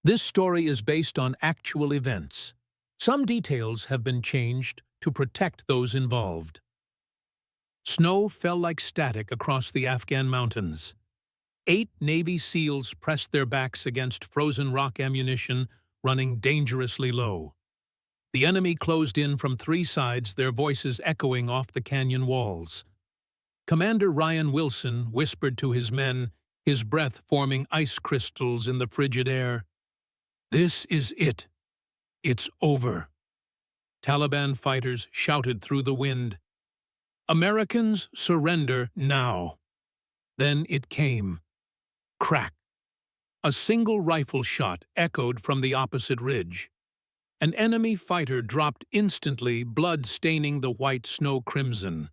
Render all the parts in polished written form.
This story is based on actual events. Some details have been changed to protect those involved. Snow fell like static across the Afghan mountains. 8 Navy SEALs pressed their backs against frozen rock ammunition, running dangerously low. The enemy closed in from 3 sides, their voices echoing off the canyon walls. Commander Ryan Wilson whispered to his men, his breath forming ice crystals in the frigid air. "This is it. It's over." Taliban fighters shouted through the wind, "Americans, surrender now." Then it came. Crack. A single rifle shot echoed from the opposite ridge. An enemy fighter dropped instantly, blood staining the white snow crimson.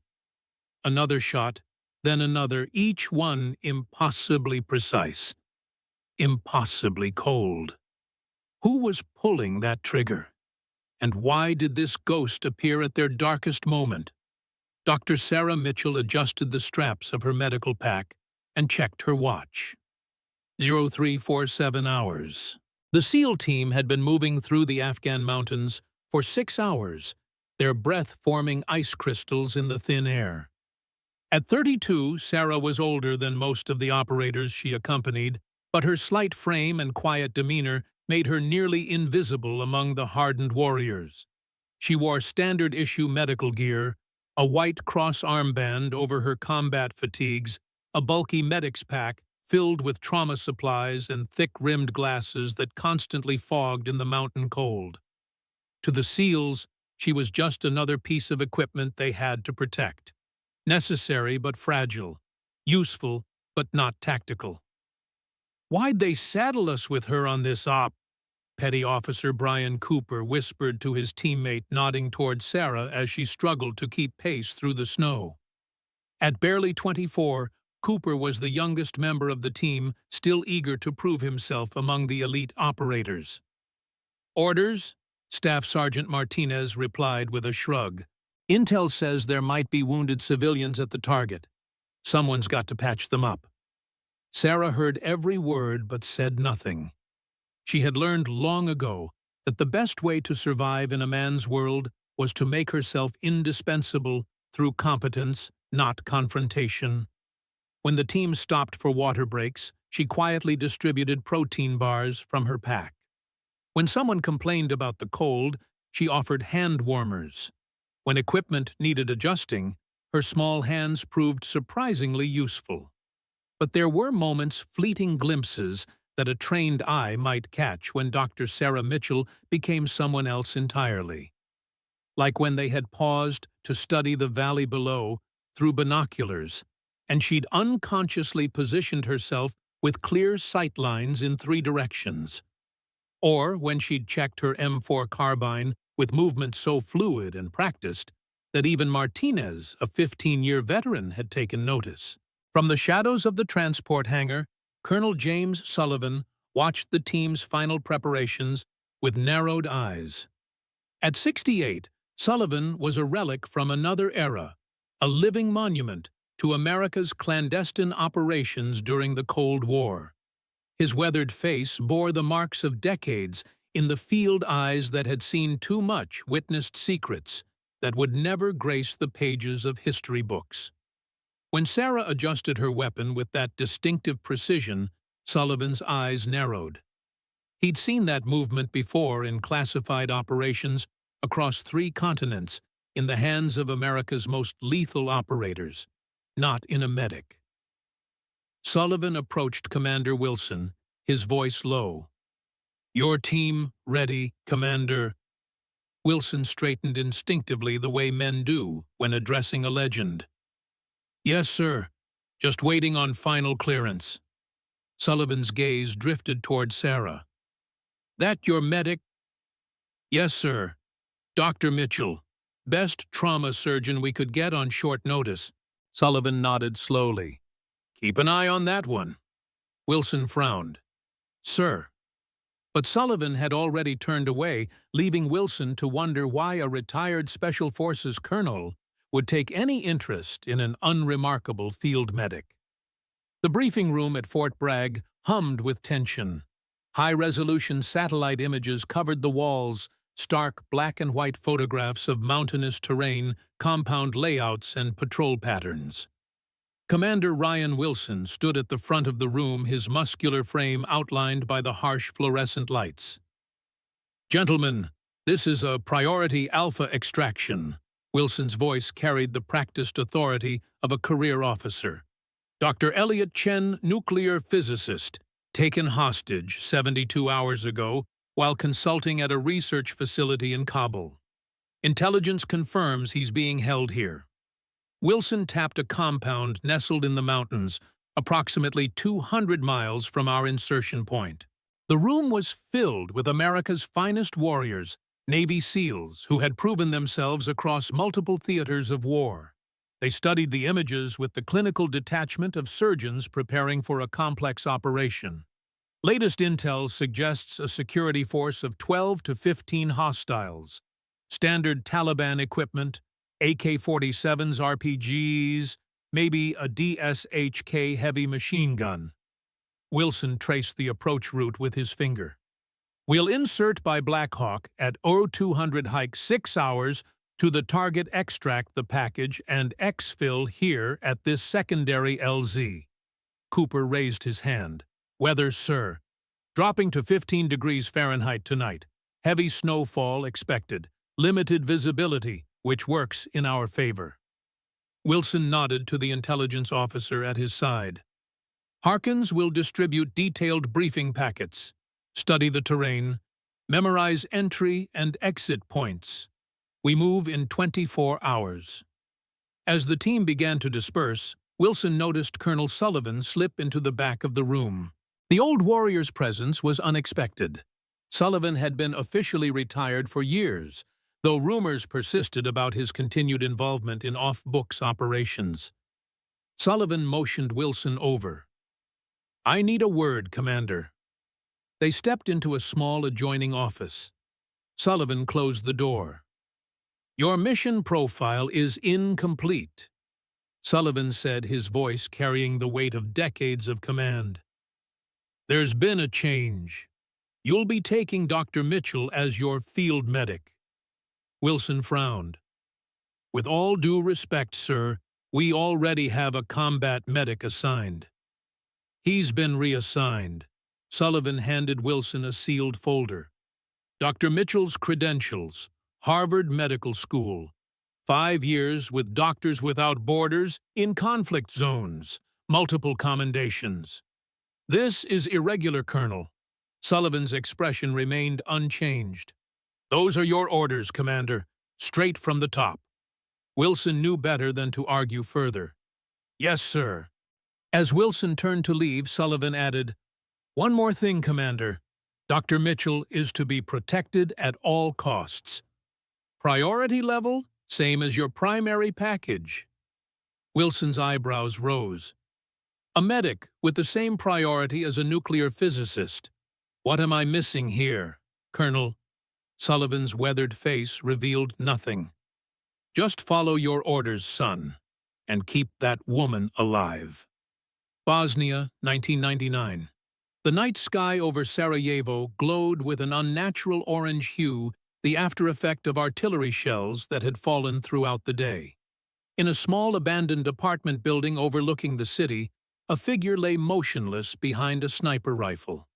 Another shot, then another, each one impossibly precise, impossibly cold. Who was pulling that trigger? And why did this ghost appear at their darkest moment? Dr. Sarah Mitchell adjusted the straps of her medical pack and checked her watch. 0347 hours. The SEAL team had been moving through the Afghan mountains for 6 hours, their breath forming ice crystals in the thin air. At 32, Sarah was older than most of the operators she accompanied, but her slight frame and quiet demeanor made her nearly invisible among the hardened warriors. She wore standard-issue medical gear, a white cross armband over her combat fatigues, a bulky medic's pack filled with trauma supplies and thick-rimmed glasses that constantly fogged in the mountain cold. To the SEALs, she was just another piece of equipment they had to protect. Necessary but fragile, useful but not tactical. "Why'd they saddle us with her on this op?" Petty Officer Brian Cooper whispered to his teammate, nodding toward Sarah as she struggled to keep pace through the snow. At barely 24, Cooper was the youngest member of the team, still eager to prove himself among the elite operators. "Orders?" Staff Sergeant Martinez replied with a shrug. "Intel says there might be wounded civilians at the target. Someone's got to patch them up." Sarah heard every word but said nothing. She had learned long ago that the best way to survive in a man's world was to make herself indispensable through competence, not confrontation. When the team stopped for water breaks, she quietly distributed protein bars from her pack. When someone complained about the cold, she offered hand warmers. When equipment needed adjusting, her small hands proved surprisingly useful. But there were moments, fleeting glimpses, that a trained eye might catch when Dr. Sarah Mitchell became someone else entirely. Like when they had paused to study the valley below through binoculars, and she'd unconsciously positioned herself with clear sight lines in 3 directions. Or when she'd checked her M4 carbine with movement so fluid and practiced that even Martinez, a 15-year veteran, had taken notice. From the shadows of the transport hangar, Colonel James Sullivan watched the team's final preparations with narrowed eyes. At 68, Sullivan was a relic from another era, a living monument to America's clandestine operations during the Cold War. His weathered face bore the marks of decades in the field eyes that had seen too much, witnessed secrets that would never grace the pages of history books. When Sarah adjusted her weapon with that distinctive precision, Sullivan's eyes narrowed. He'd seen that movement before in classified operations across 3 continents in the hands of America's most lethal operators, not in a medic. Sullivan approached Commander Wilson, his voice low. "Your team ready, Commander?" Wilson straightened instinctively the way men do when addressing a legend. "Yes, sir. Just waiting on final clearance." Sullivan's gaze drifted toward Sarah. "That your medic?" "Yes, sir. Dr. Mitchell. Best trauma surgeon we could get on short notice." Sullivan nodded slowly. "Keep an eye on that one." Wilson frowned. "Sir." But Sullivan had already turned away, leaving Wilson to wonder why a retired Special Forces colonel would take any interest in an unremarkable field medic. The briefing room at Fort Bragg hummed with tension. High-resolution satellite images covered the walls, stark black and white photographs of mountainous terrain, compound layouts, and patrol patterns. Commander Ryan Wilson stood at the front of the room, his muscular frame outlined by the harsh fluorescent lights. "Gentlemen, this is a priority alpha extraction." Wilson's voice carried the practiced authority of a career officer. "Dr. Elliot Chen, nuclear physicist, taken hostage 72 hours ago while consulting at a research facility in Kabul. Intelligence confirms he's being held here." Wilson tapped a compound nestled in the mountains, approximately 200 miles from our insertion point. The room was filled with America's finest warriors, Navy SEALs, who had proven themselves across multiple theaters of war. They studied the images with the clinical detachment of surgeons preparing for a complex operation. Latest intel suggests a security force of 12 to 15 hostiles, standard Taliban equipment, AK-47s, RPGs, maybe a DSHK heavy machine gun. Wilson traced the approach route with his finger. "We'll insert by Blackhawk at 0200 hike 6 hours to the target, extract the package, and exfil here at this secondary LZ." Cooper raised his hand. "Weather, sir. Dropping to 15 degrees Fahrenheit tonight. Heavy snowfall expected. Limited visibility, which works in our favor." Wilson nodded to the intelligence officer at his side. "Harkins will distribute detailed briefing packets. Study the terrain. Memorize entry and exit points. We move in 24 hours." As the team began to disperse, Wilson noticed Colonel Sullivan slip into the back of the room. The old warrior's presence was unexpected. Sullivan had been officially retired for years, though rumors persisted about his continued involvement in off-books operations. Sullivan motioned Wilson over. "I need a word, Commander." They stepped into a small adjoining office. Sullivan closed the door. "Your mission profile is incomplete," Sullivan said, his voice carrying the weight of decades of command. "There's been a change. You'll be taking Dr. Mitchell as your field medic." Wilson frowned. "With all due respect, sir, we already have a combat medic assigned." "He's been reassigned." Sullivan handed Wilson a sealed folder. "Dr. Mitchell's credentials, Harvard Medical School, 5 years with Doctors Without Borders in conflict zones, multiple commendations." "This is irregular, Colonel." Sullivan's expression remained unchanged. "Those are your orders, Commander, straight from the top." Wilson knew better than to argue further. "Yes, sir." As Wilson turned to leave, Sullivan added, "One more thing, Commander. Dr. Mitchell is to be protected at all costs. Priority level, same as your primary package." Wilson's eyebrows rose. "A medic with the same priority as a nuclear physicist. What am I missing here, Colonel?" Sullivan's weathered face revealed nothing. "Just follow your orders, son, and keep that woman alive." Bosnia, 1999. The night sky over Sarajevo glowed with an unnatural orange hue, the after-effect of artillery shells that had fallen throughout the day. In a small abandoned apartment building overlooking the city, a figure lay motionless behind a sniper rifle.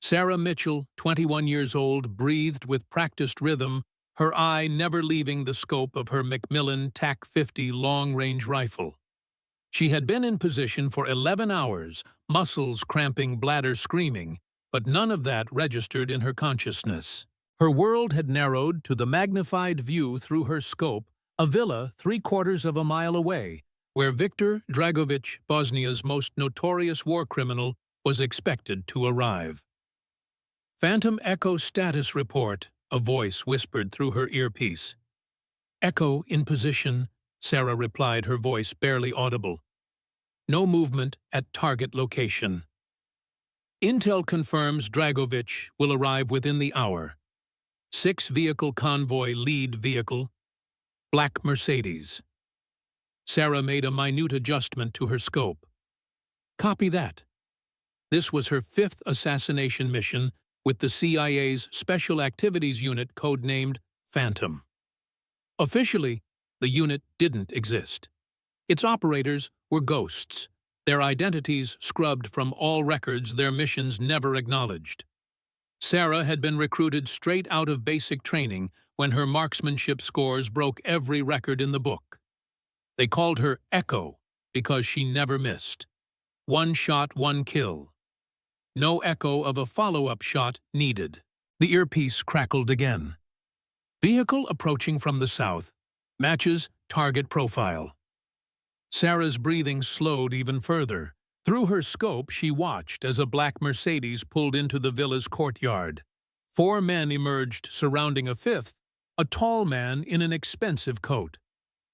Sarah Mitchell, 21 years old, breathed with practiced rhythm, her eye never leaving the scope of her Macmillan TAC-50 long-range rifle. She had been in position for 11 hours, muscles cramping, bladder screaming, but none of that registered in her consciousness. Her world had narrowed to the magnified view through her scope, a villa 3/4 of a mile away, where Viktor Dragovic, Bosnia's most notorious war criminal, was expected to arrive. "Phantom Echo status report," a voice whispered through her earpiece. "Echo in position," Sarah replied, her voice barely audible. "No movement at target location. Intel confirms Dragovic will arrive within the hour. 6-vehicle convoy, lead vehicle, black Mercedes." Sarah made a minute adjustment to her scope. "Copy that." This was her fifth assassination mission with the CIA's Special Activities Unit codenamed Phantom. Officially, the unit didn't exist. Its operators were ghosts, their identities scrubbed from all records, their missions never acknowledged. Sarah had been recruited straight out of basic training when her marksmanship scores broke every record in the book. They called her Echo because she never missed. One shot, one kill. No echo of a follow-up shot needed. The earpiece crackled again. Vehicle approaching from the south. Matches target profile. Sarah's breathing slowed even further. Through her scope, she watched as a black Mercedes pulled into the villa's courtyard. 4 men emerged, surrounding a fifth, a tall man in an expensive coat.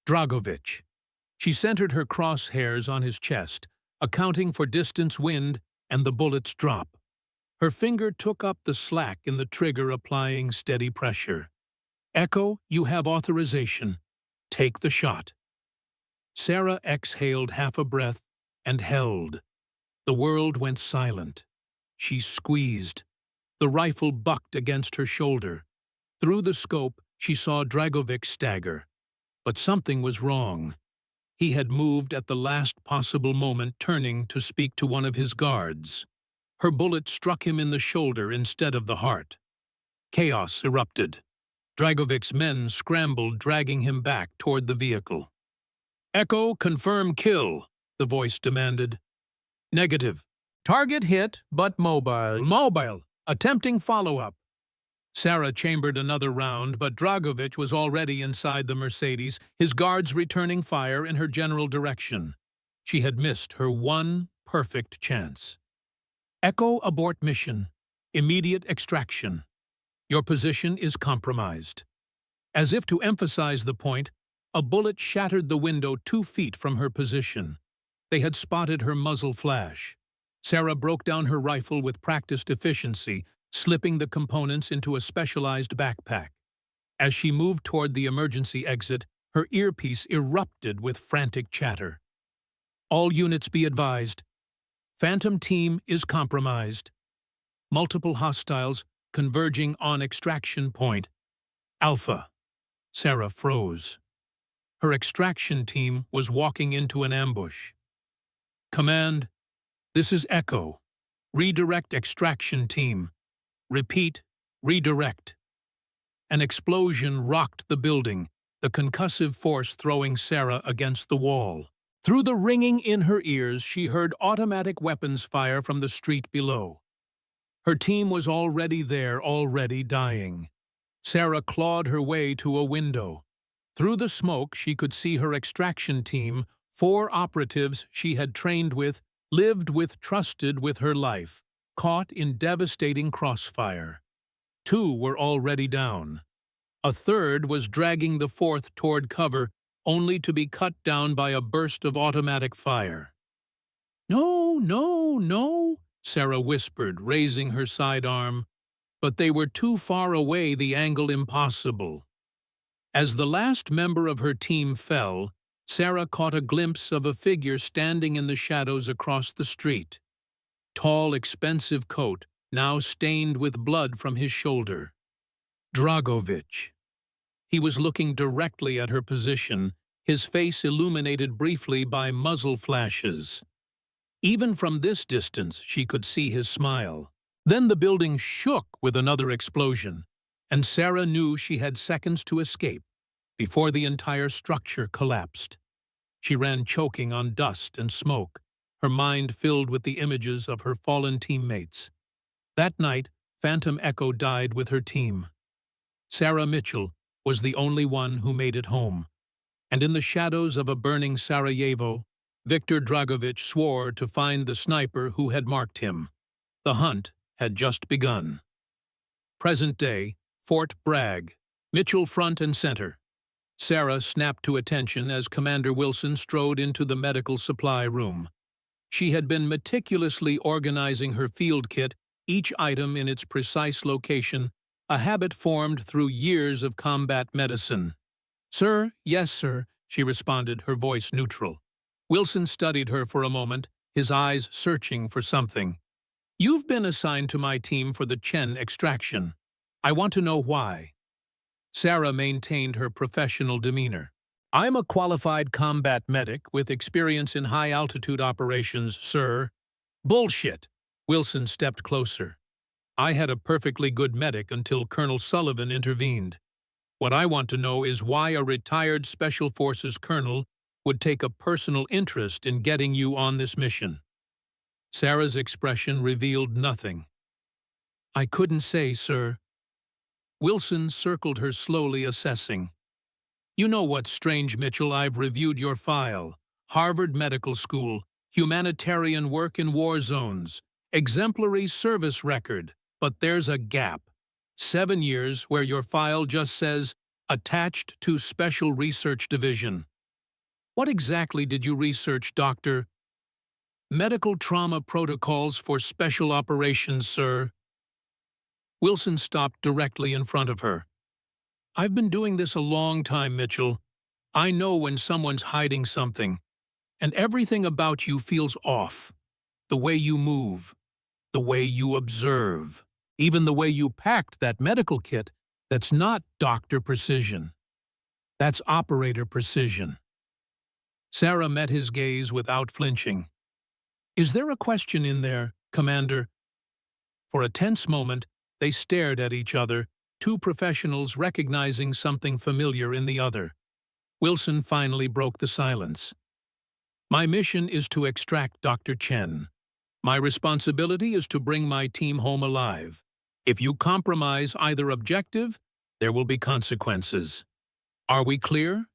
Dragovich. She centered her crosshairs on his chest, accounting for distance, wind, and the bullet's drop. Her finger took up the slack in the trigger, applying steady pressure. Echo, you have authorization. Take the shot. Sarah exhaled half a breath and held. The world went silent. She squeezed. The rifle bucked against her shoulder. Through the scope, she saw Dragovich stagger. But something was wrong. He had moved at the last possible moment, turning to speak to one of his guards. Her bullet struck him in the shoulder instead of the heart. Chaos erupted. Dragovich's men scrambled, dragging him back toward the vehicle. Echo, confirm kill, the voice demanded. Negative. Target hit, but mobile. Mobile. Attempting follow-up. Sarah chambered another round, but Dragovich was already inside the Mercedes, his guards returning fire in her general direction. She had missed her one perfect chance. Echo, abort mission. Immediate extraction. Your position is compromised. As if to emphasize the point, a bullet shattered the window 2 feet from her position. They had spotted her muzzle flash. Sarah broke down her rifle with practiced efficiency, slipping the components into a specialized backpack. As she moved toward the emergency exit, her earpiece erupted with frantic chatter. All units be advised. Phantom team is compromised. Multiple hostiles converging on extraction point. Alpha. Sarah froze. Her extraction team was walking into an ambush. Command, this is Echo. Redirect extraction team. Repeat, redirect. An explosion rocked the building, the concussive force throwing Sarah against the wall. Through the ringing in her ears, she heard automatic weapons fire from the street below. Her team was already there, already dying. Sarah clawed her way to a window. Through the smoke, she could see her extraction team, 4 operatives she had trained with, lived with, trusted with her life, caught in devastating crossfire. 2 were already down. A third was dragging the 4th toward cover, only to be cut down by a burst of automatic fire. No, no, no, Sarah whispered, raising her sidearm. But they were too far away, the angle impossible. As the last member of her team fell, Sarah caught a glimpse of a figure standing in the shadows across the street. Tall, expensive coat, now stained with blood from his shoulder. Dragovich. He was looking directly at her position, his face illuminated briefly by muzzle flashes. Even from this distance, she could see his smile. Then the building shook with another explosion, and Sarah knew she had seconds to escape before the entire structure collapsed. She ran choking on dust and smoke, her mind filled with the images of her fallen teammates. That night, Phantom Echo died with her team. Sarah Mitchell was the only one who made it home, and in the shadows of a burning Sarajevo, Viktor Dragovich swore to find the sniper who had marked him. The hunt had just begun. Present day, Fort Bragg, Mitchell front and center. Sarah snapped to attention as Commander Wilson strode into the medical supply room. She had been meticulously organizing her field kit, each item in its precise location, a habit formed through years of combat medicine. Sir, yes, sir, she responded, her voice neutral. Wilson studied her for a moment, his eyes searching for something. You've been assigned to my team for the Chen extraction. I want to know why. Sarah maintained her professional demeanor. I'm a qualified combat medic with experience in high-altitude operations, sir. Bullshit. Wilson stepped closer. I had a perfectly good medic until Colonel Sullivan intervened. What I want to know is why a retired Special Forces colonel would take a personal interest in getting you on this mission. Sarah's expression revealed nothing. I couldn't say, sir. Wilson circled her slowly, assessing. You know what's strange, Mitchell? I've reviewed your file. Harvard Medical School, humanitarian work in war zones, exemplary service record. But there's a gap. 7 years where your file just says, attached to Special Research Division. What exactly did you research, Doctor? Medical trauma protocols for special operations, sir. Wilson stopped directly in front of her. I've been doing this a long time, Mitchell. I know when someone's hiding something, and everything about you feels off. The way you move, the way you observe, even the way you packed that medical kit, that's not doctor precision. That's operator precision. Sarah met his gaze without flinching. Is there a question in there, Commander? For a tense moment, they stared at each other, two professionals recognizing something familiar in the other. Wilson finally broke the silence. My mission is to extract Dr. Chen. My responsibility is to bring my team home alive. If you compromise either objective, there will be consequences. Are we clear?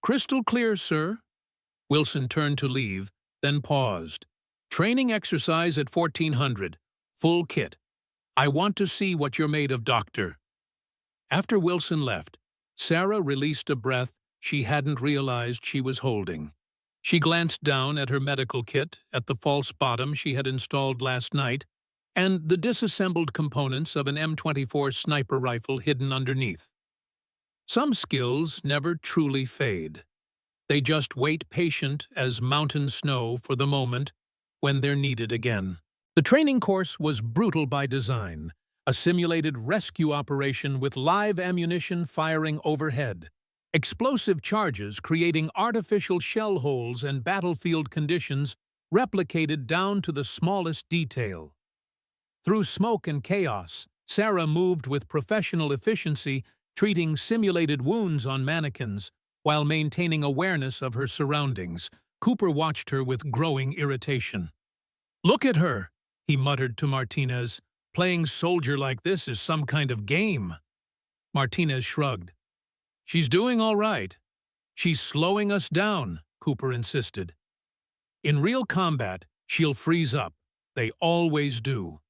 Crystal clear, sir. Wilson turned to leave, then paused. Training exercise at 1400. Full kit. I want to see what you're made of, Doctor. After Wilson left, Sarah released a breath she hadn't realized she was holding. She glanced down at her medical kit, at the false bottom she had installed last night, and the disassembled components of an M24 sniper rifle hidden underneath. Some skills never truly fade. They just wait patient as mountain snow for the moment when they're needed again. The training course was brutal by design, a simulated rescue operation with live ammunition firing overhead, explosive charges creating artificial shell holes and battlefield conditions replicated down to the smallest detail. Through smoke and chaos, Sarah moved with professional efficiency, treating simulated wounds on mannequins while maintaining awareness of her surroundings. Cooper watched her with growing irritation. Look at her, he muttered to Martinez. Playing soldier like this is some kind of game. Martinez shrugged. She's doing all right. She's slowing us down, Cooper insisted. In real combat, she'll freeze up. They always do.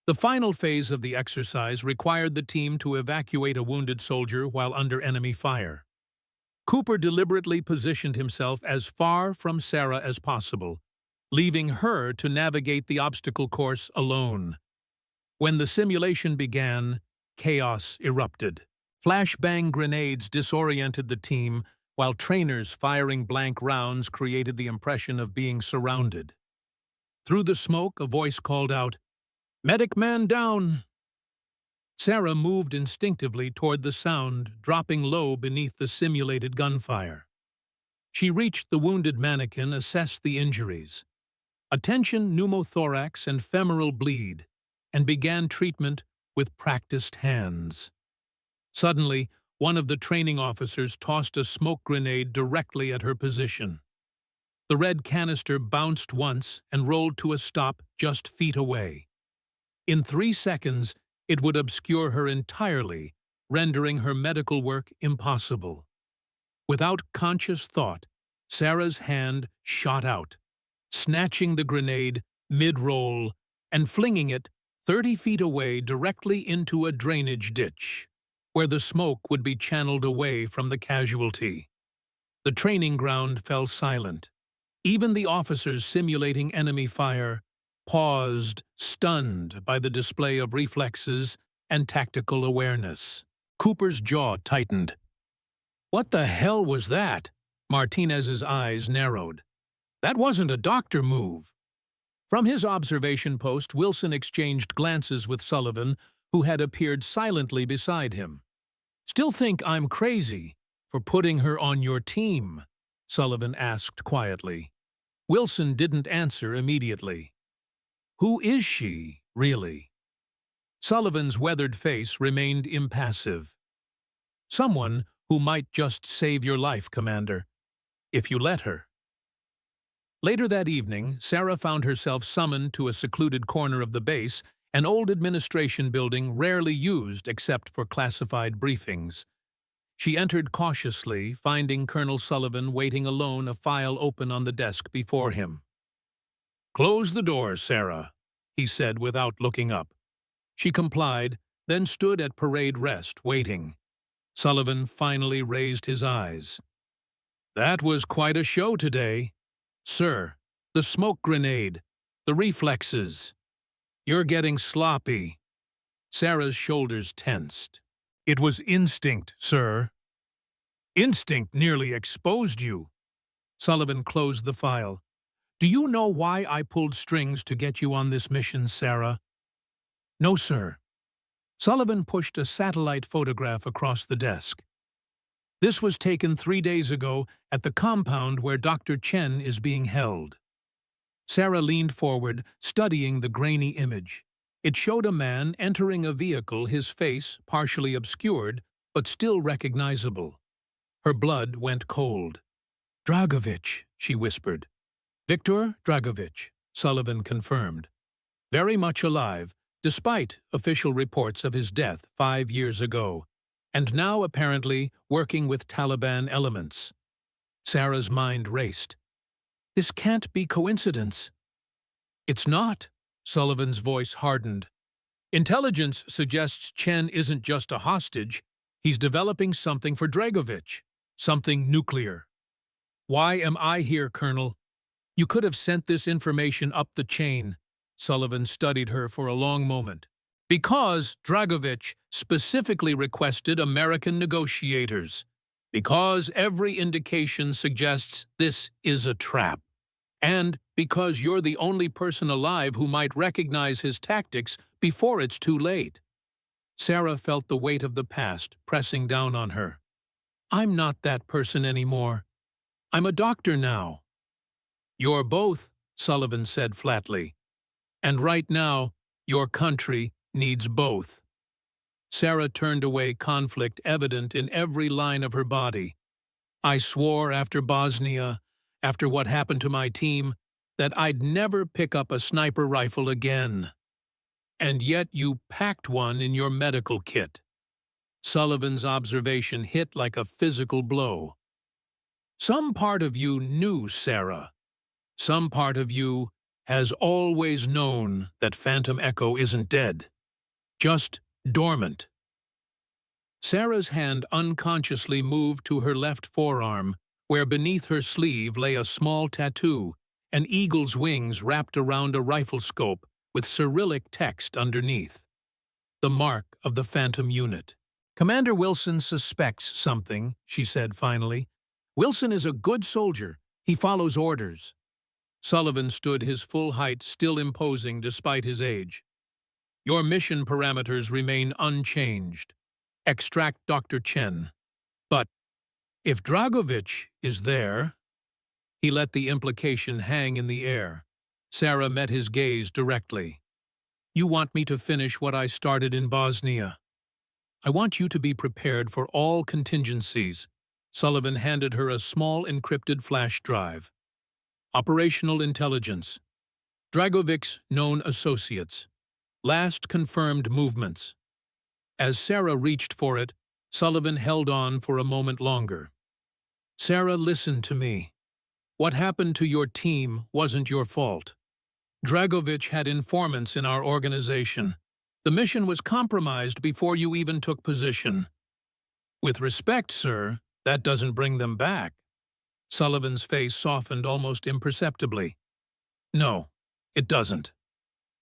The final phase of the exercise required the team to evacuate a wounded soldier while under enemy fire. Cooper deliberately positioned himself as far from Sarah as possible, leaving her to navigate the obstacle course alone. When the simulation began, chaos erupted. Flashbang grenades disoriented the team, while trainers firing blank rounds created the impression of being surrounded. Through the smoke, a voice called out, "Medic man down!" Sarah moved instinctively toward the sound, dropping low beneath the simulated gunfire. She reached the wounded mannequin, assessed the injuries. A tension pneumothorax and femoral bleed, and began treatment with practiced hands. Suddenly, one of the training officers tossed a smoke grenade directly at her position. The red canister bounced once and rolled to a stop just feet away. In 3 seconds, it would obscure her entirely, rendering her medical work impossible. Without conscious thought, Sarah's hand shot out, snatching the grenade mid-roll and flinging it 30 feet away directly into a drainage ditch, where the smoke would be channeled away from the casualty. The training ground fell silent. Even the officers simulating enemy fire paused, stunned by the display of reflexes and tactical awareness. Cooper's jaw tightened. What the hell was that? Martinez's eyes narrowed. That wasn't a doctor move. From his observation post, Wilson exchanged glances with Sullivan, who had appeared silently beside him. "Still think I'm crazy for putting her on your team?" Sullivan asked quietly. Wilson didn't answer immediately. "Who is she, really?" Sullivan's weathered face remained impassive. "Someone who might just save your life, Commander, if you let her." Later that evening, Sarah found herself summoned to a secluded corner of the base, an old administration building rarely used except for classified briefings. She entered cautiously, finding Colonel Sullivan waiting alone, a file open on the desk before him. "Close the door, Sarah," he said without looking up. She complied, then stood at parade rest, waiting. Sullivan finally raised his eyes. "That was quite a show today. Sir, the smoke grenade, the reflexes. You're getting sloppy." Sarah's shoulders tensed. "It was instinct, sir." "Instinct nearly exposed you." Sullivan closed the file. "Do you know why I pulled strings to get you on this mission, Sarah?" "No, sir." Sullivan pushed a satellite photograph across the desk. "This was taken 3 days ago at the compound where Dr. Chen is being held." Sarah leaned forward, studying the grainy image. It showed a man entering a vehicle, his face partially obscured, but still recognizable. Her blood went cold. "Dragovich," she whispered. "Viktor Dragovich," Sullivan confirmed. "Very much alive, despite official reports of his death 5 years ago, and now apparently working with Taliban elements." Sarah's mind raced. "This can't be coincidence." "It's not," Sullivan's voice hardened. "Intelligence suggests Chen isn't just a hostage. He's developing something for Dragovich, something nuclear." "Why am I here, Colonel? You could have sent this information up the chain." Sullivan studied her for a long moment. "Because Dragovich specifically requested American negotiators. Because every indication suggests this is a trap. And because you're the only person alive who might recognize his tactics before it's too late." Sarah felt the weight of the past pressing down on her. "I'm not that person anymore. I'm a doctor now." "You're both," Sullivan said flatly. "And right now, your country needs both." Sarah turned away, conflict evident in every line of her body. "I swore after Bosnia, after what happened to my team, that I'd never pick up a sniper rifle again. And yet you packed one in your medical kit." Sullivan's observation hit like a physical blow. "Some part of you knew, Sarah. Some part of you has always known that Phantom Echo isn't dead, just dormant." Sarah's hand unconsciously moved to her left forearm, where beneath her sleeve lay a small tattoo, an eagle's wings wrapped around a rifle scope with Cyrillic text underneath. The mark of the Phantom unit. "Commander Wilson suspects something," she said finally. "Wilson is a good soldier. He follows orders." Sullivan stood his full height, still imposing despite his age. "Your mission parameters remain unchanged. Extract Dr. Chen. But if Dragovich is there—" He let the implication hang in the air. Sarah met his gaze directly. "You want me to finish what I started in Bosnia. I want you to be prepared for all contingencies." Sullivan handed her a small encrypted flash drive. "Operational intelligence. Dragovich's known associates. Last confirmed movements." As Sarah reached for it, Sullivan held on for a moment longer. "Sarah, listen to me. What happened to your team wasn't your fault. Dragovich had informants in our organization. The mission was compromised before you even took position. With respect, sir, that doesn't bring them back." Sullivan's face softened almost imperceptibly. "No, it doesn't."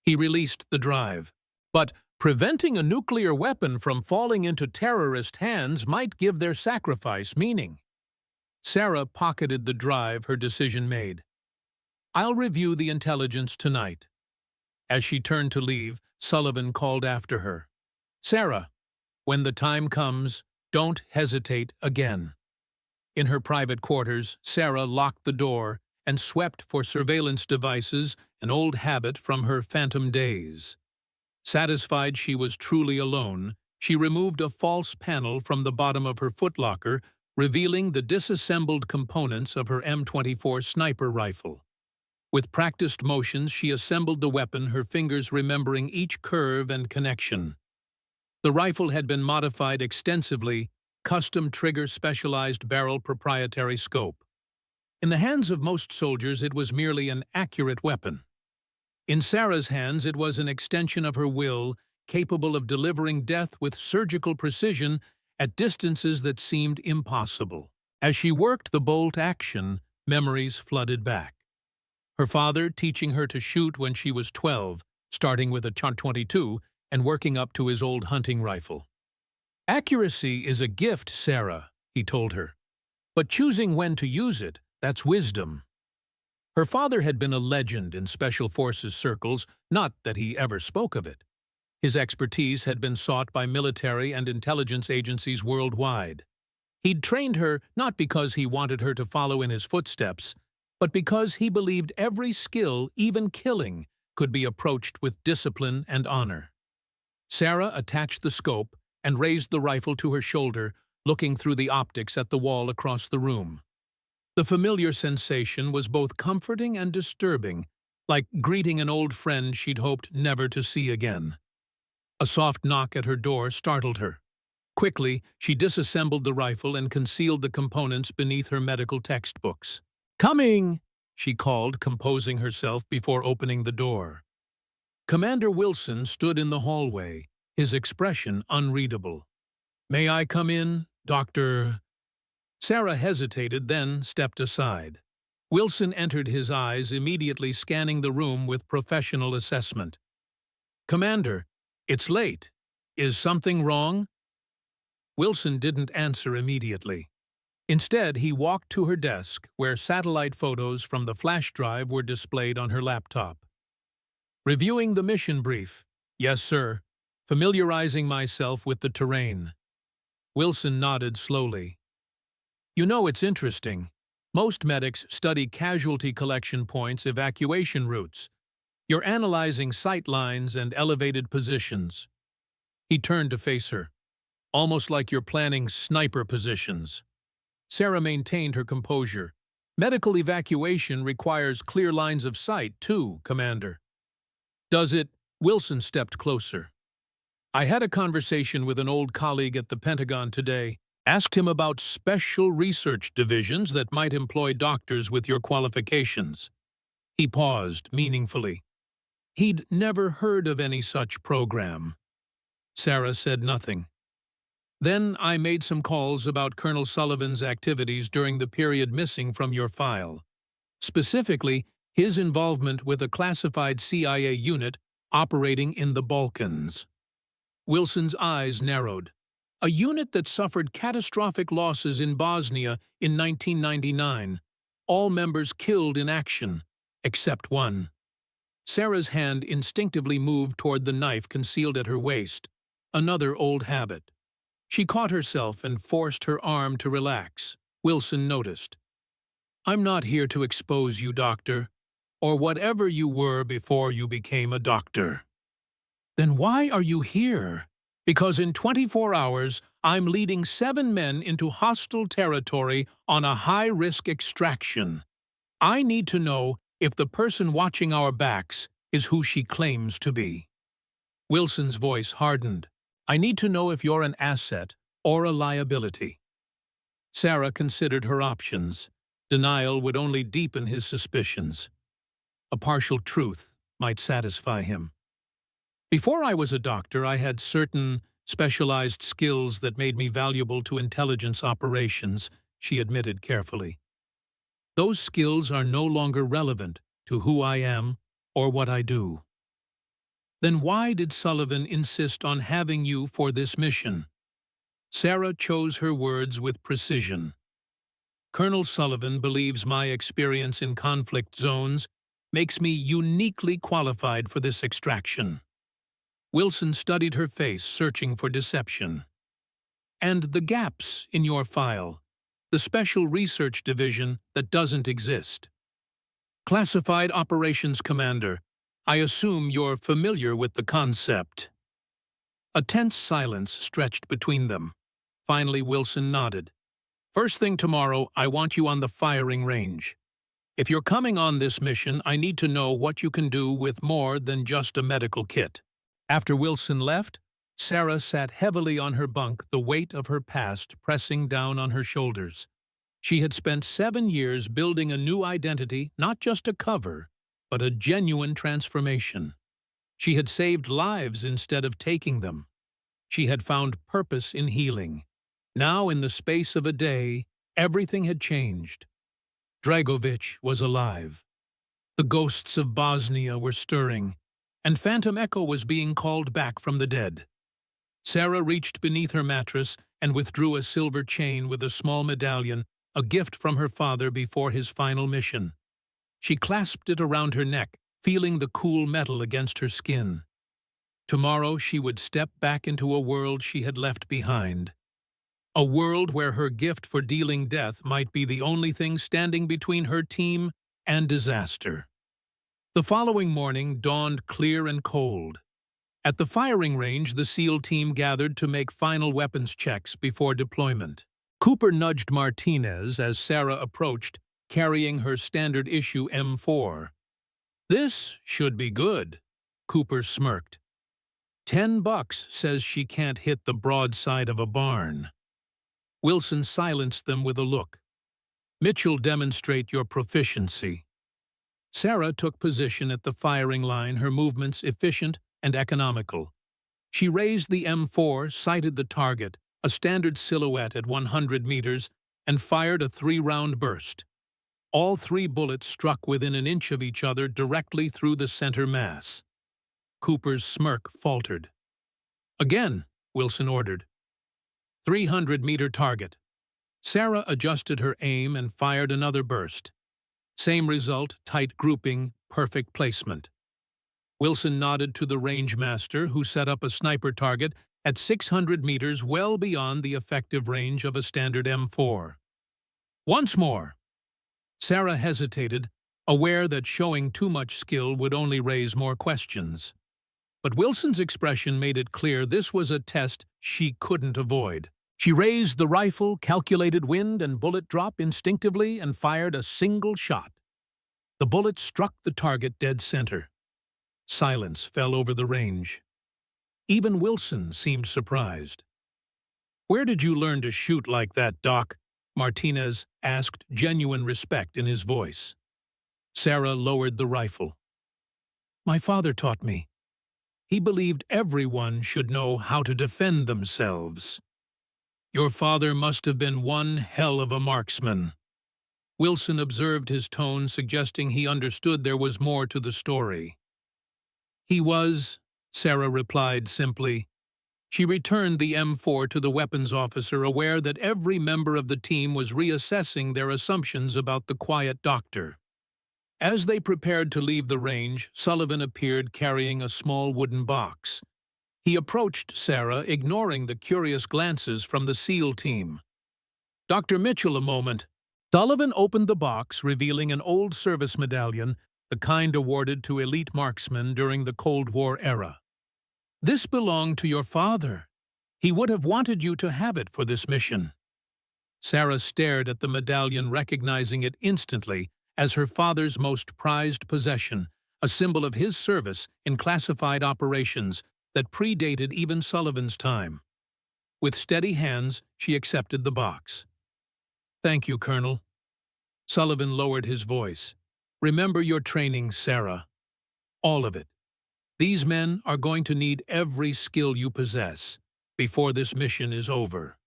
He released the drive. "But preventing a nuclear weapon from falling into terrorist hands might give their sacrifice meaning." Sarah pocketed the drive, her decision made. I'll review the intelligence tonight." As she turned to leave, Sullivan called after her. "Sarah, when the time comes, don't hesitate again." In her private quarters, Sarah locked the door and swept for surveillance devices, an old habit from her phantom days. Satisfied she was truly alone, she removed a false panel from the bottom of her footlocker, revealing the disassembled components of her M24 sniper rifle. With practiced motions, she assembled the weapon, her fingers remembering each curve and connection. The rifle had been modified extensively, custom trigger, specialized barrel, proprietary scope. In the hands of most soldiers, it was merely an accurate weapon. In Sarah's hands, it was an extension of her will, capable of delivering death with surgical precision at distances that seemed impossible. As she worked the bolt action, memories flooded back. Her father teaching her to shoot when she was 12, starting with a .22 and working up to his old hunting rifle. "Accuracy is a gift, Sarah," he told her. "But choosing when to use it, that's wisdom." Her father had been a legend in Special Forces circles, not that he ever spoke of it. His expertise had been sought by military and intelligence agencies worldwide. He'd trained her not because he wanted her to follow in his footsteps, but because he believed every skill, even killing, could be approached with discipline and honor. Sarah attached the scope and raised the rifle to her shoulder, looking through the optics at the wall across the room. The familiar sensation was both comforting and disturbing, like greeting an old friend she'd hoped never to see again. A soft knock at her door startled her. Quickly, she disassembled the rifle and concealed the components beneath her medical textbooks. "Coming!" she called, composing herself before opening the door. Commander Wilson stood in the hallway, his expression unreadable. "May I come in, Dr.?" Sarah hesitated, then stepped aside. Wilson entered, his eyes immediately scanning the room with professional assessment. "Commander, it's late. Is something wrong?" Wilson didn't answer immediately. Instead, he walked to her desk, where satellite photos from the flash drive were displayed on her laptop. "Reviewing the mission brief." "Yes, sir. Familiarizing myself with the terrain." Wilson nodded slowly. "You know, it's interesting. Most medics study casualty collection points, evacuation routes. You're analyzing sight lines and elevated positions." He turned to face her. "Almost like you're planning sniper positions." Sarah maintained her composure. "Medical evacuation requires clear lines of sight, too, Commander." "Does it?" Wilson stepped closer. "I had a conversation with an old colleague at the Pentagon today. Asked him about special research divisions that might employ doctors with your qualifications." He paused meaningfully. He'd never heard of any such program. Sarah said nothing. "Then I made some calls about Colonel Sullivan's activities during the period missing from your file. Specifically, his involvement with a classified CIA unit operating in the Balkans." Wilson's eyes narrowed. "A unit that suffered catastrophic losses in Bosnia in 1999. All members killed in action, except one." Sarah's hand instinctively moved toward the knife concealed at her waist, another old habit. She caught herself and forced her arm to relax. Wilson noticed. "I'm not here to expose you, Doctor, or whatever you were before you became a doctor." "Then why are you here?" "Because in 24 hours, I'm leading 7 men into hostile territory on a high-risk extraction. I need to know if the person watching our backs is who she claims to be." Wilson's voice hardened. "I need to know if you're an asset or a liability." Sarah considered her options. Denial would only deepen his suspicions. A partial truth might satisfy him. "Before I was a doctor, I had certain specialized skills that made me valuable to intelligence operations," she admitted carefully. "Those skills are no longer relevant to who I am or what I do." "Then why did Sullivan insist on having you for this mission?" Sarah chose her words with precision. "Colonel Sullivan believes my experience in conflict zones makes me uniquely qualified for this extraction." Wilson studied her face, searching for deception. "And the gaps in your file, the special research division that doesn't exist." "Classified Operations Commander, I assume you're familiar with the concept." A tense silence stretched between them. Finally, Wilson nodded. "First thing tomorrow, I want you on the firing range. If you're coming on this mission, I need to know what you can do with more than just a medical kit." After Wilson left, Sarah sat heavily on her bunk, the weight of her past pressing down on her shoulders. She had spent 7 years building a new identity, not just a cover, but a genuine transformation. She had saved lives instead of taking them. She had found purpose in healing. Now, in the space of a day, everything had changed. Dragovich was alive. The ghosts of Bosnia were stirring, and Phantom Echo was being called back from the dead. Sarah reached beneath her mattress and withdrew a silver chain with a small medallion, a gift from her father before his final mission. She clasped it around her neck, feeling the cool metal against her skin. Tomorrow she would step back into a world she had left behind. A world where her gift for dealing death might be the only thing standing between her team and disaster. The following morning dawned clear and cold. At the firing range, the SEAL team gathered to make final weapons checks before deployment. Cooper nudged Martinez as Sarah approached, carrying her standard-issue M4. "This should be good," Cooper smirked. $10 says she can't hit the broadside of a barn." Wilson silenced them with a look. "Mitchell, demonstrate your proficiency." Sarah took position at the firing line, her movements efficient and economical. She raised the M4, sighted the target, a standard silhouette at 100 meters, and fired a 3-round burst. All 3 bullets struck within an inch of each other directly through the center mass. Cooper's smirk faltered. "Again," Wilson ordered. 300-meter target. Sarah adjusted her aim and fired another burst. Same result, tight grouping, perfect placement. Wilson nodded to the range master, who set up a sniper target at 600 meters, well beyond the effective range of a standard M4. "Once more." Sarah hesitated, aware that showing too much skill would only raise more questions. But Wilson's expression made it clear this was a test she couldn't avoid. She raised the rifle, calculated wind and bullet drop instinctively, and fired a single shot. The bullet struck the target dead center. Silence fell over the range. Even Wilson seemed surprised. "Where did you learn to shoot like that, Doc?" Martinez asked, genuine respect in his voice. Sarah lowered the rifle. "My father taught me. He believed everyone should know how to defend themselves." "Your father must have been one hell of a marksman." Wilson observed his tone, suggesting he understood there was more to the story. "He was," Sarah replied simply. She returned the M4 to the weapons officer, aware that every member of the team was reassessing their assumptions about the quiet doctor. As they prepared to leave the range, Sullivan appeared carrying a small wooden box. He approached Sarah, ignoring the curious glances from the SEAL team. "Dr. Mitchell, a moment." Sullivan opened the box, revealing an old service medallion, the kind awarded to elite marksmen during the Cold War era. "This belonged to your father. He would have wanted you to have it for this mission." Sarah stared at the medallion, recognizing it instantly as her father's most prized possession, a symbol of his service in classified operations that predated even Sullivan's time. With steady hands, she accepted the box. "Thank you, Colonel." Sullivan lowered his voice. "Remember your training, Sarah. All of it. These men are going to need every skill you possess before this mission is over."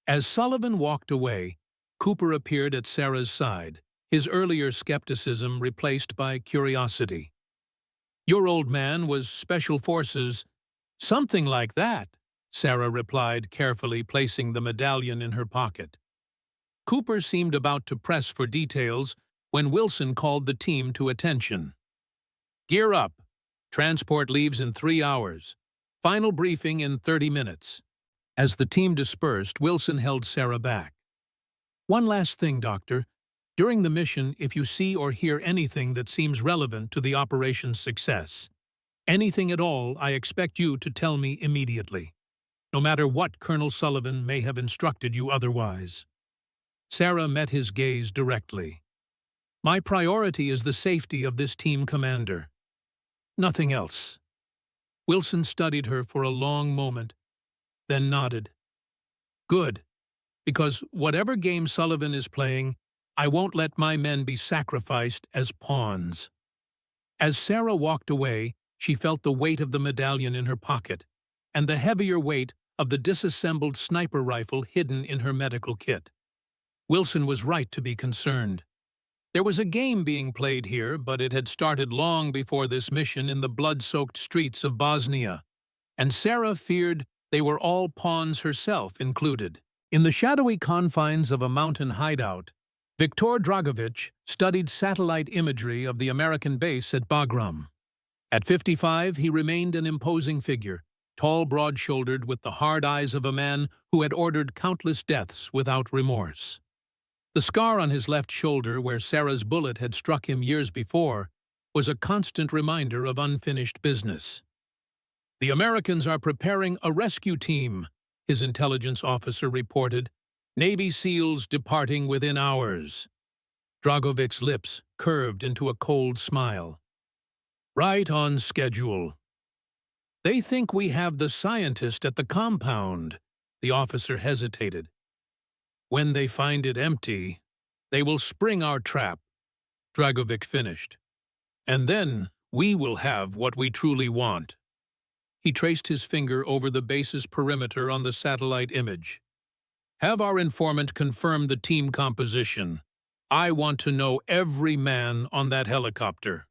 As Sullivan walked away, Cooper appeared at Sarah's side, his earlier skepticism replaced by curiosity. "Your old man was Special Forces." "Something like that," Sarah replied, carefully placing the medallion in her pocket. Cooper seemed about to press for details when Wilson called the team to attention. "Gear up. Transport leaves in 3 hours. Final briefing in 30 minutes. As the team dispersed, Wilson held Sarah back. "One last thing, Doctor. During the mission, if you see or hear anything that seems relevant to the operation's success, anything at all, I expect you to tell me immediately, no matter what Colonel Sullivan may have instructed you otherwise." Sarah met his gaze directly. "My priority is the safety of this team commander. Nothing else." Wilson studied her for a long moment, then nodded. "Good, because whatever game Sullivan is playing, I won't let my men be sacrificed as pawns." As Sarah walked away, she felt the weight of the medallion in her pocket and the heavier weight of the disassembled sniper rifle hidden in her medical kit. Wilson was right to be concerned. There was a game being played here, but it had started long before this mission in the blood-soaked streets of Bosnia, and Sarah feared they were all pawns, herself included. In the shadowy confines of a mountain hideout, Viktor Dragovich studied satellite imagery of the American base at Bagram. At 55, he remained an imposing figure, tall, broad-shouldered, with the hard eyes of a man who had ordered countless deaths without remorse. The scar on his left shoulder, where Sarah's bullet had struck him years before, was a constant reminder of unfinished business. "The Americans are preparing a rescue team," his intelligence officer reported. "Navy SEALs departing within hours." Dragovich's lips curved into a cold smile. "Right on schedule." "They think we have the scientist at the compound," the officer hesitated. "When they find it empty, they will spring our trap," Dragovich finished. "And then we will have what we truly want." He traced his finger over the base's perimeter on the satellite image. "Have our informant confirm the team composition. I want to know every man on that helicopter."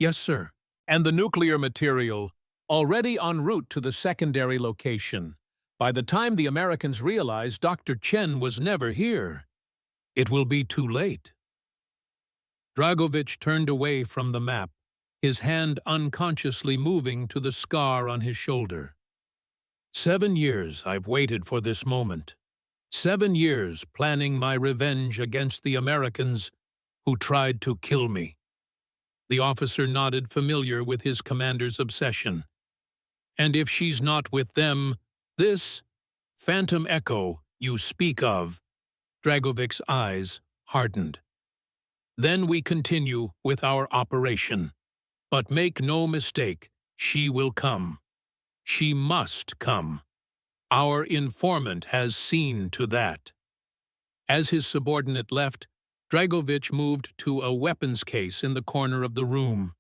"Yes, sir." "And the nuclear material, already en route to the secondary location. By the time the Americans realize Dr. Chen was never here, it will be too late." Dragovich turned away from the map, his hand unconsciously moving to the scar on his shoulder. 7 years I've waited for this moment. 7 years planning my revenge against the Americans who tried to kill me." The officer nodded, familiar with his commander's obsession. "And if she's not with them, this phantom echo you speak of," Dragovich's eyes hardened. "Then we continue with our operation. But make no mistake, she will come. She must come. Our informant has seen to that." As his subordinate left, Dragovich moved to a weapons case in the corner of the room.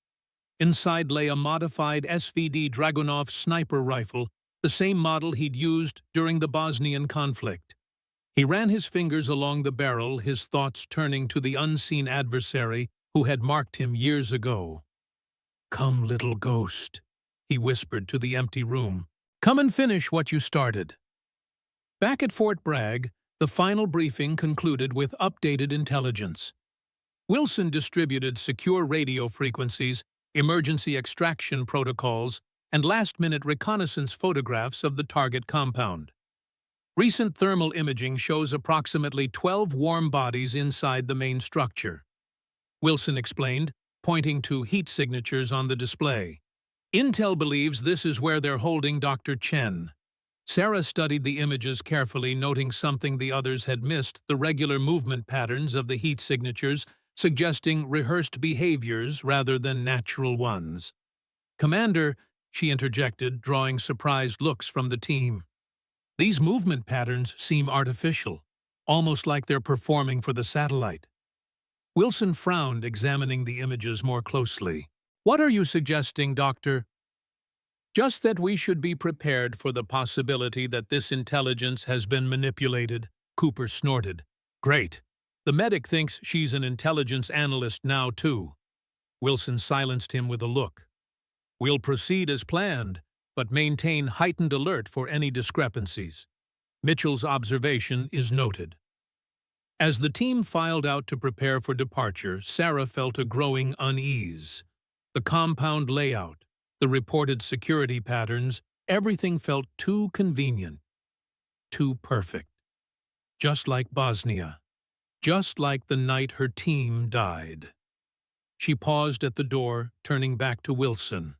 Inside lay a modified SVD Dragunov sniper rifle, the same model he'd used during the Bosnian conflict. He ran his fingers along the barrel, his thoughts turning to the unseen adversary who had marked him years ago. "Come, little ghost," he whispered to the empty room. "Come and finish what you started." Back at Fort Bragg, the final briefing concluded with updated intelligence. Wilson distributed secure radio frequencies, emergency extraction protocols, and last-minute reconnaissance photographs of the target compound. Recent thermal imaging shows approximately 12 warm bodies inside the main structure, Wilson explained, pointing to heat signatures on the display. "Intel believes this is where they're holding Dr. Chen." Sarah studied the images carefully, noting something the others had missed: the regular movement patterns of the heat signatures, suggesting rehearsed behaviors rather than natural ones. "Commander," she interjected, drawing surprised looks from the team. "These movement patterns seem artificial, almost like they're performing for the satellite." Wilson frowned, examining the images more closely. "What are you suggesting, Doctor?" "Just that we should be prepared for the possibility that this intelligence has been manipulated," Cooper snorted. "Great. The medic thinks she's an intelligence analyst now, too." Wilson silenced him with a look. "We'll proceed as planned, but maintain heightened alert for any discrepancies. Mitchell's observation is noted." As the team filed out to prepare for departure, Sarah felt a growing unease. The compound layout, the reported security patterns, everything felt too convenient, too perfect. Just like Bosnia. Just like the night her team died. She paused at the door, turning back to Wilson.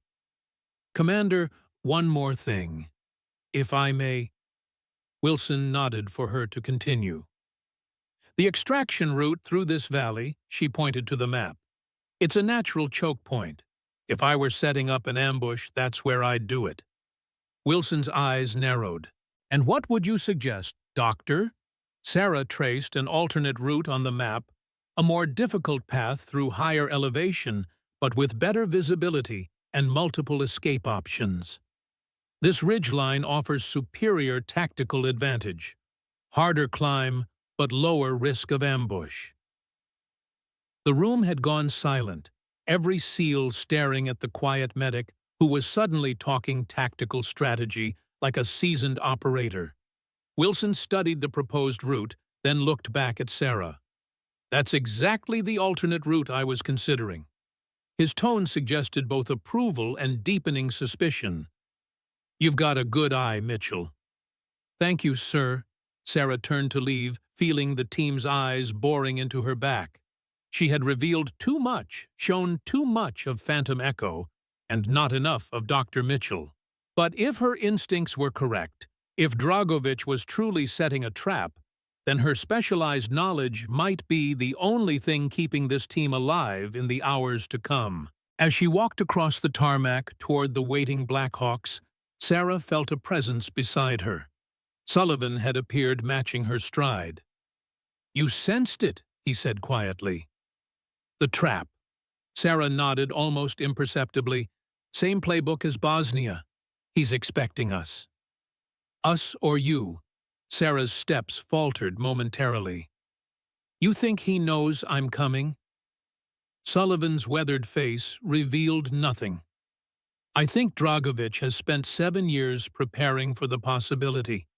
"Commander, one more thing. If I may." Wilson nodded for her to continue. "The extraction route through this valley," she pointed to the map. "It's a natural choke point. If I were setting up an ambush, that's where I'd do it." Wilson's eyes narrowed. "And what would you suggest, Doctor?" Sarah traced an alternate route on the map, a more difficult path through higher elevation, but with better visibility and multiple escape options. "This ridgeline offers superior tactical advantage. Harder climb, but lower risk of ambush." The room had gone silent, every SEAL staring at the quiet medic who was suddenly talking tactical strategy like a seasoned operator. Wilson studied the proposed route, then looked back at Sarah. "That's exactly the alternate route I was considering." His tone suggested both approval and deepening suspicion. "You've got a good eye, Mitchell." "Thank you, sir." Sarah turned to leave, feeling the team's eyes boring into her back. She had revealed too much, shown too much of Phantom Echo, and not enough of Dr. Mitchell. But if her instincts were correct, if Dragovich was truly setting a trap, then her specialized knowledge might be the only thing keeping this team alive in the hours to come. As she walked across the tarmac toward the waiting Blackhawks, Sarah felt a presence beside her. Sullivan had appeared, matching her stride. "You sensed it," he said quietly. "The trap." Sarah nodded almost imperceptibly. "Same playbook as Bosnia. He's expecting us." "Us or you?" Sarah's steps faltered momentarily. "You think he knows I'm coming?" Sullivan's weathered face revealed nothing. "I think Dragovich has spent 7 years preparing for the possibility,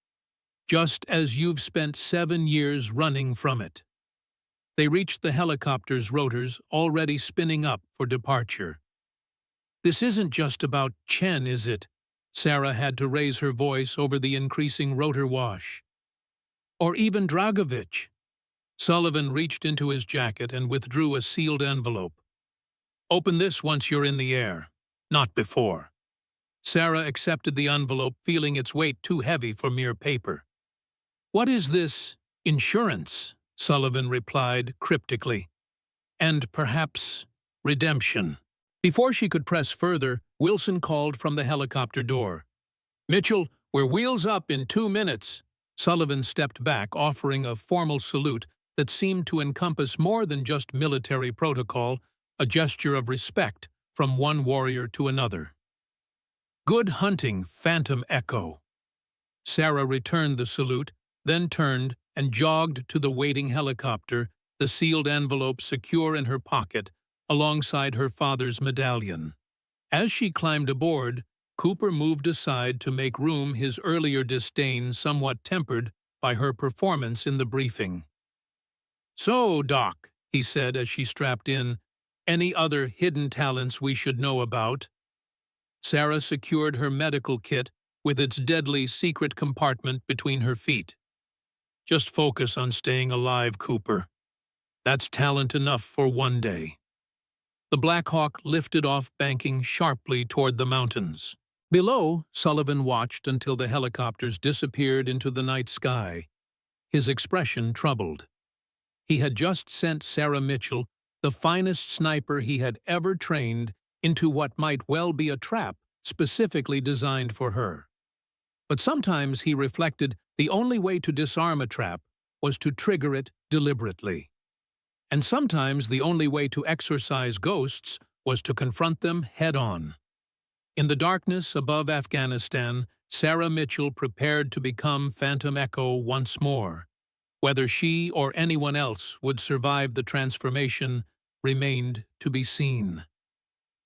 just as you've spent 7 years running from it." They reached the helicopter's rotors, already spinning up for departure. "This isn't just about Chen, is it?" Sarah had to raise her voice over the increasing rotor wash. "Or even Dragovich?" Sullivan reached into his jacket and withdrew a sealed envelope. "Open this once you're in the air, not before." Sarah accepted the envelope, feeling its weight too heavy for mere paper. "What is this insurance?" Sullivan replied cryptically. "And perhaps redemption." Before she could press further, Wilson called from the helicopter door. "Mitchell, we're wheels up in 2 minutes." Sullivan stepped back, offering a formal salute that seemed to encompass more than just military protocol, a gesture of respect from one warrior to another. "Good hunting, Phantom Echo." Sarah returned the salute, then turned and jogged to the waiting helicopter, the sealed envelope secure in her pocket, alongside her father's medallion. As she climbed aboard, Cooper moved aside to make room, his earlier disdain somewhat tempered by her performance in the briefing. "So, Doc," he said as she strapped in, "any other hidden talents we should know about?" Sarah secured her medical kit with its deadly secret compartment between her feet. "Just focus on staying alive, Cooper. That's talent enough for one day." The Black Hawk lifted off, banking sharply toward the mountains. Below, Sullivan watched until the helicopters disappeared into the night sky, his expression troubled. He had just sent Sarah Mitchell, the finest sniper he had ever trained, into what might well be a trap specifically designed for her. But sometimes, he reflected, the only way to disarm a trap was to trigger it deliberately. And sometimes the only way to exorcise ghosts was to confront them head-on. In the darkness above Afghanistan, Sarah Mitchell prepared to become Phantom Echo once more. Whether she or anyone else would survive the transformation remained to be seen.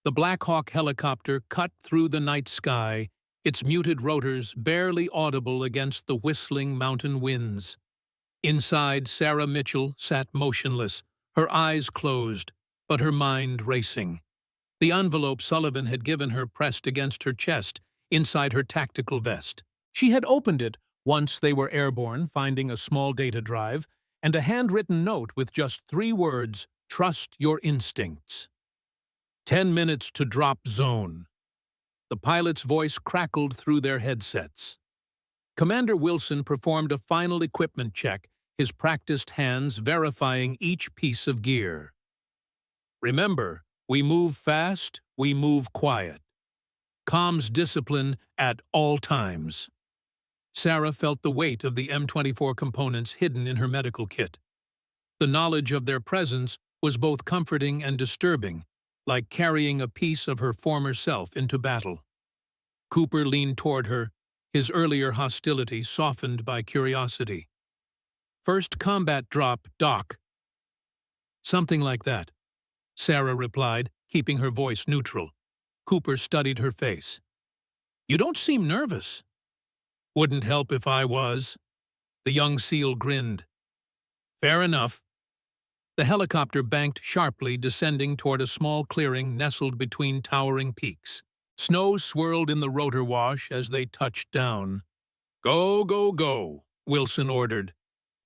The Black Hawk helicopter cut through the night sky, its muted rotors barely audible against the whistling mountain winds. Inside, Sarah Mitchell sat motionless, her eyes closed, but her mind racing. The envelope Sullivan had given her pressed against her chest, inside her tactical vest. She had opened it once they were airborne, finding a small data drive, and a handwritten note with just 3 words, "Trust your instincts." 10 minutes to drop zone. The pilot's voice crackled through their headsets. Commander Wilson performed a final equipment check, his practiced hands verifying each piece of gear. "Remember, we move fast, we move quiet. Comms discipline at all times." Sarah felt the weight of the M24 components hidden in her medical kit. The knowledge of their presence was both comforting and disturbing, like carrying a piece of her former self into battle. Cooper leaned toward her, his earlier hostility softened by curiosity. "First combat drop, Doc." "Something like that," Sarah replied, keeping her voice neutral. Cooper studied her face. "You don't seem nervous." "Wouldn't help if I was." The young SEAL grinned. "Fair enough." The helicopter banked sharply, descending toward a small clearing nestled between towering peaks. Snow swirled in the rotor wash as they touched down. "Go, go, go," Wilson ordered.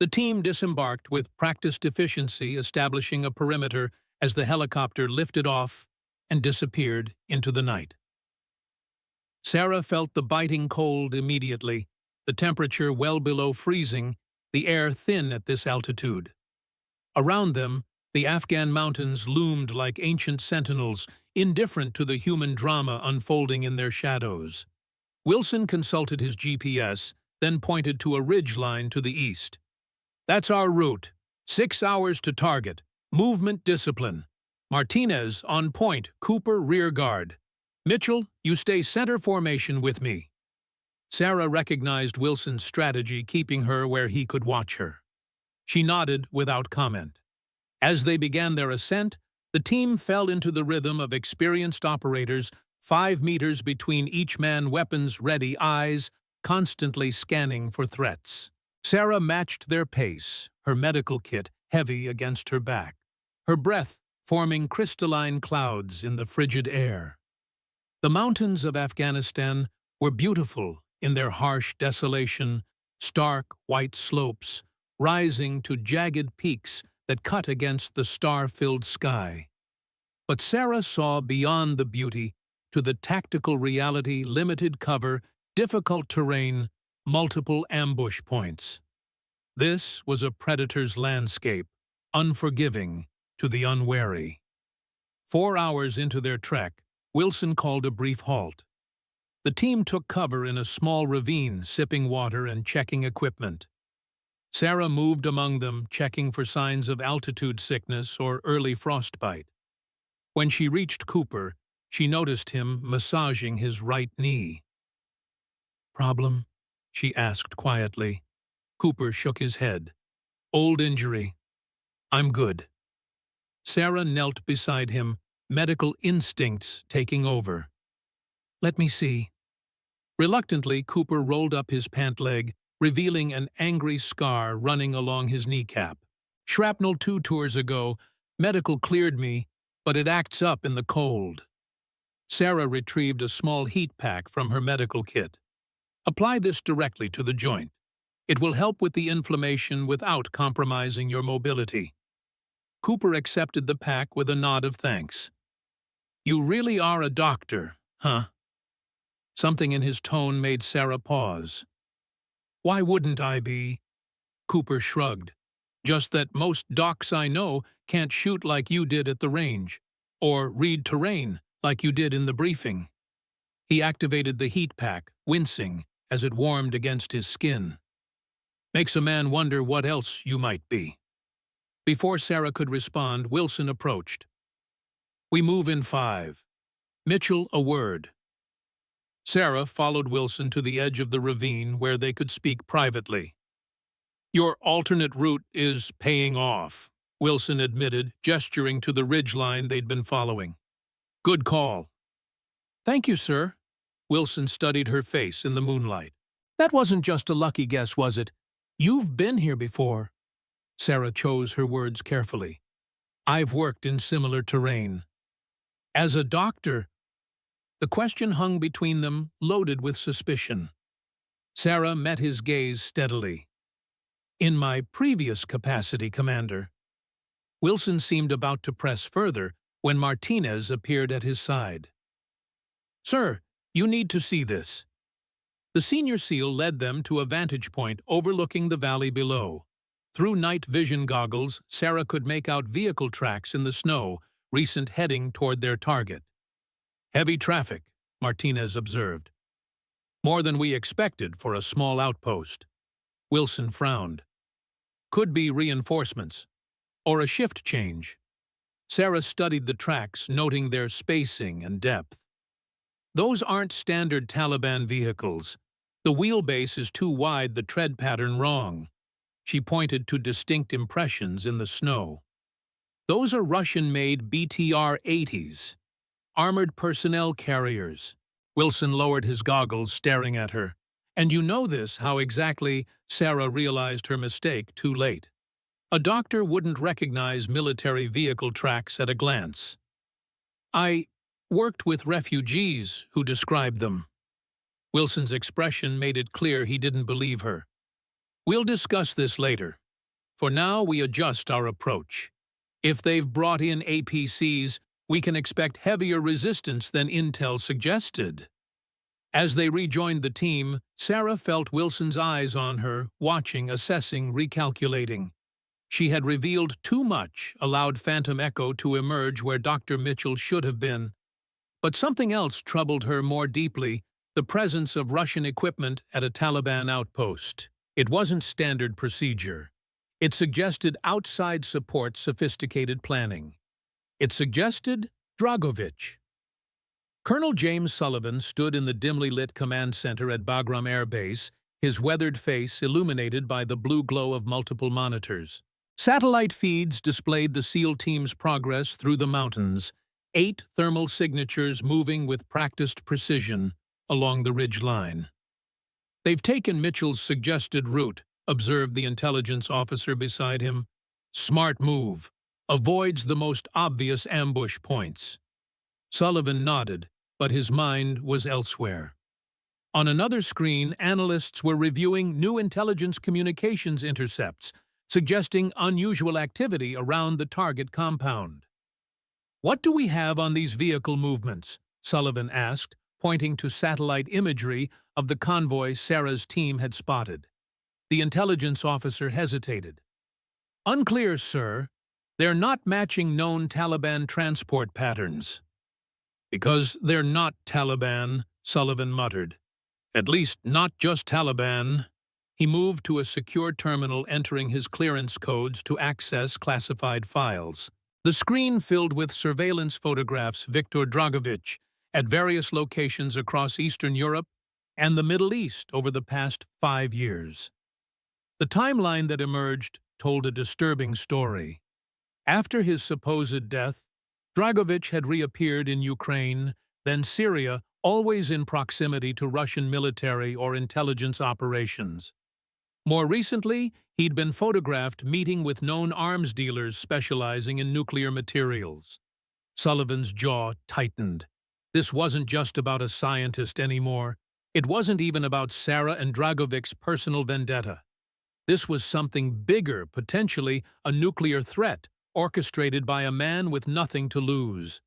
The team disembarked with practiced efficiency, establishing a perimeter as the helicopter lifted off and disappeared into the night. Sarah felt the biting cold immediately, the temperature well below freezing, the air thin at this altitude. Around them, the Afghan mountains loomed like ancient sentinels, indifferent to the human drama unfolding in their shadows. Wilson consulted his GPS, then pointed to a ridge line to the east. "That's our route. 6 hours to target. Movement discipline. Martinez on point, Cooper rear guard. Mitchell, you stay center formation with me." Sarah recognized Wilson's strategy, keeping her where he could watch her. She nodded without comment. As they began their ascent, the team fell into the rhythm of experienced operators, 5 meters between each man, weapons ready, eyes constantly scanning for threats. Sarah matched their pace, her medical kit heavy against her back, her breath forming crystalline clouds in the frigid air. The mountains of Afghanistan were beautiful in their harsh desolation, stark white slopes, rising to jagged peaks that cut against the star-filled sky. But Sarah saw beyond the beauty to the tactical reality, limited cover, difficult terrain, multiple ambush points. This was a predator's landscape, unforgiving to the unwary. 4 hours into their trek, Wilson called a brief halt. The team took cover in a small ravine, sipping water and checking equipment. Sarah moved among them, checking for signs of altitude sickness or early frostbite. When she reached Cooper, she noticed him massaging his right knee. "Problem?" she asked quietly. Cooper shook his head. "Old injury. I'm good." Sarah knelt beside him, medical instincts taking over. "Let me see." Reluctantly, Cooper rolled up his pant leg, revealing an angry scar running along his kneecap. "Shrapnel 2 tours ago. Medical cleared me, but it acts up in the cold." Sarah retrieved a small heat pack from her medical kit. "Apply this directly to the joint. It will help with the inflammation without compromising your mobility." Cooper accepted the pack with a nod of thanks. "You really are a doctor, huh?" Something in his tone made Sarah pause. "Why wouldn't I be?" Cooper shrugged. "Just that most docs I know can't shoot like you did at the range, or read terrain like you did in the briefing." He activated the heat pack, wincing as it warmed against his skin. "Makes a man wonder what else you might be." Before Sarah could respond, Wilson approached. "We move in 5. Mitchell, a word." Sarah followed Wilson to the edge of the ravine where they could speak privately. "Your alternate route is paying off," Wilson admitted, gesturing to the ridgeline they'd been following. "Good call." "Thank you, sir." Wilson studied her face in the moonlight. "That wasn't just a lucky guess, was it? You've been here before. Sarah chose her words carefully. I've worked in similar terrain. As a doctor, the question hung between them, loaded with suspicion. Sarah met his gaze steadily. In my previous capacity, Commander. Wilson seemed about to press further when Martinez appeared at his side. Sir, you need to see this. The senior SEAL led them to a vantage point overlooking the valley below. Through night vision goggles, Sarah could make out vehicle tracks in the snow, recent heading toward their target. Heavy traffic, Martinez observed. More than we expected for a small outpost. Wilson frowned. Could be reinforcements, or a shift change. Sarah studied the tracks, noting their spacing and depth. Those aren't standard Taliban vehicles. The wheelbase is too wide, the tread pattern wrong. She pointed to distinct impressions in the snow. Those are Russian-made BTR-80s, armored personnel carriers. Wilson lowered his goggles, staring at her. And you know this, how exactly? Sarah realized her mistake too late. A doctor wouldn't recognize military vehicle tracks at a glance. I worked with refugees who described them. Wilson's expression made it clear he didn't believe her. We'll discuss this later. For now, we adjust our approach. If they've brought in APCs, we can expect heavier resistance than intel suggested. As they rejoined the team, Sarah felt Wilson's eyes on her, watching, assessing, recalculating. She had revealed too much, allowed Phantom Echo to emerge where Dr. Mitchell should have been. But something else troubled her more deeply, the presence of Russian equipment at a Taliban outpost. It wasn't standard procedure. It suggested outside support, sophisticated planning. It suggested Dragovich. Colonel James Sullivan stood in the dimly lit command center at Bagram Air Base, his weathered face illuminated by the blue glow of multiple monitors. Satellite feeds displayed the SEAL team's progress through the mountains, 8 thermal signatures moving with practiced precision along the ridge line. They've taken Mitchell's suggested route, observed the intelligence officer beside him. Smart move. Avoids the most obvious ambush points. Sullivan nodded, but his mind was elsewhere. On another screen, analysts were reviewing new intelligence communications intercepts, suggesting unusual activity around the target compound. What do we have on these vehicle movements? Sullivan asked, pointing to satellite imagery of the convoy Sarah's team had spotted. The intelligence officer hesitated. Unclear, sir. They're not matching known Taliban transport patterns. Because they're not Taliban, Sullivan muttered. At least not just Taliban. He moved to a secure terminal, entering his clearance codes to access classified files. The screen filled with surveillance photographs Viktor Dragovich at various locations across Eastern Europe and the Middle East over the past 5 years. The timeline that emerged told a disturbing story. After his supposed death, Dragovich had reappeared in Ukraine, then Syria, always in proximity to Russian military or intelligence operations. More recently, he'd been photographed meeting with known arms dealers specializing in nuclear materials. Sullivan's jaw tightened. This wasn't just about a scientist anymore. It wasn't even about Sarah and Dragovich's personal vendetta. This was something bigger, potentially a nuclear threat, orchestrated by a man with nothing to lose.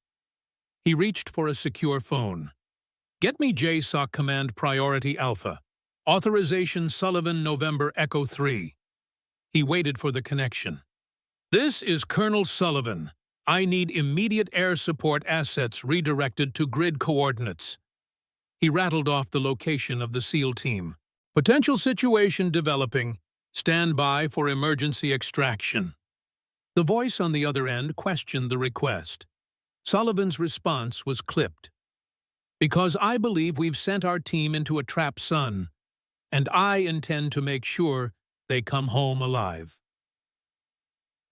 He reached for a secure phone. Get me JSOC Command Priority Alpha. Authorization Sullivan November Echo 3. He waited for the connection. This is Colonel Sullivan. I need immediate air support assets redirected to grid coordinates. He rattled off the location of the SEAL team. Potential situation developing. Stand by for emergency extraction. The voice on the other end questioned the request. Sullivan's response was clipped. Because I believe we've sent our team into a trap, son, and I intend to make sure they come home alive.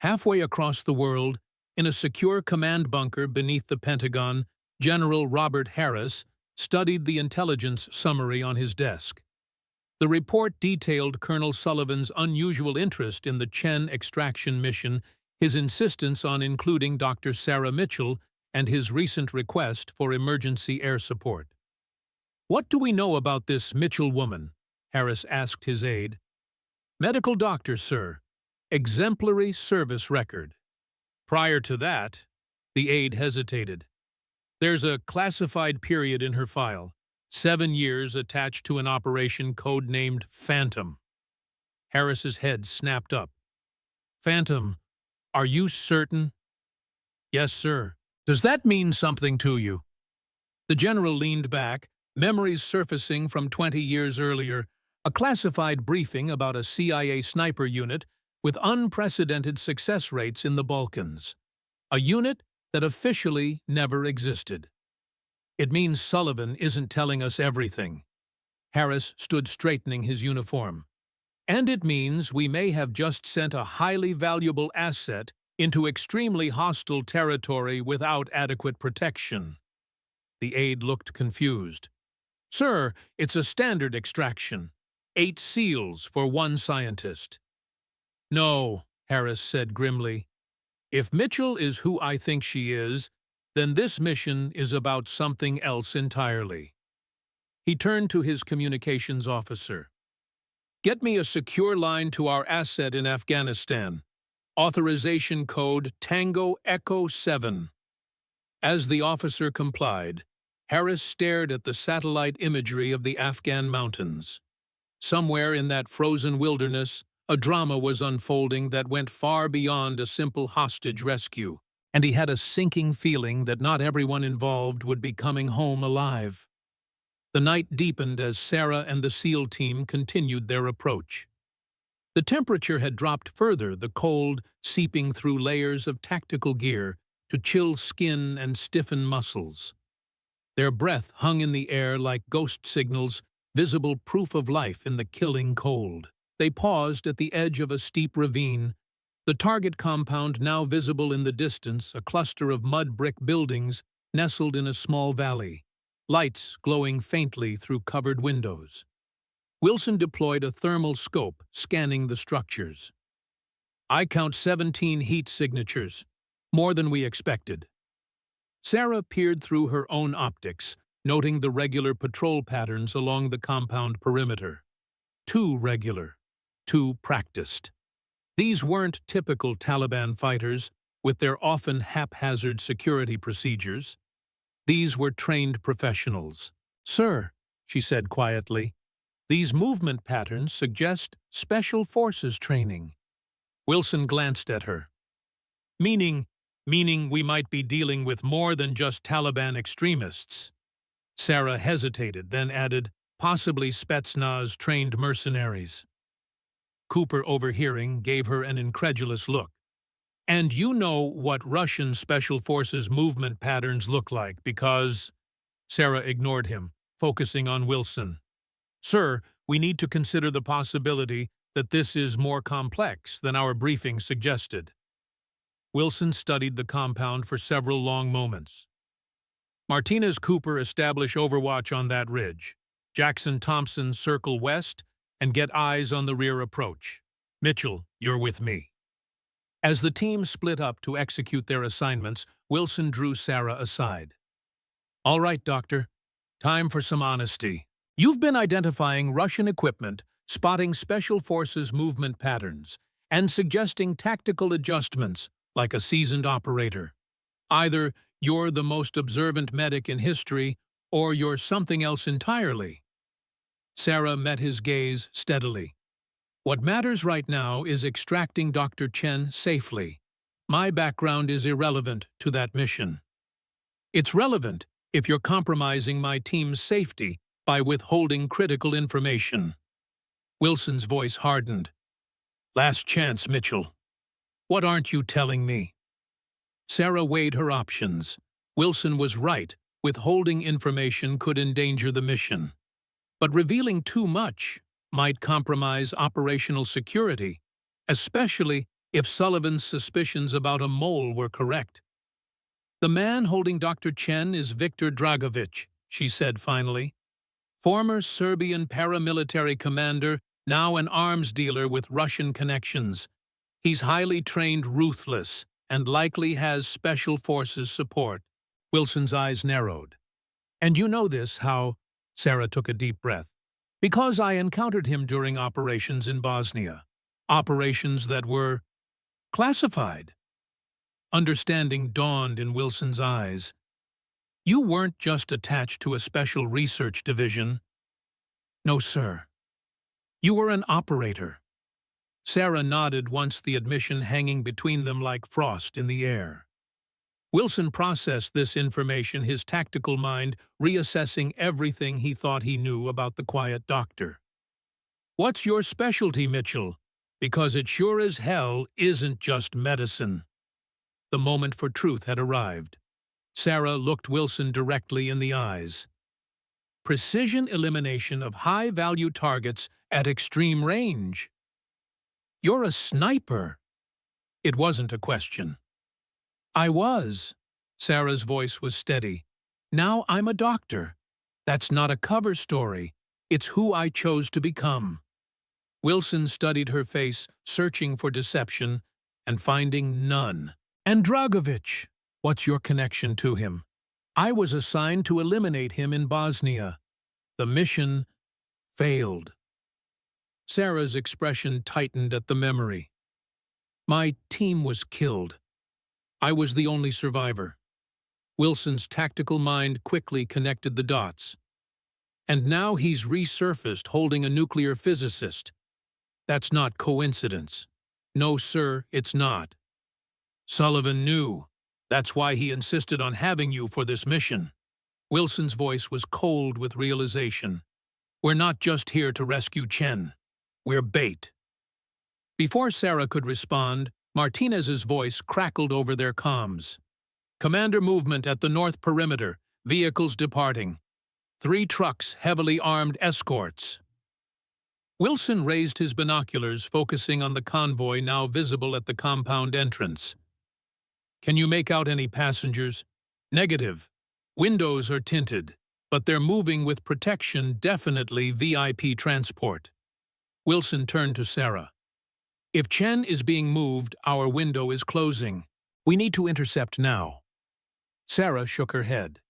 Halfway across the world, in a secure command bunker beneath the Pentagon, General Robert Harris studied the intelligence summary on his desk. The report detailed Colonel Sullivan's unusual interest in the Chen extraction mission, his insistence on including Dr. Sarah Mitchell, and his recent request for emergency air support. "What do we know about this Mitchell woman?" Harris asked his aide. "Medical doctor, sir. Exemplary service record." Prior to that, the aide hesitated. "There's a classified period in her file. 7 years attached to an operation code-named Phantom." Harris's head snapped up. "Phantom, are you certain?" "Yes, sir." "Does that mean something to you?" The general leaned back, memories surfacing from 20 years earlier, a classified briefing about a CIA sniper unit with unprecedented success rates in the Balkans. A unit that officially never existed. "It means Sullivan isn't telling us everything." Harris stood straightening his uniform. "And it means we may have just sent a highly valuable asset into extremely hostile territory without adequate protection." The aide looked confused. "Sir, it's a standard extraction. 8 SEALs for 1 scientist." "No," Harris said grimly. "If Mitchell is who I think she is, then this mission is about something else entirely." He turned to his communications officer. "Get me a secure line to our asset in Afghanistan. Authorization code Tango Echo 7. As the officer complied, Harris stared at the satellite imagery of the Afghan mountains. Somewhere in that frozen wilderness, a drama was unfolding that went far beyond a simple hostage rescue, and he had a sinking feeling that not everyone involved would be coming home alive. The night deepened as Sarah and the SEAL team continued their approach. The temperature had dropped further, the cold seeping through layers of tactical gear to chill skin and stiffen muscles. Their breath hung in the air like ghost signals, visible proof of life in the killing cold. They paused at the edge of a steep ravine, the target compound now visible in the distance, a cluster of mud brick buildings nestled in a small valley, lights glowing faintly through covered windows. Wilson deployed a thermal scope, scanning the structures. "I count 17 heat signatures, more than we expected." Sarah peered through her own optics, noting the regular patrol patterns along the compound perimeter. Too regular, too practiced. These weren't typical Taliban fighters, with their often haphazard security procedures. These were trained professionals. "Sir," she said quietly, "these movement patterns suggest special forces training." Wilson glanced at her. Meaning we might be dealing with more than just Taliban extremists." Sarah hesitated, then added, "Possibly Spetsnaz-trained mercenaries." Cooper, overhearing, gave her an incredulous look. "And you know what Russian Special Forces movement patterns look like because—" Sarah ignored him, focusing on Wilson. "Sir, we need to consider the possibility that this is more complex than our briefing suggested." Wilson studied the compound for several long moments. "Martinez Cooper establish overwatch on that ridge. Jackson Thompson circle west and get eyes on the rear approach. Mitchell, you're with me." As the team split up to execute their assignments, Wilson drew Sarah aside. "All right, Doctor. Time for some honesty. You've been identifying Russian equipment, spotting Special Forces movement patterns, and suggesting tactical adjustments like a seasoned operator. Either you're the most observant medic in history, or you're something else entirely." Sarah met his gaze steadily. "What matters right now is extracting Dr. Chen safely. My background is irrelevant to that mission." "It's relevant if you're compromising my team's safety by withholding critical information." Wilson's voice hardened. "Last chance, Mitchell. What aren't you telling me?" Sarah weighed her options. Wilson was right. Withholding information could endanger the mission. But revealing too much might compromise operational security, especially if Sullivan's suspicions about a mole were correct. "The man holding Dr. Chen is Viktor Dragovich," she said finally. former Serbian paramilitary commander, now an arms dealer with Russian connections. He's highly trained, ruthless, and likely has special forces support. Wilson's eyes narrowed. And you know this, how? Sarah took a deep breath. Because I encountered him during operations in Bosnia. Operations that were classified. Understanding dawned in Wilson's eyes. You weren't just attached to a special research division. No, sir. You were an operator. Sarah nodded, once the admission hanging between them like frost in the air. Wilson processed this information, his tactical mind reassessing everything he thought he knew about the quiet doctor. What's your specialty, Mitchell? Because it sure as hell isn't just medicine. The moment for truth had arrived. Sarah looked Wilson directly in the eyes. Precision elimination of high-value targets at extreme range. You're a sniper. It wasn't a question. I was. Sarah's voice was steady. Now I'm a doctor. That's not a cover story. It's who I chose to become. Wilson studied her face, searching for deception, and finding none. And Dragovich, what's your connection to him? I was assigned to eliminate him in Bosnia. The mission failed. Sarah's expression tightened at the memory. My team was killed. I was the only survivor. Wilson's tactical mind quickly connected the dots. And now he's resurfaced holding a nuclear physicist. That's not coincidence. No, sir, it's not. Sullivan knew. That's why he insisted on having you for this mission. Wilson's voice was cold with realization. We're not just here to rescue Chen. We're bait. Before Sarah could respond, Martinez's voice crackled over their comms. Commander movement at the north perimeter. Vehicles departing. 3 trucks, heavily armed escorts. Wilson raised his binoculars, focusing on the convoy now visible at the compound entrance. Can you make out any passengers? Negative. Windows are tinted, but they're moving with protection, definitely VIP transport. Wilson turned to Sarah. If Chen is being moved, our window is closing. We need to intercept now. Sarah shook her head.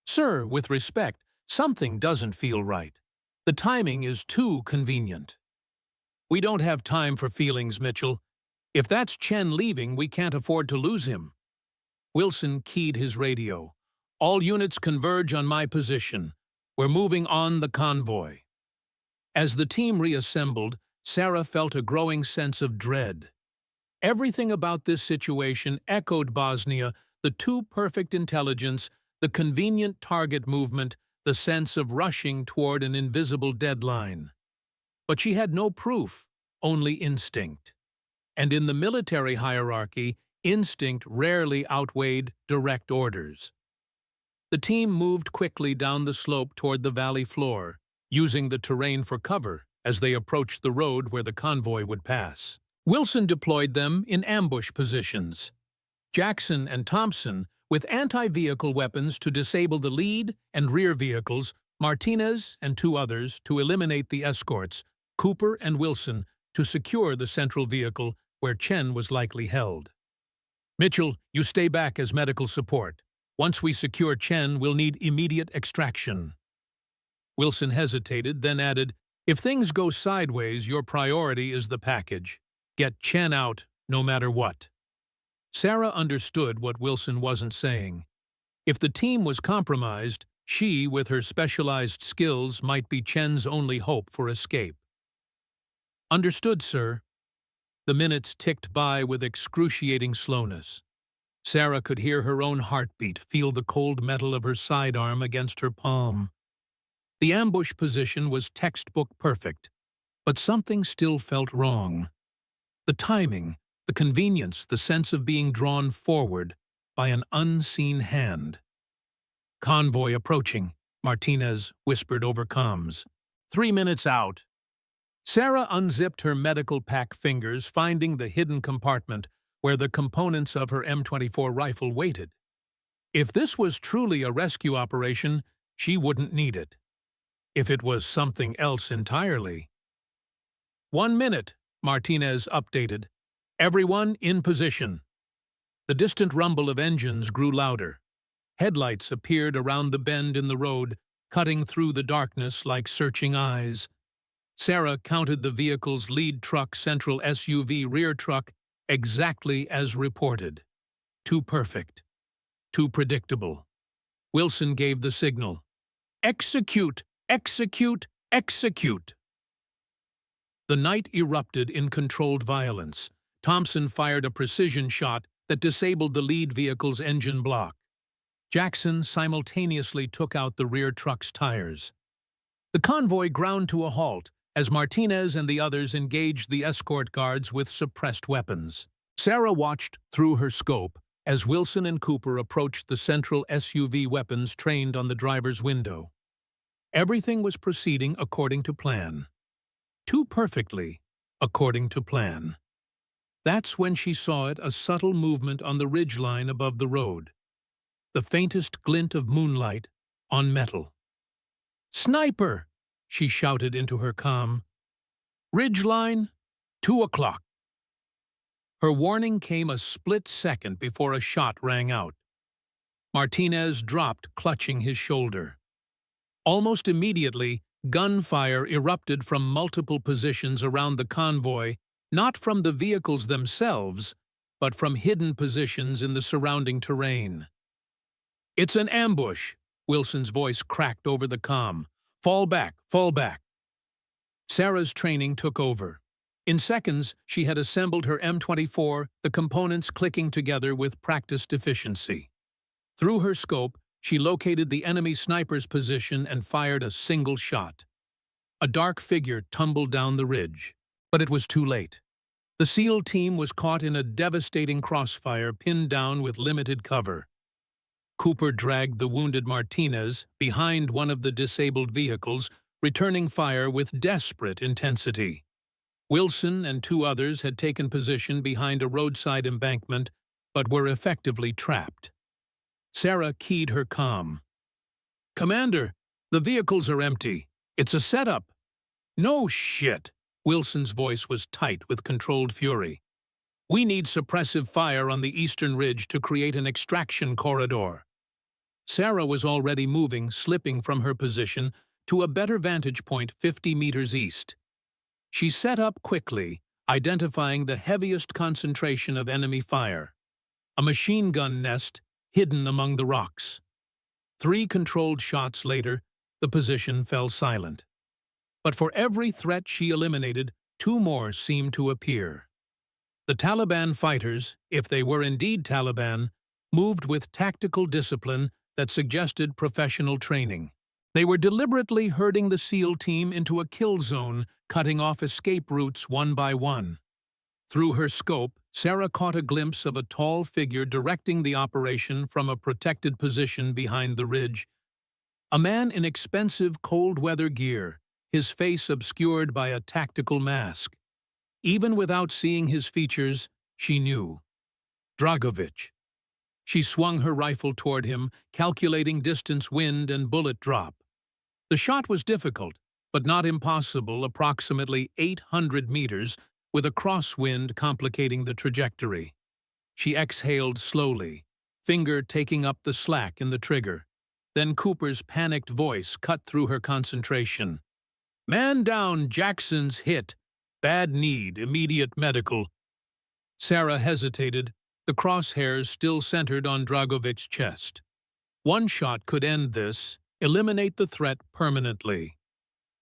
Sir, with respect, something doesn't feel right. The timing is too convenient. We don't have time for feelings, Mitchell. If that's Chen leaving, we can't afford to lose him. Wilson keyed his radio. All units converge on my position. We're moving on the convoy. As the team reassembled, Sarah felt a growing sense of dread. Everything about this situation echoed Bosnia, the too perfect intelligence, the convenient target movement, the sense of rushing toward an invisible deadline. But she had no proof, only instinct. And in the military hierarchy, instinct rarely outweighed direct orders. The team moved quickly down the slope toward the valley floor, using the terrain for cover as they approached the road where the convoy would pass. Wilson deployed them in ambush positions. Jackson and Thompson with anti-vehicle weapons to disable the lead and rear vehicles, Martinez and 2 others to eliminate the escorts, Cooper and Wilson to secure the central vehicle where Chen was likely held. Mitchell, you stay back as medical support. Once we secure Chen, we'll need immediate extraction. Wilson hesitated, then added, if things go sideways, your priority is the package. Get Chen out, no matter what. Sarah understood what Wilson wasn't saying. If the team was compromised, she, with her specialized skills, might be Chen's only hope for escape. Understood, sir. The minutes ticked by with excruciating slowness. Sarah could hear her own heartbeat, feel the cold metal of her sidearm against her palm. The ambush position was textbook perfect, but something still felt wrong. The timing, the convenience, the sense of being drawn forward by an unseen hand. Convoy approaching, Martinez whispered over comms. 3 minutes out. Sarah unzipped her medical pack fingers, finding the hidden compartment where the components of her M24 rifle waited. If this was truly a rescue operation, she wouldn't need it. if it was something else entirely. 1 minute, Martinez updated. Everyone in position. The distant rumble of engines grew louder. Headlights appeared around the bend in the road, cutting through the darkness like searching eyes. Sarah counted the vehicle's lead truck, central SUV, rear truck, exactly as reported. Too perfect. Too predictable. Wilson gave the signal. Execute! Execute! Execute! The night erupted in controlled violence. Thompson fired a precision shot that disabled the lead vehicle's engine block. Jackson simultaneously took out the rear truck's tires. The convoy ground to a halt as Martinez and the others engaged the escort guards with suppressed weapons. Sarah watched through her scope as Wilson and Cooper approached the central SUV, weapons trained on the driver's window. Everything was proceeding according to plan. Too perfectly according to plan. That's when she saw it, a subtle movement on the ridgeline above the road. The faintest glint of moonlight on metal. "Sniper!" she shouted into her comm. "Ridgeline, 2 o'clock." Her warning came a split second before a shot rang out. Martinez dropped, clutching his shoulder. Almost immediately, gunfire erupted from multiple positions around the convoy, not from the vehicles themselves, but from hidden positions in the surrounding terrain. "It's an ambush," Wilson's voice cracked over the comm. "Fall back, fall back." Sarah's training took over. In seconds, she had assembled her M24, the components clicking together with practiced efficiency. Through her scope, she located the enemy sniper's position and fired a single shot. A dark figure tumbled down the ridge. But it was too late. The SEAL team was caught in a devastating crossfire, pinned down with limited cover. Cooper dragged the wounded Martinez behind one of the disabled vehicles, returning fire with desperate intensity. Wilson and 2 others had taken position behind a roadside embankment, but were effectively trapped. Sarah keyed her comm. "Commander, the vehicles are empty. It's a setup." "No shit." Wilson's voice was tight with controlled fury. "We need suppressive fire on the eastern ridge to create an extraction corridor." Sarah was already moving, slipping from her position to a better vantage point 50 meters east. She set up quickly, identifying the heaviest concentration of enemy fire. A machine gun nest hidden among the rocks. 3 controlled shots later, the position fell silent. But for every threat she eliminated, 2 more seemed to appear. The Taliban fighters, if they were indeed Taliban, moved with tactical discipline that suggested professional training. They were deliberately herding the SEAL team into a kill zone, cutting off escape routes one by one. Through her scope, Sarah caught a glimpse of a tall figure directing the operation from a protected position behind the ridge. A man in expensive cold-weather gear, his face obscured by a tactical mask. Even without seeing his features, she knew. Dragovich. She swung her rifle toward him, calculating distance, wind, and bullet drop. The shot was difficult, but not impossible, approximately 800 meters, with a crosswind complicating the trajectory. She exhaled slowly, finger taking up the slack in the trigger. Then Cooper's panicked voice cut through her concentration. "Man down, Jackson's hit. Bad need, immediate medical." Sarah hesitated, the crosshairs still centered on Dragovich's chest. One shot could end this, eliminate the threat permanently.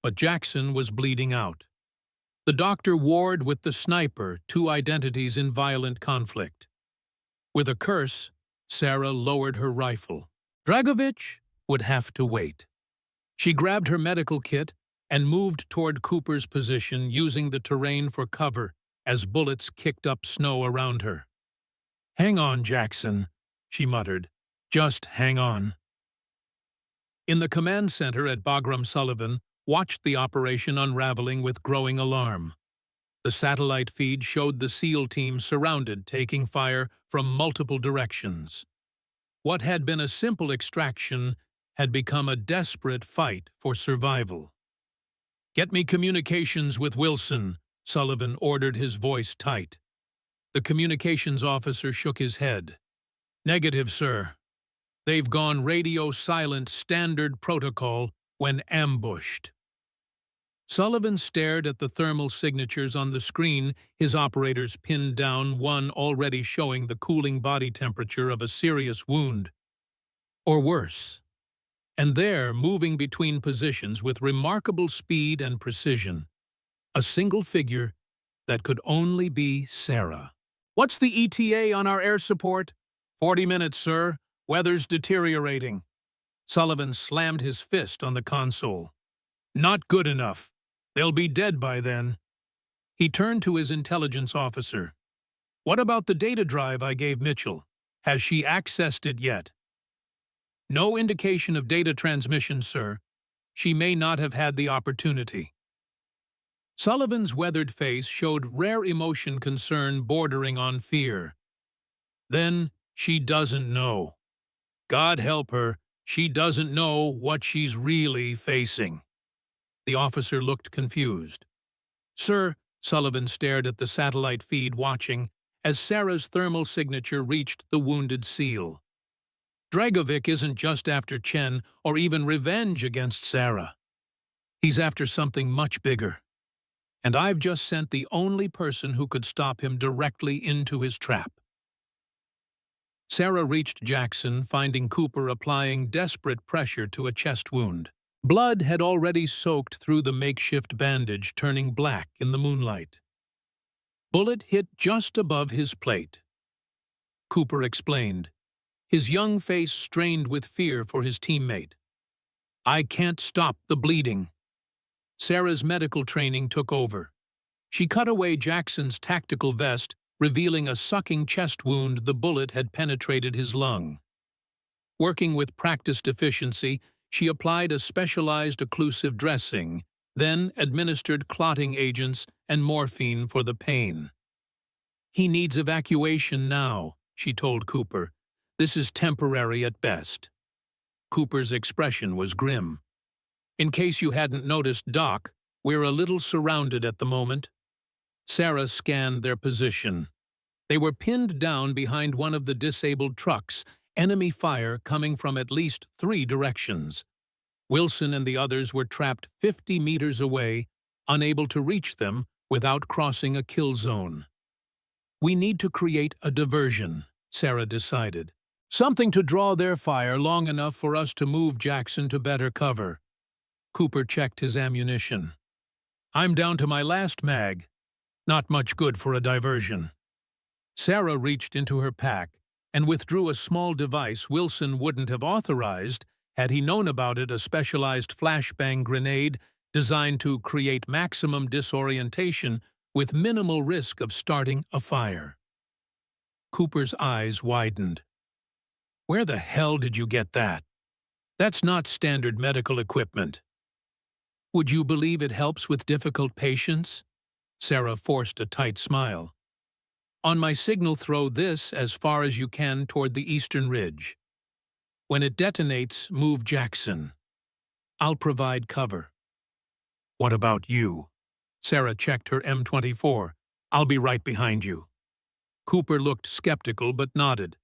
But Jackson was bleeding out. The doctor warred with the sniper, 2 identities in violent conflict. With a curse, Sarah lowered her rifle. Dragovich would have to wait. She grabbed her medical kit and moved toward Cooper's position, using the terrain for cover as bullets kicked up snow around her. "Hang on, Jackson," she muttered. "Just hang on." In the command center at Bagram, Sullivan watched the operation unraveling with growing alarm. The satellite feed showed the SEAL team surrounded, taking fire from multiple directions. What had been a simple extraction had become a desperate fight for survival. "Get me communications with Wilson," Sullivan ordered, his voice tight. The communications officer shook his head. "Negative, sir. They've gone radio silent, standard protocol when ambushed." Sullivan stared at the thermal signatures on the screen. His operators pinned down one already showing the cooling body temperature of a serious wound. Or worse. And there, moving between positions with remarkable speed and precision, a single figure that could only be Sarah. "What's the ETA on our air support?" 40 minutes, sir. Weather's deteriorating." Sullivan slammed his fist on the console. "Not good enough. They'll be dead by then." He turned to his intelligence officer. "What about the data drive I gave Mitchell? Has she accessed it yet?" "No indication of data transmission, sir. She may not have had the opportunity." Sullivan's weathered face showed rare emotion, concern bordering on fear. "Then she doesn't know. God help her, she doesn't know what she's really facing." The officer looked confused. "Sir," Sullivan stared at the satellite feed, watching as Sarah's thermal signature reached the wounded SEAL. "Dragovic isn't just after Chen or even revenge against Sarah. He's after something much bigger. And I've just sent the only person who could stop him directly into his trap." Sarah reached Jackson, finding Cooper applying desperate pressure to a chest wound. Blood had already soaked through the makeshift bandage, turning black in the moonlight. "Bullet hit just above his plate," Cooper explained, his young face strained with fear for his teammate. "I can't stop the bleeding." Sarah's medical training took over. She cut away Jackson's tactical vest, revealing a sucking chest wound. The bullet had penetrated his lung. Working with practiced efficiency, she applied a specialized occlusive dressing, then administered clotting agents and morphine for the pain. "He needs evacuation now," she told Cooper. "This is temporary at best." Cooper's expression was grim. "In case you hadn't noticed, Doc, we're a little surrounded at the moment." Sarah scanned their position. They were pinned down behind one of the disabled trucks, enemy fire coming from at least 3 directions. Wilson and the others were trapped 50 meters away, unable to reach them without crossing a kill zone. "We need to create a diversion," Sarah decided. "Something to draw their fire long enough for us to move Jackson to better cover." Cooper checked his ammunition. "I'm down to my last mag. Not much good for a diversion." Sarah reached into her pack and withdrew a small device Wilson wouldn't have authorized had he known about it, a specialized flashbang grenade designed to create maximum disorientation with minimal risk of starting a fire. Cooper's eyes widened. "Where the hell did you get that? That's not standard medical equipment." "Would you believe it helps with difficult patients?" Sarah forced a tight smile. "On my signal, throw this as far as you can toward the eastern ridge. When it detonates, move Jackson. I'll provide cover." "What about you?" Sarah checked her M24. "I'll be right behind you." Cooper looked skeptical but nodded.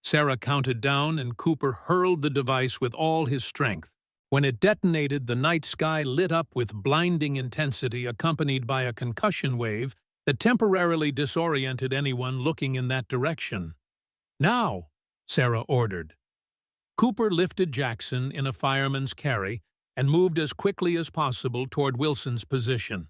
Sarah counted down and Cooper hurled the device with all his strength. When it detonated, the night sky lit up with blinding intensity, accompanied by a concussion wave that temporarily disoriented anyone looking in that direction. "Now," Sarah ordered. Cooper lifted Jackson in a fireman's carry and moved as quickly as possible toward Wilson's position.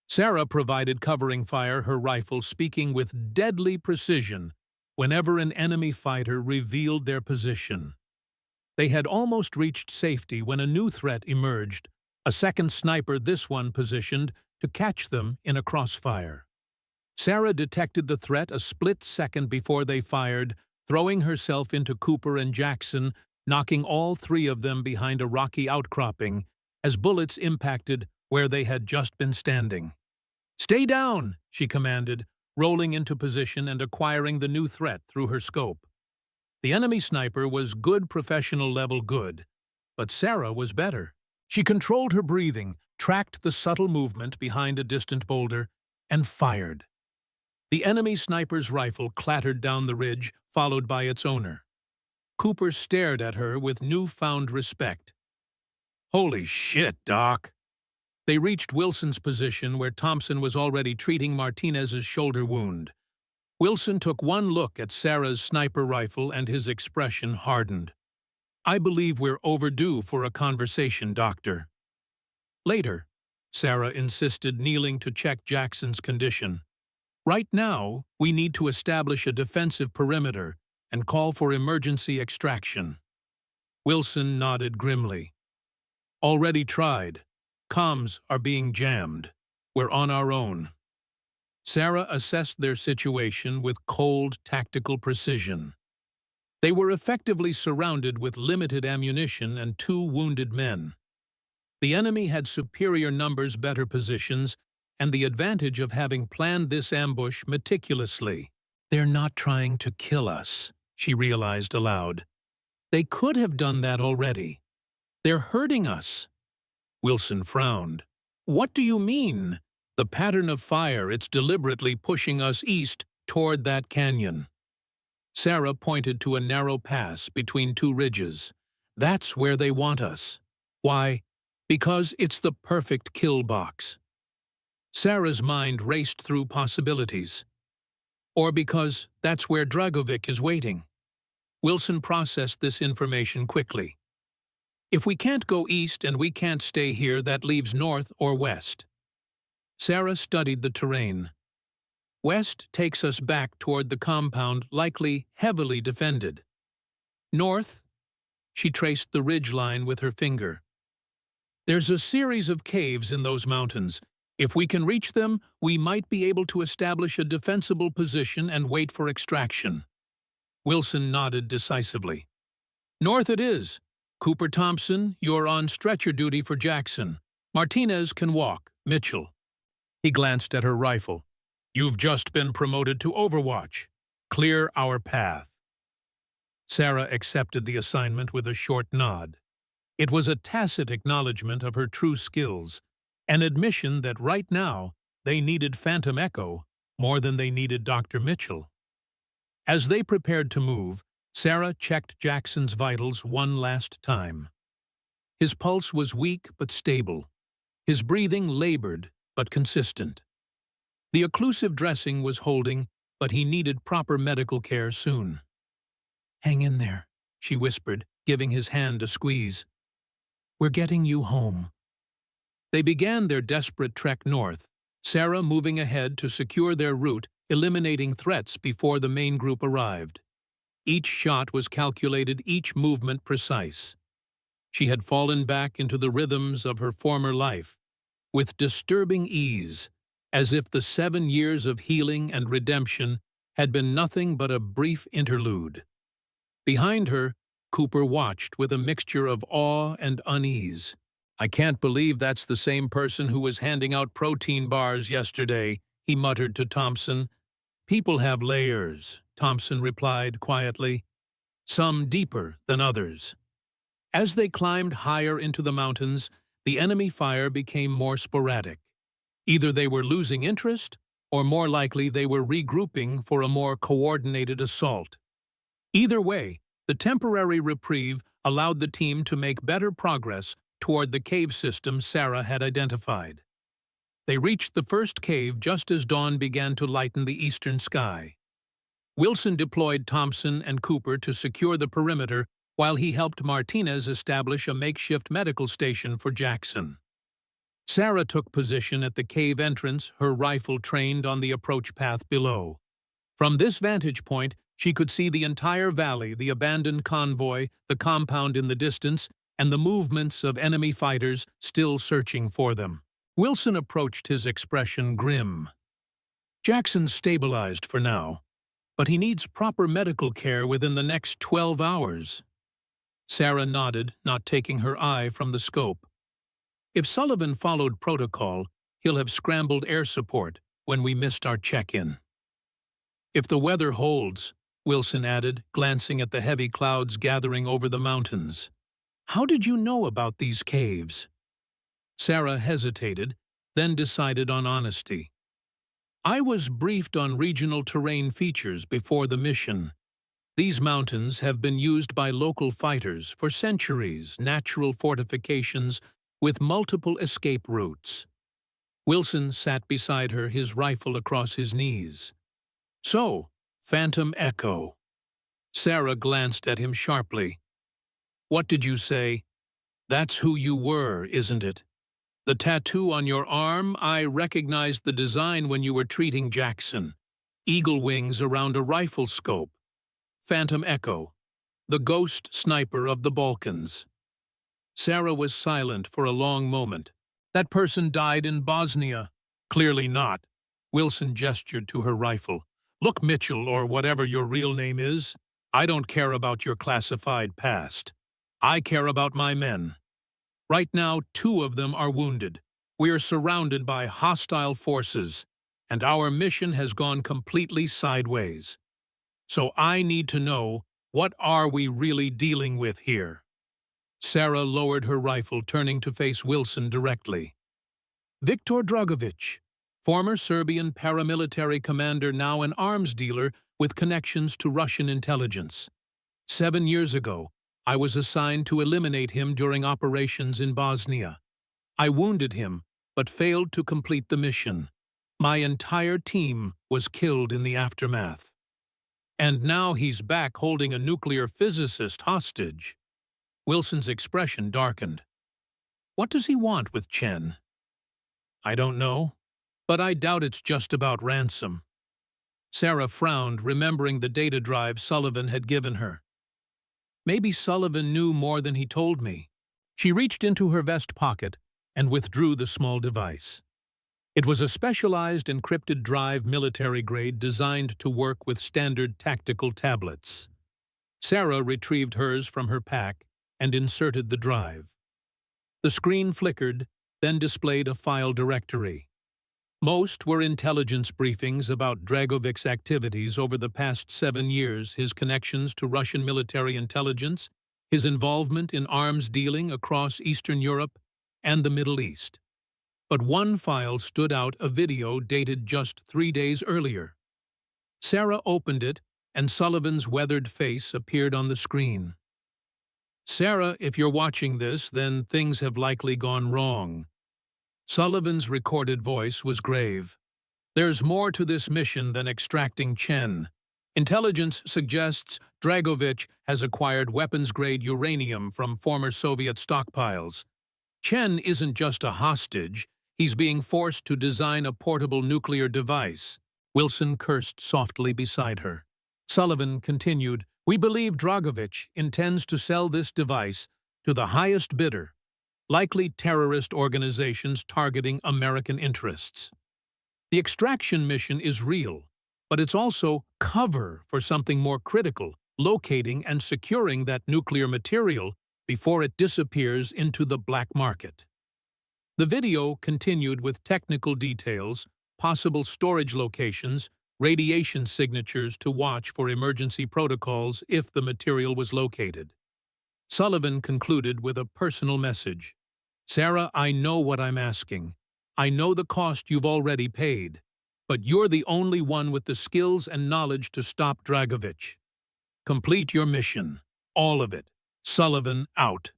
Sarah provided covering fire, her rifle speaking with deadly precision whenever an enemy fighter revealed their position. They had almost reached safety when a new threat emerged, a second sniper, this one positioned to catch them in a crossfire. Sarah detected the threat a split second before they fired, throwing herself into Cooper and Jackson, knocking all 3 of them behind a rocky outcropping as bullets impacted where they had just been standing. "Stay down," she commanded, rolling into position and acquiring the new threat through her scope. The enemy sniper was good, professional level good, but Sarah was better. She controlled her breathing, tracked the subtle movement behind a distant boulder, and fired. The enemy sniper's rifle clattered down the ridge, followed by its owner. Cooper stared at her with newfound respect. "Holy shit, Doc." They reached Wilson's position where Thompson was already treating Martinez's shoulder wound. Wilson took one look at Sarah's sniper rifle and his expression hardened. "I believe we're overdue for a conversation, Doctor." Later, Sarah insisted, kneeling to check Jackson's condition. "Right now, we need to establish a defensive perimeter and call for emergency extraction." Wilson nodded grimly. "Already tried. Comms are being jammed. We're on our own." Sarah assessed their situation with cold, tactical precision. They were effectively surrounded with limited ammunition and 2 wounded men. The enemy had superior numbers, better positions, and the advantage of having planned this ambush meticulously. "They're not trying to kill us," she realized aloud. "They could have done that already. They're hurting us." Wilson frowned. "What do you mean?" "The pattern of fire, it's deliberately pushing us east toward that canyon." Sarah pointed to a narrow pass between 2 ridges. "That's where they want us." "Why?" "Because it's the perfect kill box." Sarah's mind raced through possibilities. "Or because that's where Dragovic is waiting." Wilson processed this information quickly. "If we can't go east and we can't stay here, that leaves north or west." Sarah studied the terrain. "West takes us back toward the compound, likely heavily defended. North?" She traced the ridge line with her finger. "There's a series of caves in those mountains. If we can reach them, we might be able to establish a defensible position and wait for extraction." Wilson nodded decisively. "North it is. Cooper Thompson, you're on stretcher duty for Jackson. Martinez can walk. Mitchell." He glanced at her rifle. "You've just been promoted to Overwatch. Clear our path." Sarah accepted the assignment with a short nod. It was a tacit acknowledgement of her true skills, an admission that right now they needed Phantom Echo more than they needed Dr. Mitchell. As they prepared to move, Sarah checked Jackson's vitals one last time. His pulse was weak but stable. His breathing labored but consistent. The occlusive dressing was holding, but he needed proper medical care soon. "Hang in there," she whispered, giving his hand a squeeze. "We're getting you home." They began their desperate trek north, Sarah moving ahead to secure their route, eliminating threats before the main group arrived. Each shot was calculated, each movement precise. She had fallen back into the rhythms of her former life, with disturbing ease, as if the 7 years of healing and redemption had been nothing but a brief interlude. Behind her, Cooper watched with a mixture of awe and unease. "I can't believe that's the same person who was handing out protein bars yesterday," he muttered to Thompson. "People have layers," Thompson replied quietly, "some deeper than others." As they climbed higher into the mountains, the enemy fire became more sporadic. Either they were losing interest, or more likely they were regrouping for a more coordinated assault. Either way, the temporary reprieve allowed the team to make better progress toward the cave system Sarah had identified. They reached the first cave just as dawn began to lighten the eastern sky. Wilson deployed Thompson and Cooper to secure the perimeter while he helped Martinez establish a makeshift medical station for Jackson. Sarah took position at the cave entrance, her rifle trained on the approach path below. From this vantage point, she could see the entire valley, the abandoned convoy, the compound in the distance, and the movements of enemy fighters still searching for them. Wilson approached, his expression grim. "Jackson's stabilized for now, but he needs proper medical care within the next 12 hours. Sarah nodded, not taking her eye from the scope. "If Sullivan followed protocol, he'll have scrambled air support when we missed our check-in." "If the weather holds," Wilson added, glancing at the heavy clouds gathering over the mountains. How did you know about these caves? Sarah hesitated, then decided on honesty. I was briefed on regional terrain features before the mission. These mountains have been used by local fighters for centuries, natural fortifications with multiple escape routes. Wilson sat beside her, his rifle across his knees. So, Phantom Echo. Sarah glanced at him sharply. What did you say? That's who you were, isn't it? The tattoo on your arm, I recognized the design when you were treating Jackson. Eagle wings around a rifle scope. Phantom Echo, the ghost sniper of the Balkans. Sarah was silent for a long moment. That person died in Bosnia. Clearly not. Wilson gestured to her rifle. Look, Mitchell, or whatever your real name is, I don't care about your classified past. I care about my men. Right now, 2 of them are wounded. We are surrounded by hostile forces, and our mission has gone completely sideways. So I need to know, what are we really dealing with here? Sarah lowered her rifle, turning to face Wilson directly. Viktor Dragovic, former Serbian paramilitary commander, now an arms dealer with connections to Russian intelligence. 7 years ago, I was assigned to eliminate him during operations in Bosnia. I wounded him, but failed to complete the mission. My entire team was killed in the aftermath. And now he's back holding a nuclear physicist hostage. Wilson's expression darkened. What does he want with Chen? I don't know, but I doubt it's just about ransom. Sarah frowned, remembering the data drive Sullivan had given her. Maybe Sullivan knew more than he told me. She reached into her vest pocket and withdrew the small device. It was a specialized encrypted drive, military grade, designed to work with standard tactical tablets. Sarah retrieved hers from her pack and inserted the drive. The screen flickered, then displayed a file directory. Most were intelligence briefings about Dragovic's activities over the past 7 years, his connections to Russian military intelligence, his involvement in arms dealing across Eastern Europe and the Middle East. But one file stood out, a video dated just 3 days earlier. Sarah opened it, and Sullivan's weathered face appeared on the screen. Sarah, if you're watching this, then things have likely gone wrong. Sullivan's recorded voice was grave. There's more to this mission than extracting Chen. Intelligence suggests Dragovic has acquired weapons-grade uranium from former Soviet stockpiles. Chen isn't just a hostage, he's being forced to design a portable nuclear device. Wilson cursed softly beside her. Sullivan continued, We believe Dragovic intends to sell this device to the highest bidder, likely terrorist organizations targeting American interests. The extraction mission is real, but it's also cover for something more critical, locating and securing that nuclear material before it disappears into the black market. The video continued with technical details, possible storage locations, radiation signatures to watch for emergency protocols if the material was located. Sullivan concluded with a personal message. Sarah, I know what I'm asking. I know the cost you've already paid, but you're the only one with the skills and knowledge to stop Dragovic. Complete your mission. All of it. Sullivan out.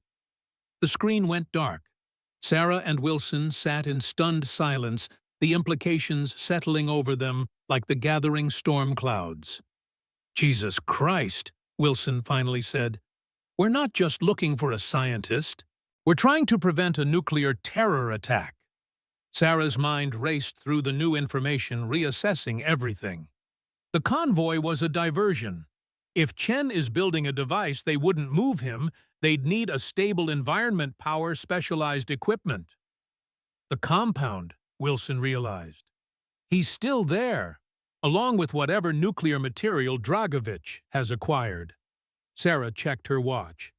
The screen went dark. Sarah and Wilson sat in stunned silence, the implications settling over them like the gathering storm clouds. Jesus Christ, Wilson finally said. We're not just looking for a scientist. We're trying to prevent a nuclear terror attack. Sarah's mind raced through the new information, reassessing everything. The convoy was a diversion. If Chen is building a device, they wouldn't move him. They'd need a stable environment, power, specialized equipment. The compound, Wilson realized. He's still there, along with whatever nuclear material Dragovic has acquired. Sarah checked her watch.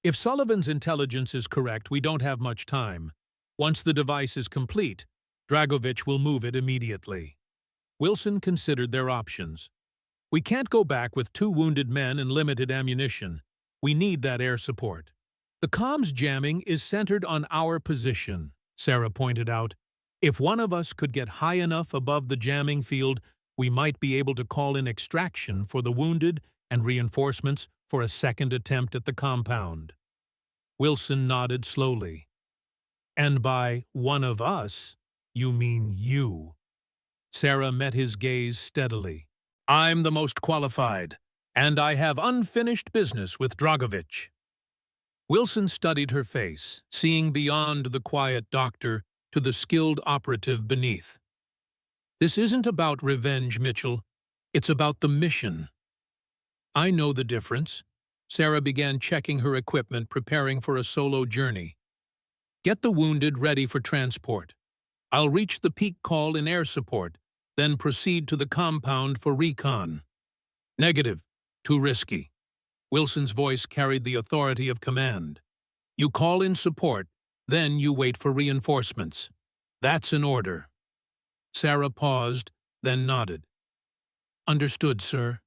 If Sullivan's intelligence is correct, we don't have much time. Once the device is complete, Dragovic will move it immediately. Wilson considered their options. We can't go back with 2 wounded men and limited ammunition. We need that air support. The comms jamming is centered on our position, Sarah pointed out. If one of us could get high enough above the jamming field, we might be able to call in extraction for the wounded and reinforcements for a second attempt at the compound. Wilson nodded slowly. And by one of us, you mean you. Sarah met his gaze steadily. I'm the most qualified, and I have unfinished business with Dragovich. Wilson studied her face, seeing beyond the quiet doctor to the skilled operative beneath. This isn't about revenge, Mitchell. It's about the mission. I know the difference. Sarah began checking her equipment, preparing for a solo journey. Get the wounded ready for transport. I'll reach the peak call in air support, then proceed to the compound for recon. Negative. Too risky. Wilson's voice carried the authority of command. You call in support, then you wait for reinforcements. That's an order. Sarah paused, then nodded. Understood, sir.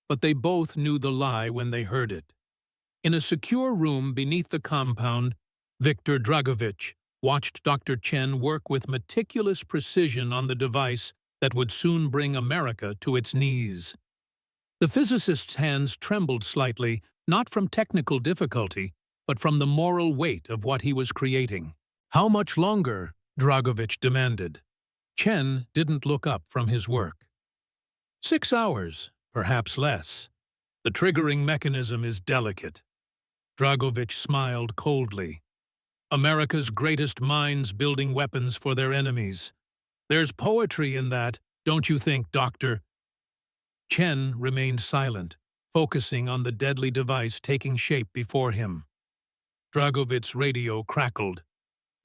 But they both knew the lie when they heard it. In a secure room beneath the compound, Viktor Dragovich watched Dr. Chen work with meticulous precision on the device that would soon bring America to its knees. The physicist's hands trembled slightly, not from technical difficulty, but from the moral weight of what he was creating. How much longer? Dragovich demanded. Chen didn't look up from his work. 6 hours, perhaps less. The triggering mechanism is delicate. Dragovich smiled coldly. America's greatest minds building weapons for their enemies. There's poetry in that, don't you think, Doctor? Chen remained silent, focusing on the deadly device taking shape before him. Dragovich's radio crackled.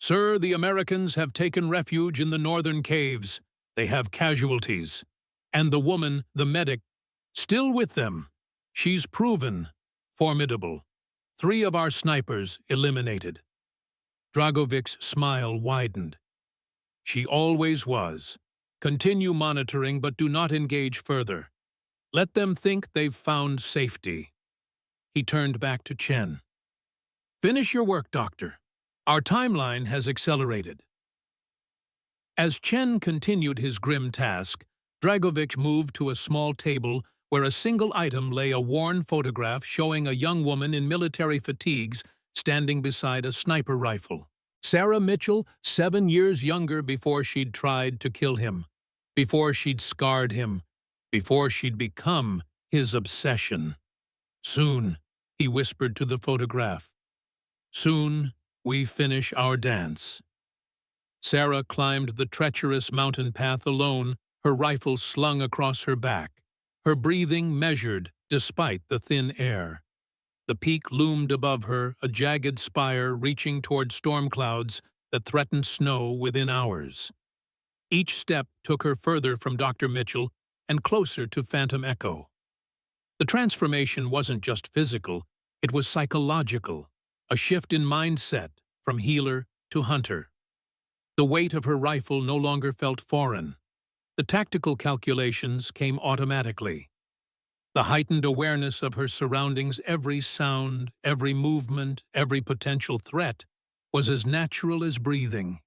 Sir, the Americans have taken refuge in the northern caves. They have casualties. And the woman, the medic, still with them. She's proven formidable. 3 of our snipers eliminated. Dragovich's smile widened. She always was. Continue monitoring, but do not engage further. Let them think they've found safety. He turned back to Chen. Finish your work, Doctor. Our timeline has accelerated. As Chen continued his grim task, Dragovich moved to a small table where a single item lay, a worn photograph showing a young woman in military fatigues standing beside a sniper rifle. Sarah Mitchell, 7 years younger before she'd tried to kill him, before she'd scarred him, before she'd become his obsession. Soon, he whispered to the photograph. Soon, we finish our dance. Sarah climbed the treacherous mountain path alone, her rifle slung across her back, her breathing measured despite the thin air. The peak loomed above her, a jagged spire reaching toward storm clouds that threatened snow within hours. Each step took her further from Dr. Mitchell and closer to Phantom Echo. The transformation wasn't just physical, it was psychological, a shift in mindset from healer to hunter. The weight of her rifle no longer felt foreign. The tactical calculations came automatically. The heightened awareness of her surroundings, every sound, every movement, every potential threat, was as natural as breathing.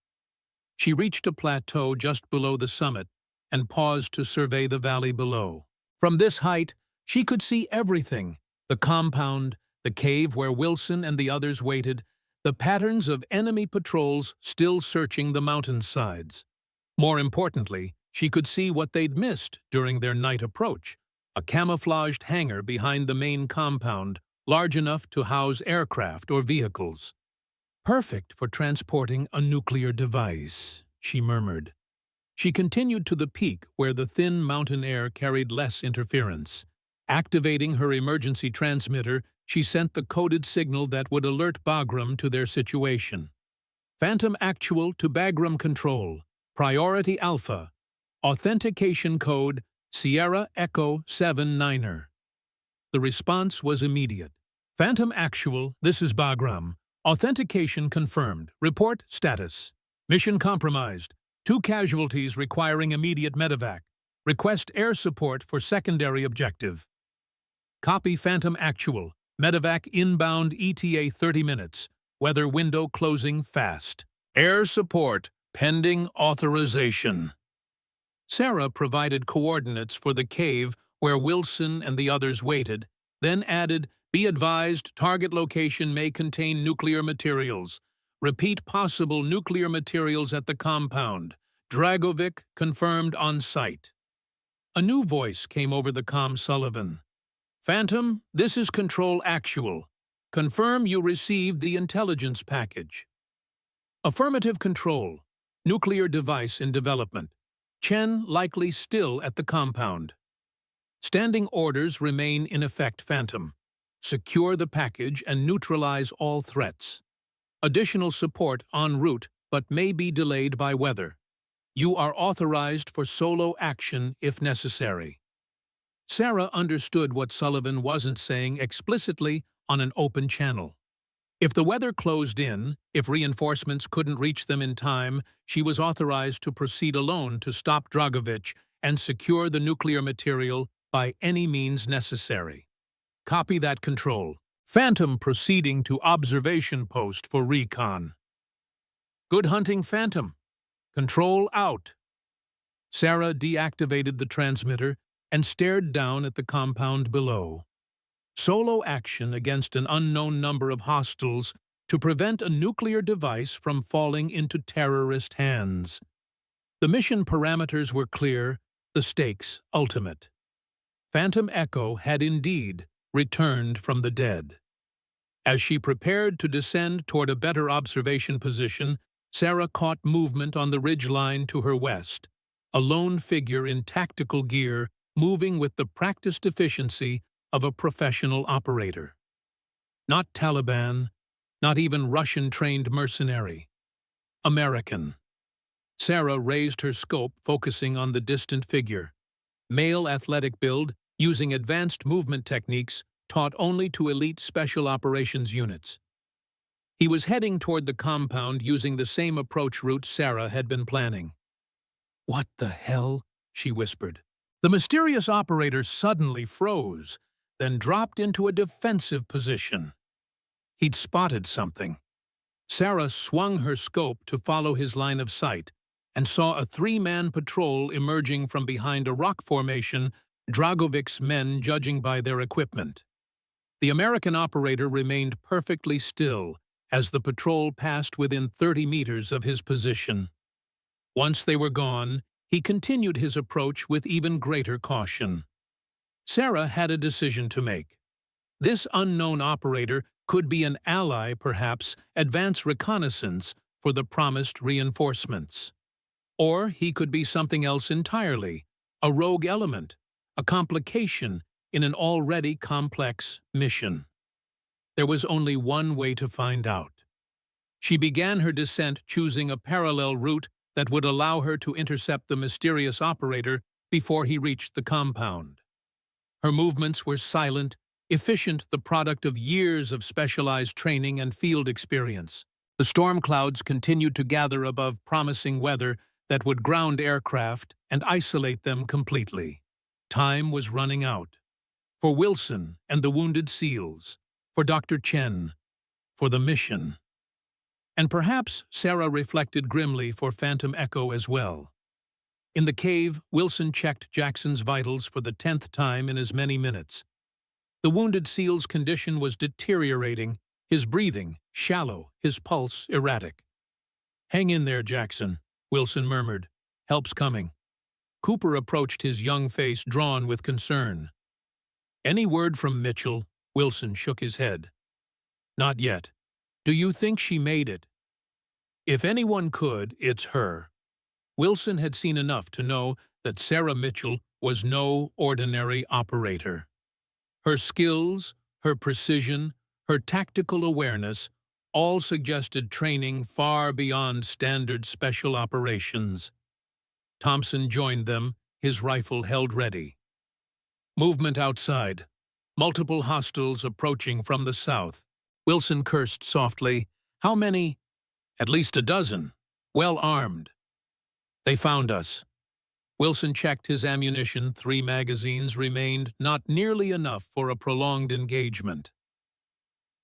She reached a plateau just below the summit and paused to survey the valley below. From this height, she could see everything: the compound, the cave where Wilson and the others waited, the patterns of enemy patrols still searching the mountainsides. More importantly, she could see what they'd missed during their night approach: a camouflaged hangar behind the main compound, large enough to house aircraft or vehicles. Perfect for transporting a nuclear device, she murmured. She continued to the peak where the thin mountain air carried less interference. Activating her emergency transmitter, she sent the coded signal that would alert Bagram to their situation. Phantom Actual to Bagram Control, Priority Alpha, Authentication Code Sierra Echo 79er. The response was immediate. Phantom Actual, this is Bagram. Authentication confirmed. Report status. Mission compromised. 2 casualties requiring immediate medevac. Request air support for secondary objective. Copy Phantom Actual. Medevac inbound ETA 30 minutes. Weather window closing fast. Air support pending authorization. Sarah provided coordinates for the cave where Wilson and the others waited, then added, "Be advised, target location may contain nuclear materials. Repeat possible nuclear materials at the compound. Dragovic confirmed on site." A new voice came over the comm Sullivan. "Phantom, this is Control Actual. Confirm you received the intelligence package." "Affirmative Control. Nuclear device in development. Chen likely still at the compound. Standing orders remain in effect, Phantom. Secure the package and neutralize all threats. Additional support en route but may be delayed by weather. You are authorized for solo action if necessary." Sarah understood what Sullivan wasn't saying explicitly on an open channel. If the weather closed in, if reinforcements couldn't reach them in time, she was authorized to proceed alone to stop Dragovich and secure the nuclear material by any means necessary. Copy that, Control. Phantom proceeding to observation post for recon. Good hunting, Phantom. Control out. Sarah deactivated the transmitter and stared down at the compound below. Solo action against an unknown number of hostiles to prevent a nuclear device from falling into terrorist hands. The mission parameters were clear, the stakes ultimate. Phantom Echo had indeed returned from the dead. As she prepared to descend toward a better observation position, Sarah caught movement on the ridgeline to her west, a lone figure in tactical gear moving with the practiced efficiency of a professional operator. Not Taliban, not even Russian-trained mercenary. American. Sarah raised her scope, focusing on the distant figure. Male athletic build, using advanced movement techniques taught only to elite special operations units. He was heading toward the compound using the same approach route Sarah had been planning. "What the hell?" she whispered. The mysterious operator suddenly froze, then dropped into a defensive position. He'd spotted something. Sarah swung her scope to follow his line of sight and saw a three-man patrol emerging from behind a rock formation, Dragovic's men judging by their equipment. The American operator remained perfectly still as the patrol passed within 30 meters of his position. Once they were gone, he continued his approach with even greater caution. Sarah had a decision to make. This unknown operator could be an ally, perhaps, advance reconnaissance for the promised reinforcements. Or he could be something else entirely, a rogue element, a complication in an already complex mission. There was only one way to find out. She began her descent choosing a parallel route that would allow her to intercept the mysterious operator before he reached the compound. Her movements were silent, efficient, the product of years of specialized training and field experience. The storm clouds continued to gather above promising weather that would ground aircraft and isolate them completely. Time was running out. For Wilson and the wounded SEALs, for Dr. Chen, for the mission. And perhaps, Sarah reflected grimly, for Phantom Echo as well. In the cave, Wilson checked Jackson's vitals for the 10th time in as many minutes. The wounded SEAL's condition was deteriorating, his breathing shallow, his pulse erratic. "Hang in there, Jackson," Wilson murmured. "Help's coming." Cooper approached, his young face drawn with concern. "Any word from Mitchell?" Wilson shook his head. "Not yet. Do you think she made it?" "If anyone could, it's her." Wilson had seen enough to know that Sarah Mitchell was no ordinary operator. Her skills, her precision, her tactical awareness all suggested training far beyond standard special operations. Thompson joined them, his rifle held ready. Movement outside. Multiple hostiles approaching from the south. Wilson cursed softly. "How many?" "At least a dozen. Well armed." "They found us." Wilson checked his ammunition. 3 magazines remained, not nearly enough for a prolonged engagement.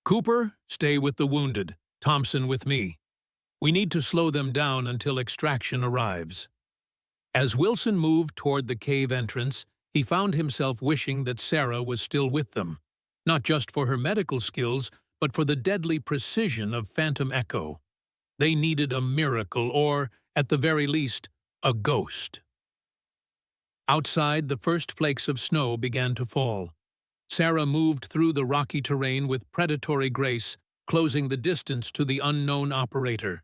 Cooper, stay with the wounded. Thompson with me. We need to slow them down until extraction arrives. As Wilson moved toward the cave entrance, he found himself wishing that Sarah was still with them, not just for her medical skills, but for the deadly precision of Phantom Echo. They needed a miracle or, at the very least, a ghost. Outside, the first flakes of snow began to fall. Sarah moved through the rocky terrain with predatory grace, closing the distance to the unknown operator.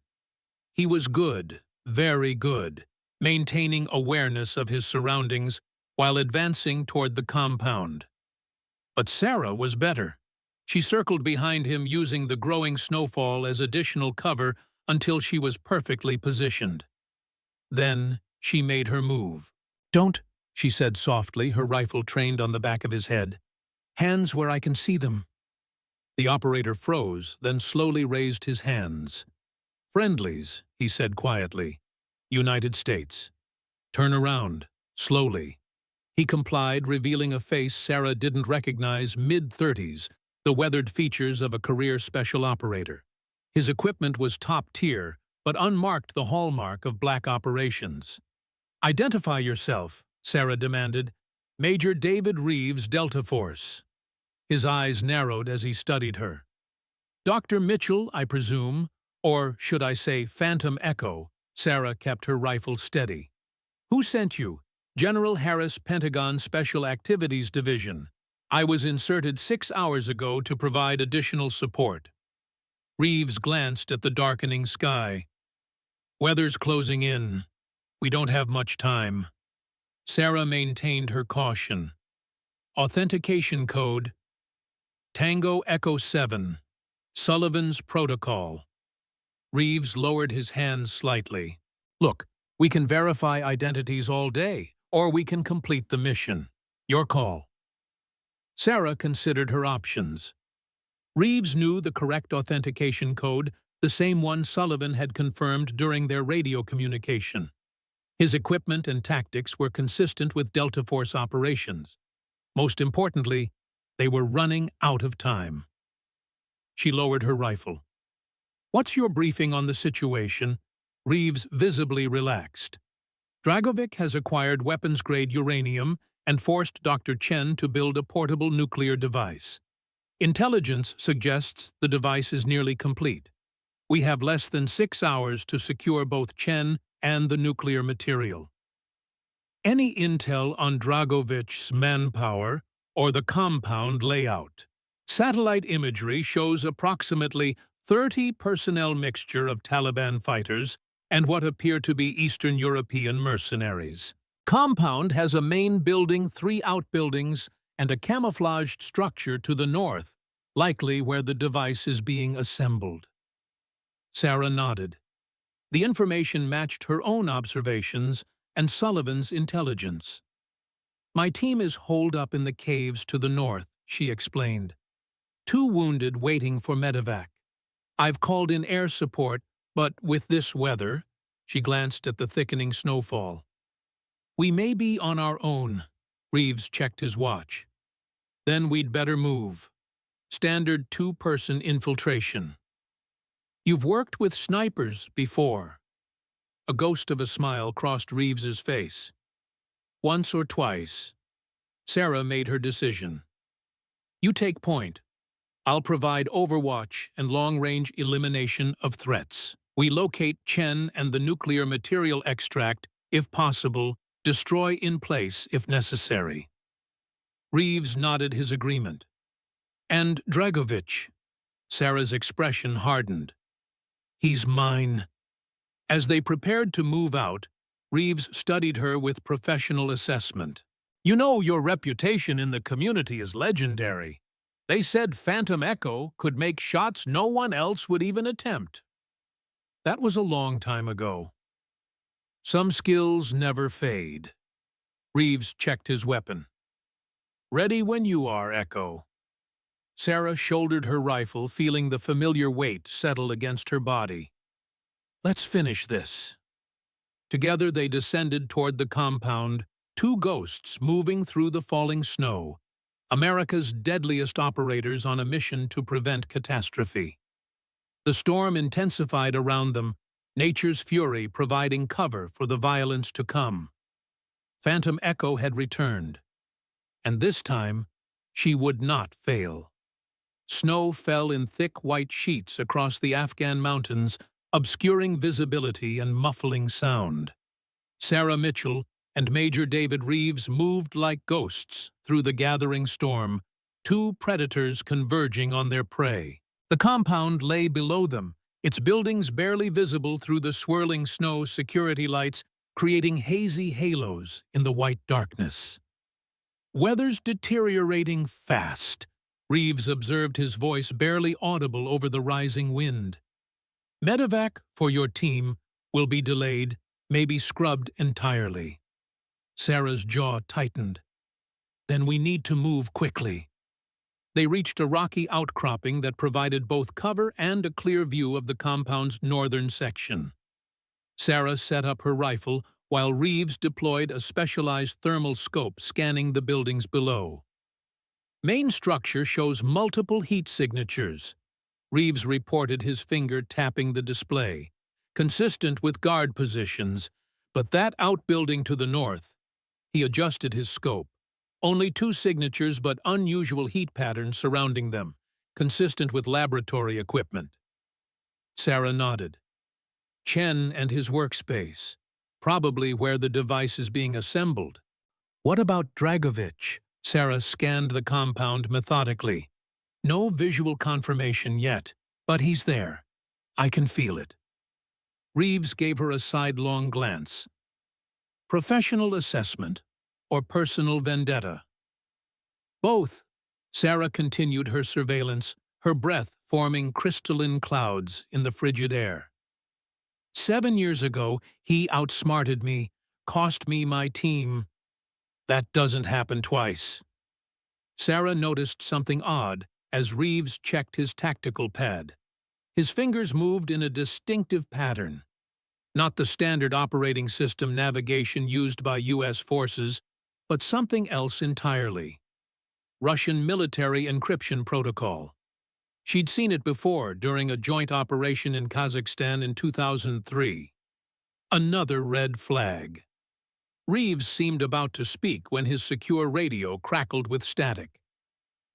He was good, very good, maintaining awareness of his surroundings while advancing toward the compound. But Sarah was better. She circled behind him using the growing snowfall as additional cover until she was perfectly positioned. Then she made her move. "Don't," she said softly, her rifle trained on the back of his head. "Hands where I can see them." The operator froze, then slowly raised his hands. "Friendlies," he said quietly. "United States. Turn around, slowly." He complied, revealing a face Sarah didn't recognize, mid-30s, the weathered features of a career special operator. His equipment was top tier, but unmarked the hallmark of black operations. "Identify yourself," Sarah demanded. "Major David Reeves, Delta Force." His eyes narrowed as he studied her. "Dr. Mitchell, I presume, or should I say Phantom Echo?" Sarah kept her rifle steady. "Who sent you?" "General Harris, Pentagon Special Activities Division. I was inserted 6 hours ago to provide additional support." Reeves glanced at the darkening sky. "Weather's closing in. We don't have much time." Sarah maintained her caution. "Authentication code: Tango Echo 7. Sullivan's Protocol." Reeves lowered his hands slightly. "Look, we can verify identities all day, or we can complete the mission. Your call." Sarah considered her options. Reeves knew the correct authentication code, the same one Sullivan had confirmed during their radio communication. His equipment and tactics were consistent with Delta Force operations. Most importantly, they were running out of time. She lowered her rifle. "What's your briefing on the situation?" Reeves visibly relaxed. "Dragovic has acquired weapons-grade uranium and forced Dr. Chen to build a portable nuclear device. Intelligence suggests the device is nearly complete. We have less than 6 hours to secure both Chen and the nuclear material." "Any intel on Dragovic's manpower or the compound layout?" "Satellite imagery shows approximately 30 personnel mixture of Taliban fighters and what appear to be Eastern European mercenaries. Compound has a main building, 3 outbuildings, and a camouflaged structure to the north, likely where the device is being assembled." Sarah nodded. The information matched her own observations and Sullivan's intelligence. "My team is holed up in the caves to the north," she explained. 2 wounded waiting for medevac. I've called in air support, but with this weather," she glanced at the thickening snowfall, "we may be on our own." Reeves checked his watch. "Then we'd better move. Standard 2-person infiltration." "You've worked with snipers before." A ghost of a smile crossed Reeves's face. "Once or twice." Sarah made her decision. "You take point. I'll provide overwatch and long-range elimination of threats. We locate Chen and the nuclear material extract, if possible, destroy in place if necessary." Reeves nodded his agreement. "And Dragovic?" Sarah's expression hardened. "He's mine." As they prepared to move out, Reeves studied her with professional assessment. "You know, your reputation in the community is legendary. They said Phantom Echo could make shots no one else would even attempt." "That was a long time ago." "Some skills never fade." Reeves checked his weapon. "Ready when you are, Echo." Sarah shouldered her rifle, feeling the familiar weight settle against her body. "Let's finish this." Together they descended toward the compound, 2 ghosts moving through the falling snow, America's deadliest operators on a mission to prevent catastrophe. The storm intensified around them, nature's fury providing cover for the violence to come. Phantom Echo had returned, and this time she would not fail. Snow fell in thick white sheets across the Afghan mountains, obscuring visibility and muffling sound. Sarah Mitchell and Major David Reeves moved like ghosts through the gathering storm, two predators converging on their prey. The compound lay below them, its buildings barely visible through the swirling snow security lights, creating hazy halos in the white darkness. "Weather's deteriorating fast," Reeves observed, his voice barely audible over the rising wind. "Medevac for your team will be delayed, maybe scrubbed entirely." Sarah's jaw tightened. "Then we need to move quickly." They reached a rocky outcropping that provided both cover and a clear view of the compound's northern section. Sarah set up her rifle, while Reeves deployed a specialized thermal scope scanning the buildings below. "Main structure shows multiple heat signatures," Reeves reported, his finger tapping the display. "Consistent with guard positions, but that outbuilding to the north." He adjusted his scope. "Only two signatures, but unusual heat patterns surrounding them, consistent with laboratory equipment." Sarah nodded. "Chen and his workspace, probably where the device is being assembled." "What about Dragovich?" Sarah scanned the compound methodically. "No visual confirmation yet, but he's there. I can feel it." Reeves gave her a sidelong glance. "Professional assessment or personal vendetta?" "Both." Sarah continued her surveillance, her breath forming crystalline clouds in the frigid air. "7 years ago, he outsmarted me, cost me my team. That doesn't happen twice." Sarah noticed something odd as Reeves checked his tactical pad. His fingers moved in a distinctive pattern. Not the standard operating system navigation used by U.S. forces, but something else entirely. Russian military encryption protocol. She'd seen it before during a joint operation in Kazakhstan in 2003. Another red flag. Reeves seemed about to speak when his secure radio crackled with static.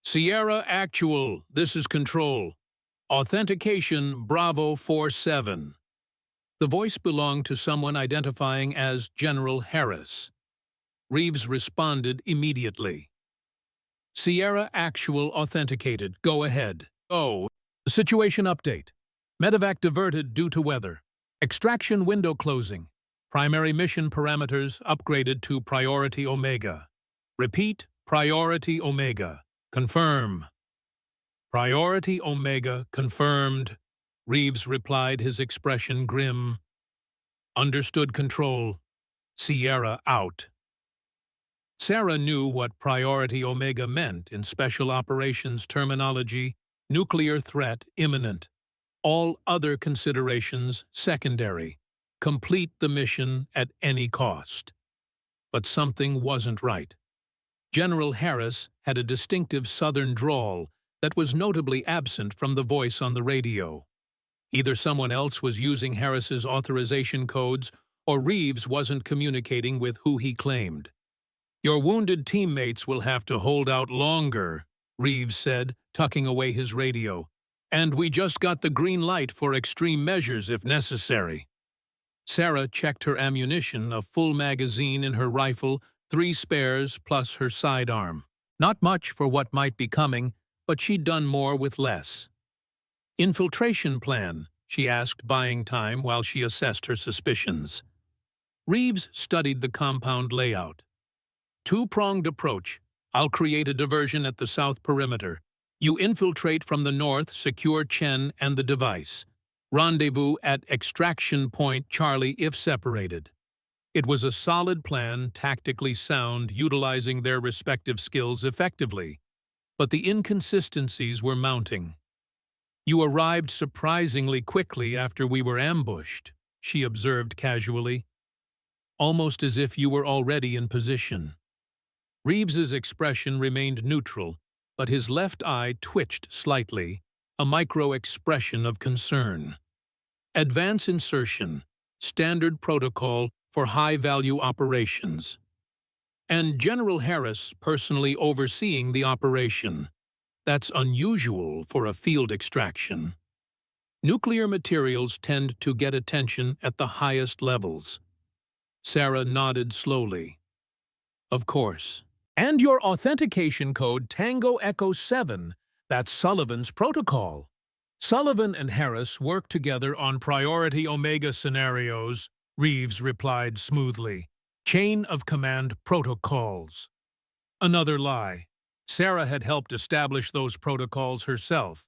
"Sierra Actual, this is Control. Authentication Bravo 47. The voice belonged to someone identifying as General Harris. Reeves responded immediately. "Sierra Actual authenticated. Go ahead." "Oh, situation update. Medevac diverted due to weather. Extraction window closing. Primary mission parameters upgraded to Priority Omega. Repeat, Priority Omega. Confirm." "Priority Omega confirmed," Reeves replied, his expression grim. "Understood, Control. Sierra out." Sarah knew what Priority Omega meant in Special Operations terminology: nuclear threat imminent. All other considerations secondary. Complete the mission at any cost. But something wasn't right. General Harris had a distinctive southern drawl that was notably absent from the voice on the radio. Either someone else was using Harris's authorization codes, or Reeves wasn't communicating with who he claimed. "Your wounded teammates will have to hold out longer," Reeves said, tucking away his radio. "And we just got the green light for extreme measures if necessary." Sarah checked her ammunition, a full magazine in her rifle, 3 spares plus her sidearm. Not much for what might be coming, but she'd done more with less. "Infiltration plan?" she asked, buying time while she assessed her suspicions. Reeves studied the compound layout. "Two-pronged approach. I'll create a diversion at the south perimeter. You infiltrate from the north, secure Chen and the device. Rendezvous at Extraction Point Charlie if separated." It was a solid plan, tactically sound, utilizing their respective skills effectively. But the inconsistencies were mounting. "You arrived surprisingly quickly after we were ambushed," she observed casually. "Almost as if you were already in position." Reeves's expression remained neutral, but his left eye twitched slightly, a micro-expression of concern. Advance insertion, standard protocol for high-value operations. And General Harris personally overseeing the operation. That's unusual for a field extraction. Nuclear materials tend to get attention at the highest levels. Sarah nodded slowly. Of course. And your authentication code Tango Echo 7, that's Sullivan's protocol. Sullivan and Harris work together on priority Omega scenarios, Reeves replied smoothly. Chain of command protocols. Another lie. Sarah had helped establish those protocols herself.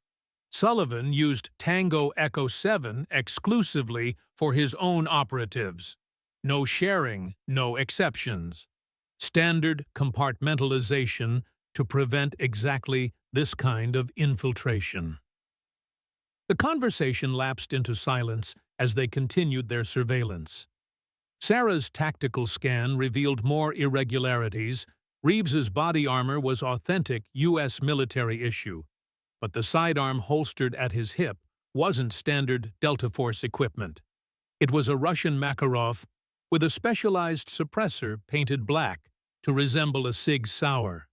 Sullivan used Tango Echo 7 exclusively for his own operatives. No sharing, no exceptions. Standard compartmentalization to prevent exactly this kind of infiltration. The conversation lapsed into silence as they continued their surveillance. Sarah's tactical scan revealed more irregularities. Reeves's body armor was authentic U.S. military issue, but the sidearm holstered at his hip wasn't standard Delta Force equipment. It was a Russian Makarov with a specialized suppressor painted black to resemble a Sig Sauer.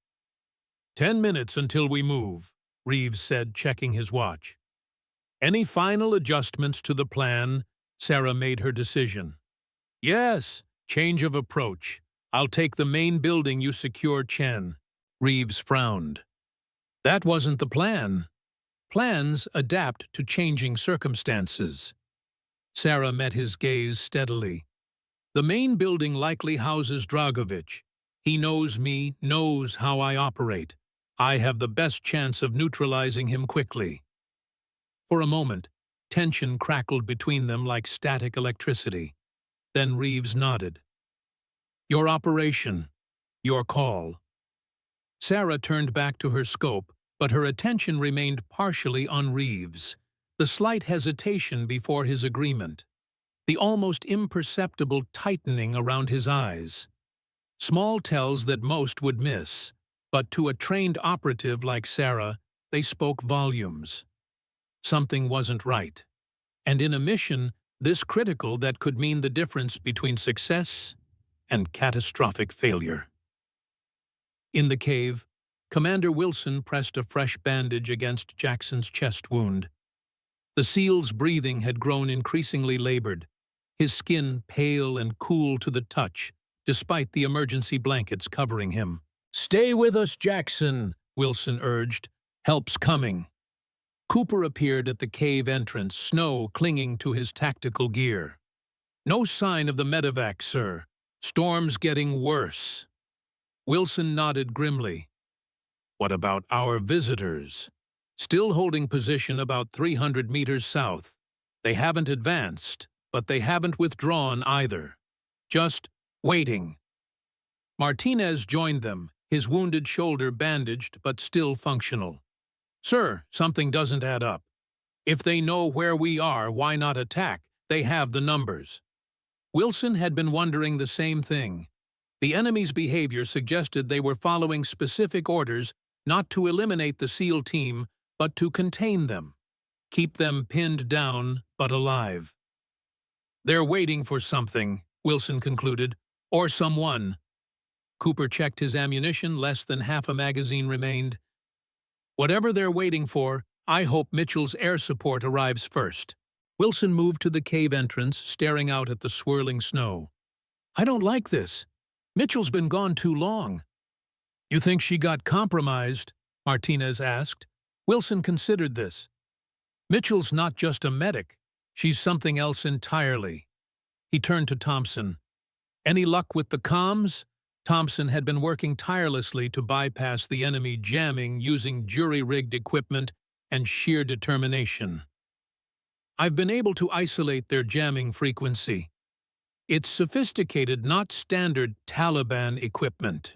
10 minutes until we move, Reeves said, checking his watch. Any final adjustments to the plan? Sarah made her decision. Yes, change of approach. I'll take the main building you secure, Chen. Reeves frowned. That wasn't the plan. Plans adapt to changing circumstances. Sarah met his gaze steadily. The main building likely houses Dragovich. He knows me, knows how I operate. I have the best chance of neutralizing him quickly. For a moment, tension crackled between them like static electricity. Then Reeves nodded. Your operation. Your call. Sarah turned back to her scope, but her attention remained partially on Reeves. The slight hesitation before his agreement. The almost imperceptible tightening around his eyes. Small tells that most would miss, but to a trained operative like Sarah, they spoke volumes. Something wasn't right. And in a mission this critical that could mean the difference between success and catastrophic failure. In the cave, Commander Wilson pressed a fresh bandage against Jackson's chest wound. The SEAL's breathing had grown increasingly labored, his skin pale and cool to the touch, despite the emergency blankets covering him. Stay with us, Jackson, Wilson urged. Help's coming. Cooper appeared at the cave entrance, snow clinging to his tactical gear. No sign of the medevac, sir. Storm's getting worse. Wilson nodded grimly. What about our visitors? Still holding position about 300 meters south. They haven't advanced, but they haven't withdrawn either. Just waiting. Martinez joined them, his wounded shoulder bandaged but still functional. Sir, something doesn't add up. If they know where we are, why not attack? They have the numbers. Wilson had been wondering the same thing. The enemy's behavior suggested they were following specific orders not to eliminate the SEAL team, but to contain them. Keep them pinned down, but alive. They're waiting for something, Wilson concluded, or someone. Cooper checked his ammunition, less than half a magazine remained. Whatever they're waiting for, I hope Mitchell's air support arrives first. Wilson moved to the cave entrance, staring out at the swirling snow. I don't like this. Mitchell's been gone too long. You think she got compromised? Martinez asked. Wilson considered this. Mitchell's not just a medic. She's something else entirely. He turned to Thompson. Any luck with the comms? Thompson had been working tirelessly to bypass the enemy jamming using jury-rigged equipment and sheer determination. I've been able to isolate their jamming frequency. It's sophisticated, not standard Taliban equipment.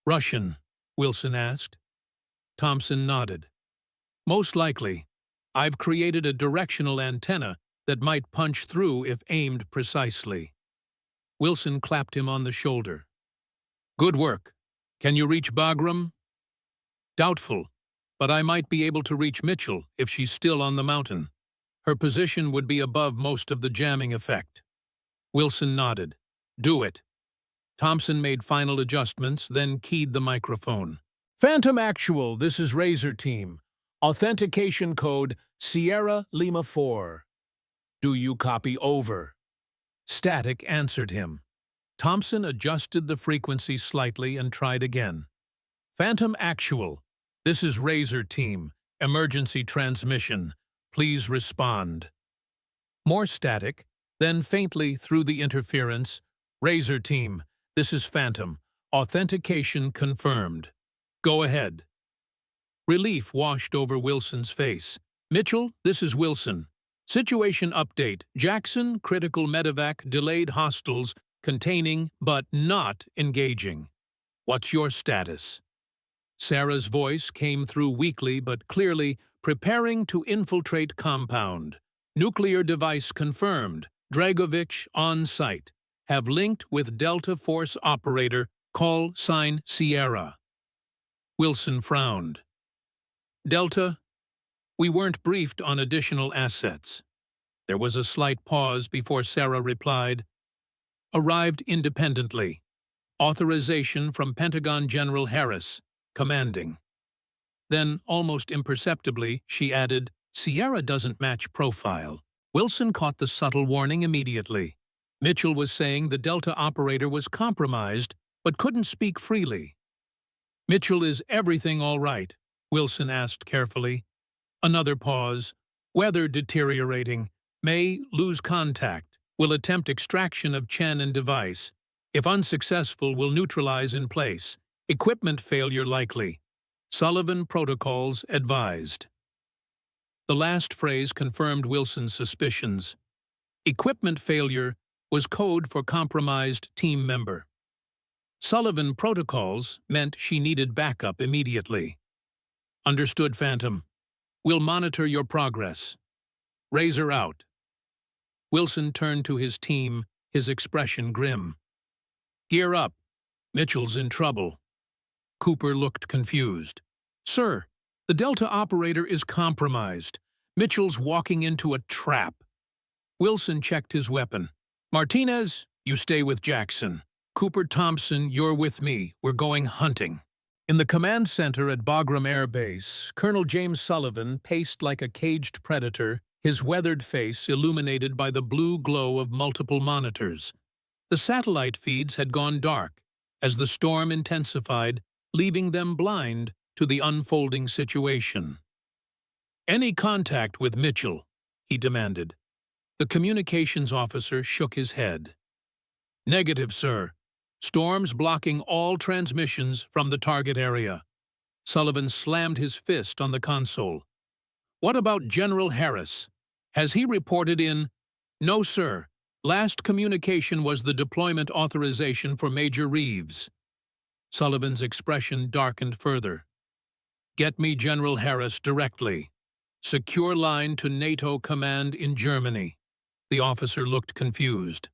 Russian? Wilson asked. Thompson nodded. Most likely. I've created a directional antenna that might punch through if aimed precisely. Wilson clapped him on the shoulder. Good work. Can you reach Bagram? Doubtful, but I might be able to reach Mitchell if she's still on the mountain. Her position would be above most of the jamming effect. Wilson nodded. Do it. Thompson made final adjustments, then keyed the microphone. Phantom Actual, this is Razor Team. Authentication code Sierra Lima 4. Do you copy? Over? Static answered him. Thompson adjusted the frequency slightly and tried again. Phantom Actual, this is Razor Team. Emergency transmission. Please respond. More static, then faintly through the interference. Razor Team, this is Phantom. Authentication confirmed. Go ahead. Relief washed over Wilson's face. Mitchell, this is Wilson. Situation update. Jackson, critical medevac, delayed hostiles, containing but not engaging. What's your status? Sarah's voice came through weakly but clearly, preparing to infiltrate compound. Nuclear device confirmed. Dragovich on site. Have linked with Delta Force operator. Call sign Sierra. Wilson frowned. Delta, we weren't briefed on additional assets. There was a slight pause before Sarah replied. Arrived independently. Authorization from Pentagon General Harris, commanding. Then, almost imperceptibly, she added, Sierra doesn't match profile. Wilson caught the subtle warning immediately. Mitchell was saying the Delta operator was compromised, but couldn't speak freely. Mitchell, is everything all right? Wilson asked carefully. Another pause. Weather deteriorating. May lose contact. Will attempt extraction of Chen and device. If unsuccessful, will neutralize in place. Equipment failure likely. Sullivan protocols advised. The last phrase confirmed Wilson's suspicions. Equipment failure was code for compromised team member. Sullivan protocols meant she needed backup immediately. Understood, Phantom. We'll monitor your progress. Razor out. Wilson turned to his team, his expression grim. Gear up. Mitchell's in trouble. Cooper looked confused. Sir, the Delta operator is compromised. Mitchell's walking into a trap. Wilson checked his weapon. Martinez, you stay with Jackson. Cooper, Thompson, you're with me. We're going hunting. In the command center at Bagram Air Base, Colonel James Sullivan paced like a caged predator, his weathered face illuminated by the blue glow of multiple monitors. The satellite feeds had gone dark as the storm intensified, leaving them blind to the unfolding situation. Any contact with Mitchell, he demanded. The communications officer shook his head. Negative, sir. Storms blocking all transmissions from the target area. Sullivan slammed his fist on the console. What about General Harris? Has he reported in? No, sir. Last communication was the deployment authorization for Major Reeves. Sullivan's expression darkened further. Get me General Harris directly. Secure line to NATO command in Germany. The officer looked confused.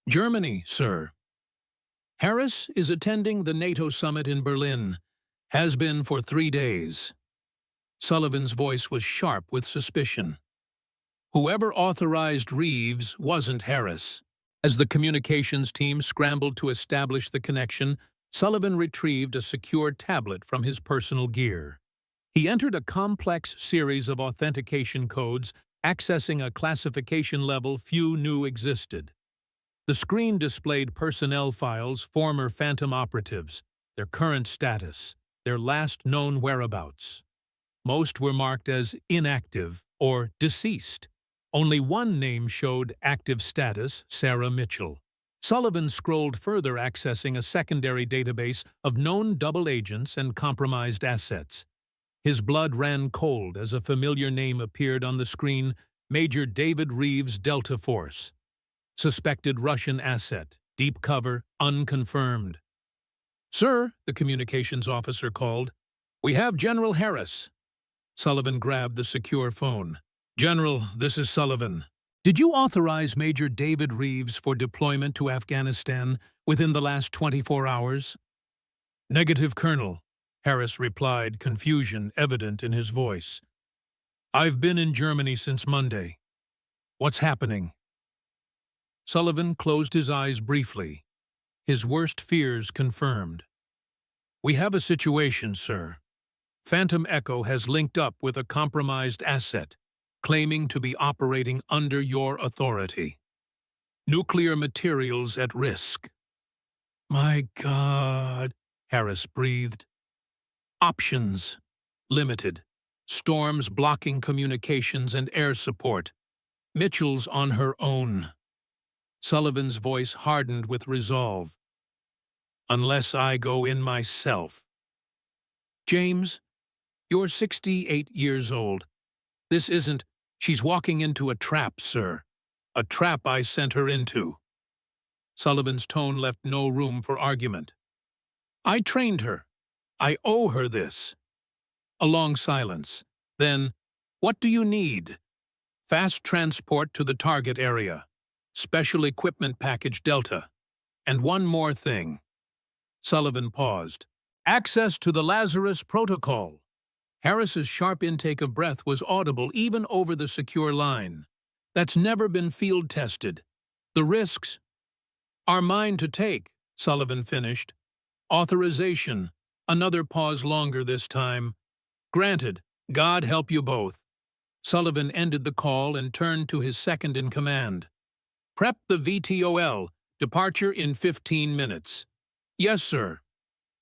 Germany, sir. Harris is attending the NATO summit in Berlin. Has been for 3 days. Sullivan's voice was sharp with suspicion. Whoever authorized Reeves wasn't Harris. As the communications team scrambled to establish the connection, Sullivan retrieved a secure tablet from his personal gear. He entered a complex series of authentication codes, accessing a classification level few knew existed. The screen displayed personnel files, former Phantom operatives, their current status, their last known whereabouts. Most were marked as inactive or deceased. Only one name showed active status, Sarah Mitchell. Sullivan scrolled further, accessing a secondary database of known double agents and compromised assets. His blood ran cold as a familiar name appeared on the screen, Major David Reeves, Delta Force. Suspected Russian asset, deep cover, unconfirmed. Sir, the communications officer called. We have General Harris. Sullivan grabbed the secure phone. General, this is Sullivan. Did you authorize Major David Reeves for deployment to Afghanistan within the last 24 hours? Negative, Colonel, Harris replied, confusion evident in his voice. I've been in Germany since Monday. What's happening? Sullivan closed his eyes briefly, his worst fears confirmed. We have a situation, sir. Phantom Echo has linked up with a compromised asset, claiming to be operating under your authority. Nuclear materials at risk. My God, Harris breathed. Options. Limited. Storms blocking communications and air support. Mitchell's on her own. Sullivan's voice hardened with resolve. Unless I go in myself. James, you're 68 years old. This isn't. She's walking into a trap, sir. A trap I sent her into. Sullivan's tone left no room for argument. I trained her. I owe her this. A long silence. Then, what do you need? Fast transport to the target area. Special equipment package Delta. And one more thing. Sullivan paused. Access to the Lazarus Protocol. Harris's sharp intake of breath was audible even over the secure line. That's never been field-tested. The risks are mine to take, Sullivan finished. Authorization. Another pause longer this time. Granted. God help you both. Sullivan ended the call and turned to his second-in-command. Prep the VTOL. Departure in 15 minutes. Yes, sir.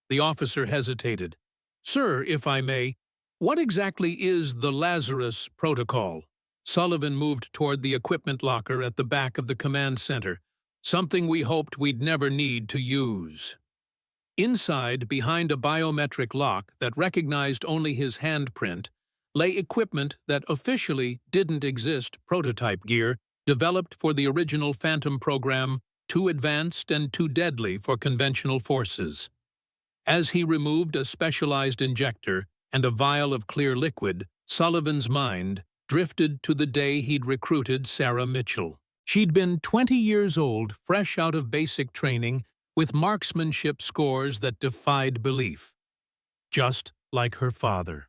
The officer hesitated. Sir, if I may, what exactly is the Lazarus Protocol? Sullivan moved toward the equipment locker at the back of the command center, something we hoped we'd never need to use. Inside, behind a biometric lock that recognized only his handprint, lay equipment that officially didn't exist, prototype gear, developed for the original Phantom program, too advanced and too deadly for conventional forces. As he removed a specialized injector and a vial of clear liquid, Sullivan's mind drifted to the day he'd recruited Sarah Mitchell. She'd been 20 years old, fresh out of basic training, with marksmanship scores that defied belief. Just like her father.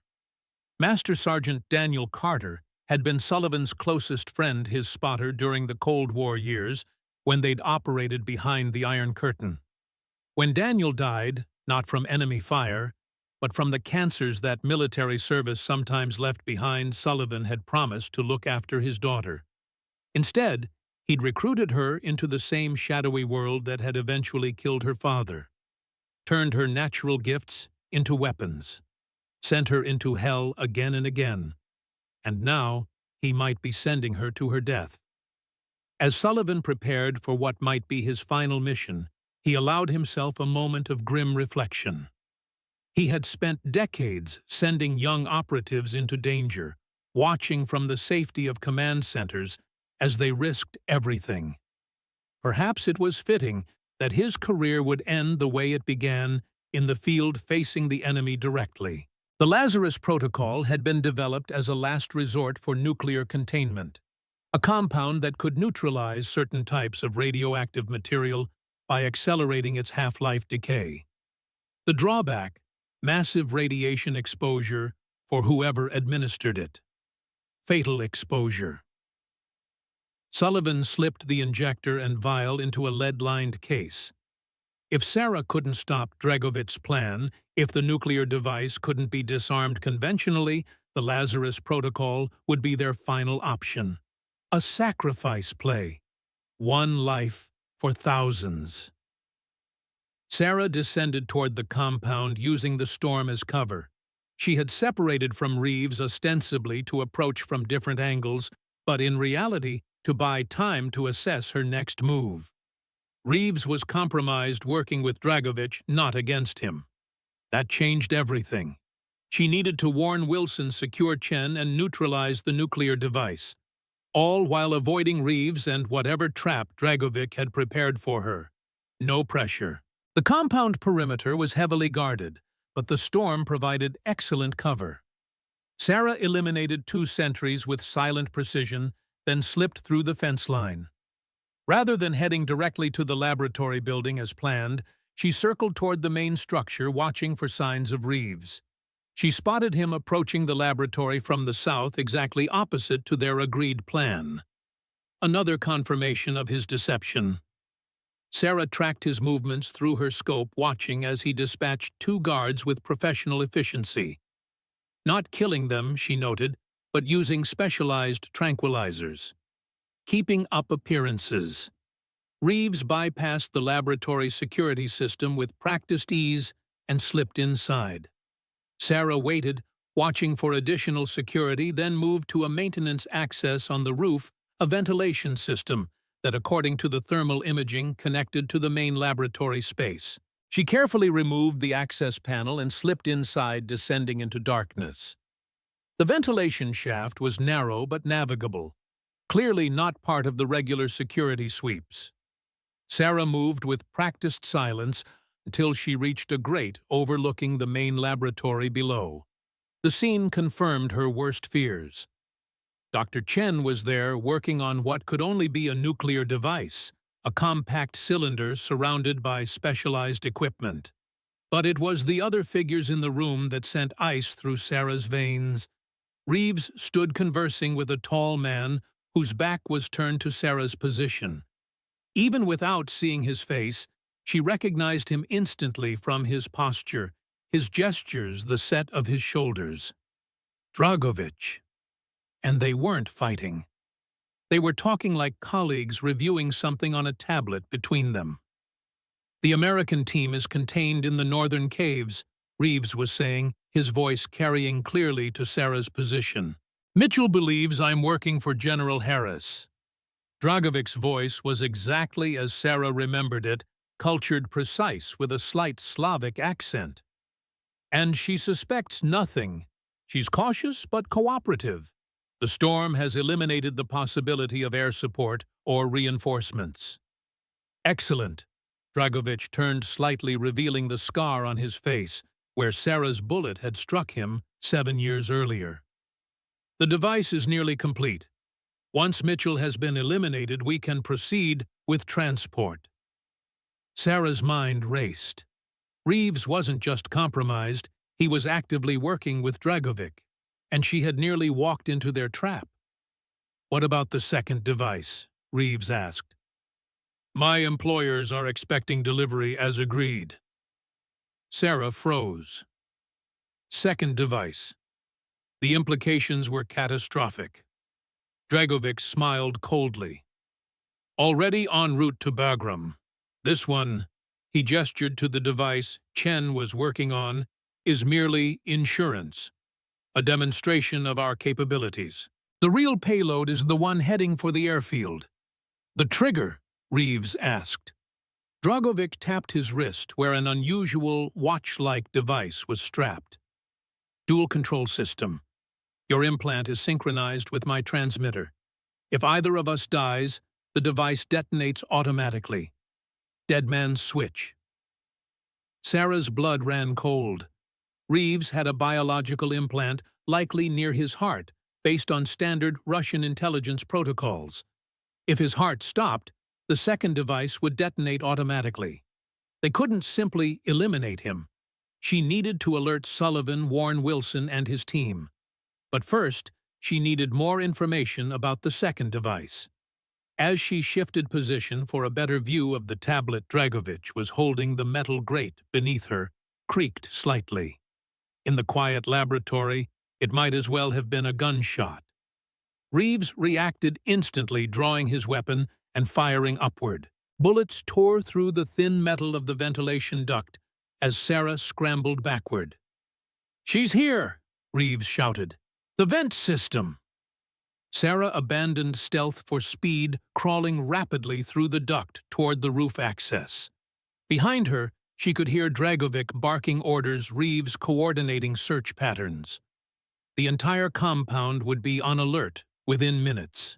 Master Sergeant Daniel Carter had been Sullivan's closest friend, his spotter during the Cold War years, when they'd operated behind the Iron Curtain. When Daniel died, not from enemy fire, but from the cancers that military service sometimes left behind, Sullivan had promised to look after his daughter. Instead, he'd recruited her into the same shadowy world that had eventually killed her father, turned her natural gifts into weapons, sent her into hell again and again, and now he might be sending her to her death. As Sullivan prepared for what might be his final mission, he allowed himself a moment of grim reflection. He had spent decades sending young operatives into danger, watching from the safety of command centers as they risked everything. Perhaps it was fitting that his career would end the way it began, in the field facing the enemy directly. The Lazarus Protocol had been developed as a last resort for nuclear containment, a compound that could neutralize certain types of radioactive material by accelerating its half-life decay. The drawback: massive radiation exposure for whoever administered it. Fatal exposure. Sullivan slipped the injector and vial into a lead-lined case. If Sarah couldn't stop Dragovich's plan, if the nuclear device couldn't be disarmed conventionally, the Lazarus Protocol would be their final option. A sacrifice play. One life for thousands. Sarah descended toward the compound using the storm as cover. She had separated from Reeves ostensibly to approach from different angles, but in reality to buy time to assess her next move. Reeves was compromised working with Dragovich, not against him. That changed everything. She needed to warn Wilson, secure Chen, and neutralize the nuclear device, all while avoiding Reeves and whatever trap Dragovich had prepared for her. No pressure. The compound perimeter was heavily guarded, but the storm provided excellent cover. Sarah eliminated 2 sentries with silent precision, then slipped through the fence line. Rather than heading directly to the laboratory building as planned, She circled toward the main structure, watching for signs of Reeves. She spotted him approaching the laboratory from the south, exactly opposite to their agreed plan. Another confirmation of his deception. Sarah tracked his movements through her scope, watching as he dispatched 2 guards with professional efficiency. Not killing them, she noted, but using specialized tranquilizers. Keeping up appearances. Reeves bypassed the laboratory security system with practiced ease and slipped inside. Sarah waited, watching for additional security, then moved to a maintenance access on the roof, a ventilation system that, according to the thermal imaging, connected to the main laboratory space. She carefully removed the access panel and slipped inside, descending into darkness. The ventilation shaft was narrow but navigable, clearly not part of the regular security sweeps. Sarah moved with practiced silence until she reached a grate overlooking the main laboratory below. The scene confirmed her worst fears. Dr. Chen was there, working on what could only be a nuclear device, a compact cylinder surrounded by specialized equipment. But it was the other figures in the room that sent ice through Sarah's veins. Reeves stood conversing with a tall man whose back was turned to Sarah's position. Even without seeing his face, she recognized him instantly from his posture, his gestures, the set of his shoulders. Dragovich. And they weren't fighting. They were talking like colleagues, reviewing something on a tablet between them. "The American team is contained in the northern caves," Reeves was saying, his voice carrying clearly to Sarah's position. "Mitchell believes I'm working for General Harris." Dragovich's voice was exactly as Sarah remembered it, cultured, precise, with a slight Slavic accent. "And she suspects nothing. She's cautious but cooperative. The storm has eliminated the possibility of air support or reinforcements." "Excellent." Dragovich turned slightly, revealing the scar on his face, where Sarah's bullet had struck him 7 years earlier. "The device is nearly complete. Once Mitchell has been eliminated, we can proceed with transport." Sarah's mind raced. Reeves wasn't just compromised, he was actively working with Dragovich, and she had nearly walked into their trap. "What about the second device?" Reeves asked. "My employers are expecting delivery as agreed." Sarah froze. Second device. The implications were catastrophic. Dragovich smiled coldly. "Already en route to Bagram. This one," he gestured to the device Chen was working on, "is merely insurance, a demonstration of our capabilities. The real payload is the one heading for the airfield." "The trigger?" Reeves asked. Dragovich tapped his wrist where an unusual watch-like device was strapped. "Dual control system. Your implant is synchronized with my transmitter. If either of us dies, the device detonates automatically. Dead man's switch." Sarah's blood ran cold. Reeves had a biological implant, likely near his heart, based on standard Russian intelligence protocols. If his heart stopped, the second device would detonate automatically. They couldn't simply eliminate him. She needed to alert Sullivan, warn Wilson, and his team. But first, she needed more information about the second device. As she shifted position for a better view of the tablet Dragovich was holding, the metal grate beneath her creaked slightly. In the quiet laboratory, it might as well have been a gunshot. Reeves reacted instantly, drawing his weapon and firing upward. Bullets tore through the thin metal of the ventilation duct as Sarah scrambled backward. "She's here!" Reeves shouted. "The vent system!" Sarah abandoned stealth for speed, crawling rapidly through the duct toward the roof access. Behind her, she could hear Dragovich barking orders, Reeves coordinating search patterns. The entire compound would be on alert within minutes.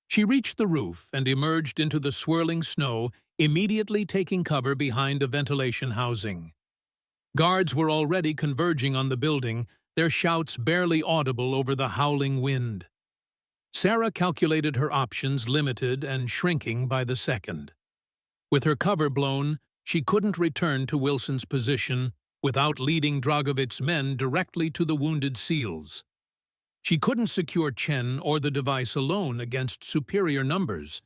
She reached the roof and emerged into the swirling snow, immediately taking cover behind a ventilation housing. Guards were already converging on the building, their shouts barely audible over the howling wind. Sarah calculated her options, limited and shrinking by the second. With her cover blown, She couldn't return to Wilson's position without leading Dragovic's men directly to the wounded SEALs. She couldn't secure Chen or the device alone against superior numbers,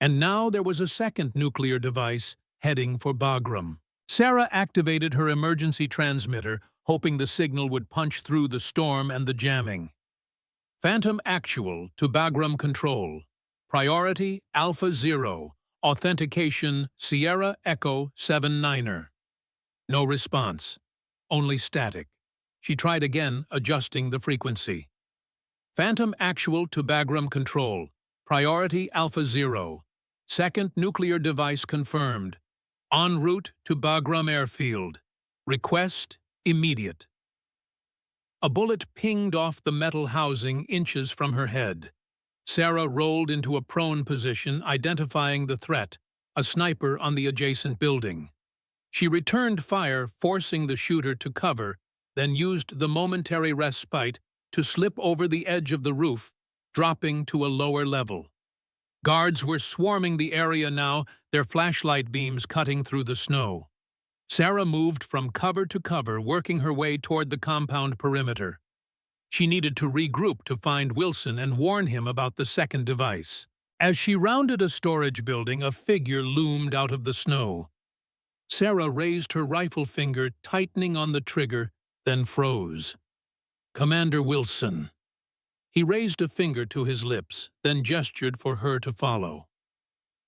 and now there was a second nuclear device heading for Bagram. Sarah activated her emergency transmitter, hoping the signal would punch through the storm and the jamming. Phantom Actual to Bagram Control. Priority Alpha 0. Authentication Sierra Echo 79er. No response. Only static. She tried again, adjusting the frequency. Phantom Actual to Bagram Control. Priority Alpha 0. Second nuclear device confirmed. En route to Bagram Airfield. Request immediate. A bullet pinged off the metal housing inches from her head. Sarah rolled into a prone position, identifying the threat, a sniper on the adjacent building. She returned fire, forcing the shooter to cover, then used the momentary respite to slip over the edge of the roof, dropping to a lower level. Guards were swarming the area now, their flashlight beams cutting through the snow. Sarah moved from cover to cover, working her way toward the compound perimeter. She needed to regroup to find Wilson and warn him about the second device. As she rounded a storage building, a figure loomed out of the snow. Sarah raised her rifle finger, tightening on the trigger, then froze. Commander Wilson. He raised a finger to his lips, then gestured for her to follow.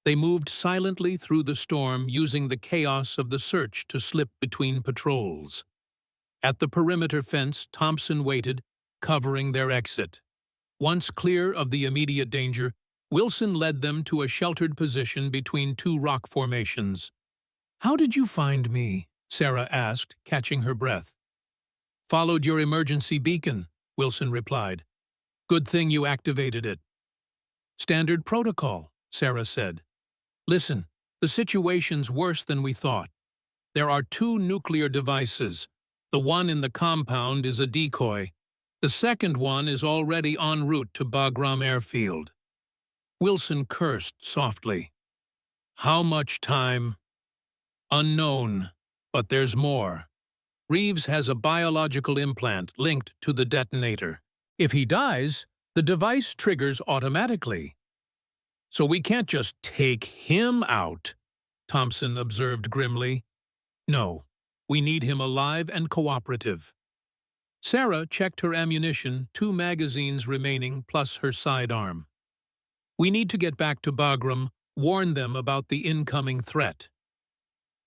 They moved silently through the storm, using the chaos of the search to slip between patrols. At the perimeter fence, Thompson waited, covering their exit. Once clear of the immediate danger, Wilson led them to a sheltered position between two rock formations. "How did you find me?" Sarah asked, catching her breath. "Followed your emergency beacon," Wilson replied. "Good thing you activated it." "Standard protocol," Sarah said. "Listen, the situation's worse than we thought. There are two nuclear devices. The one in the compound is a decoy. The second one is already en route to Bagram Airfield." Wilson cursed softly. "How much time?" "Unknown, but there's more. Reeves has a biological implant linked to the detonator. If he dies, the device triggers automatically." "So we can't just take him out," Thompson observed grimly. "No, we need him alive and cooperative." Sarah checked her ammunition, 2 magazines remaining plus her sidearm. "We need to get back to Bagram, warn them about the incoming threat."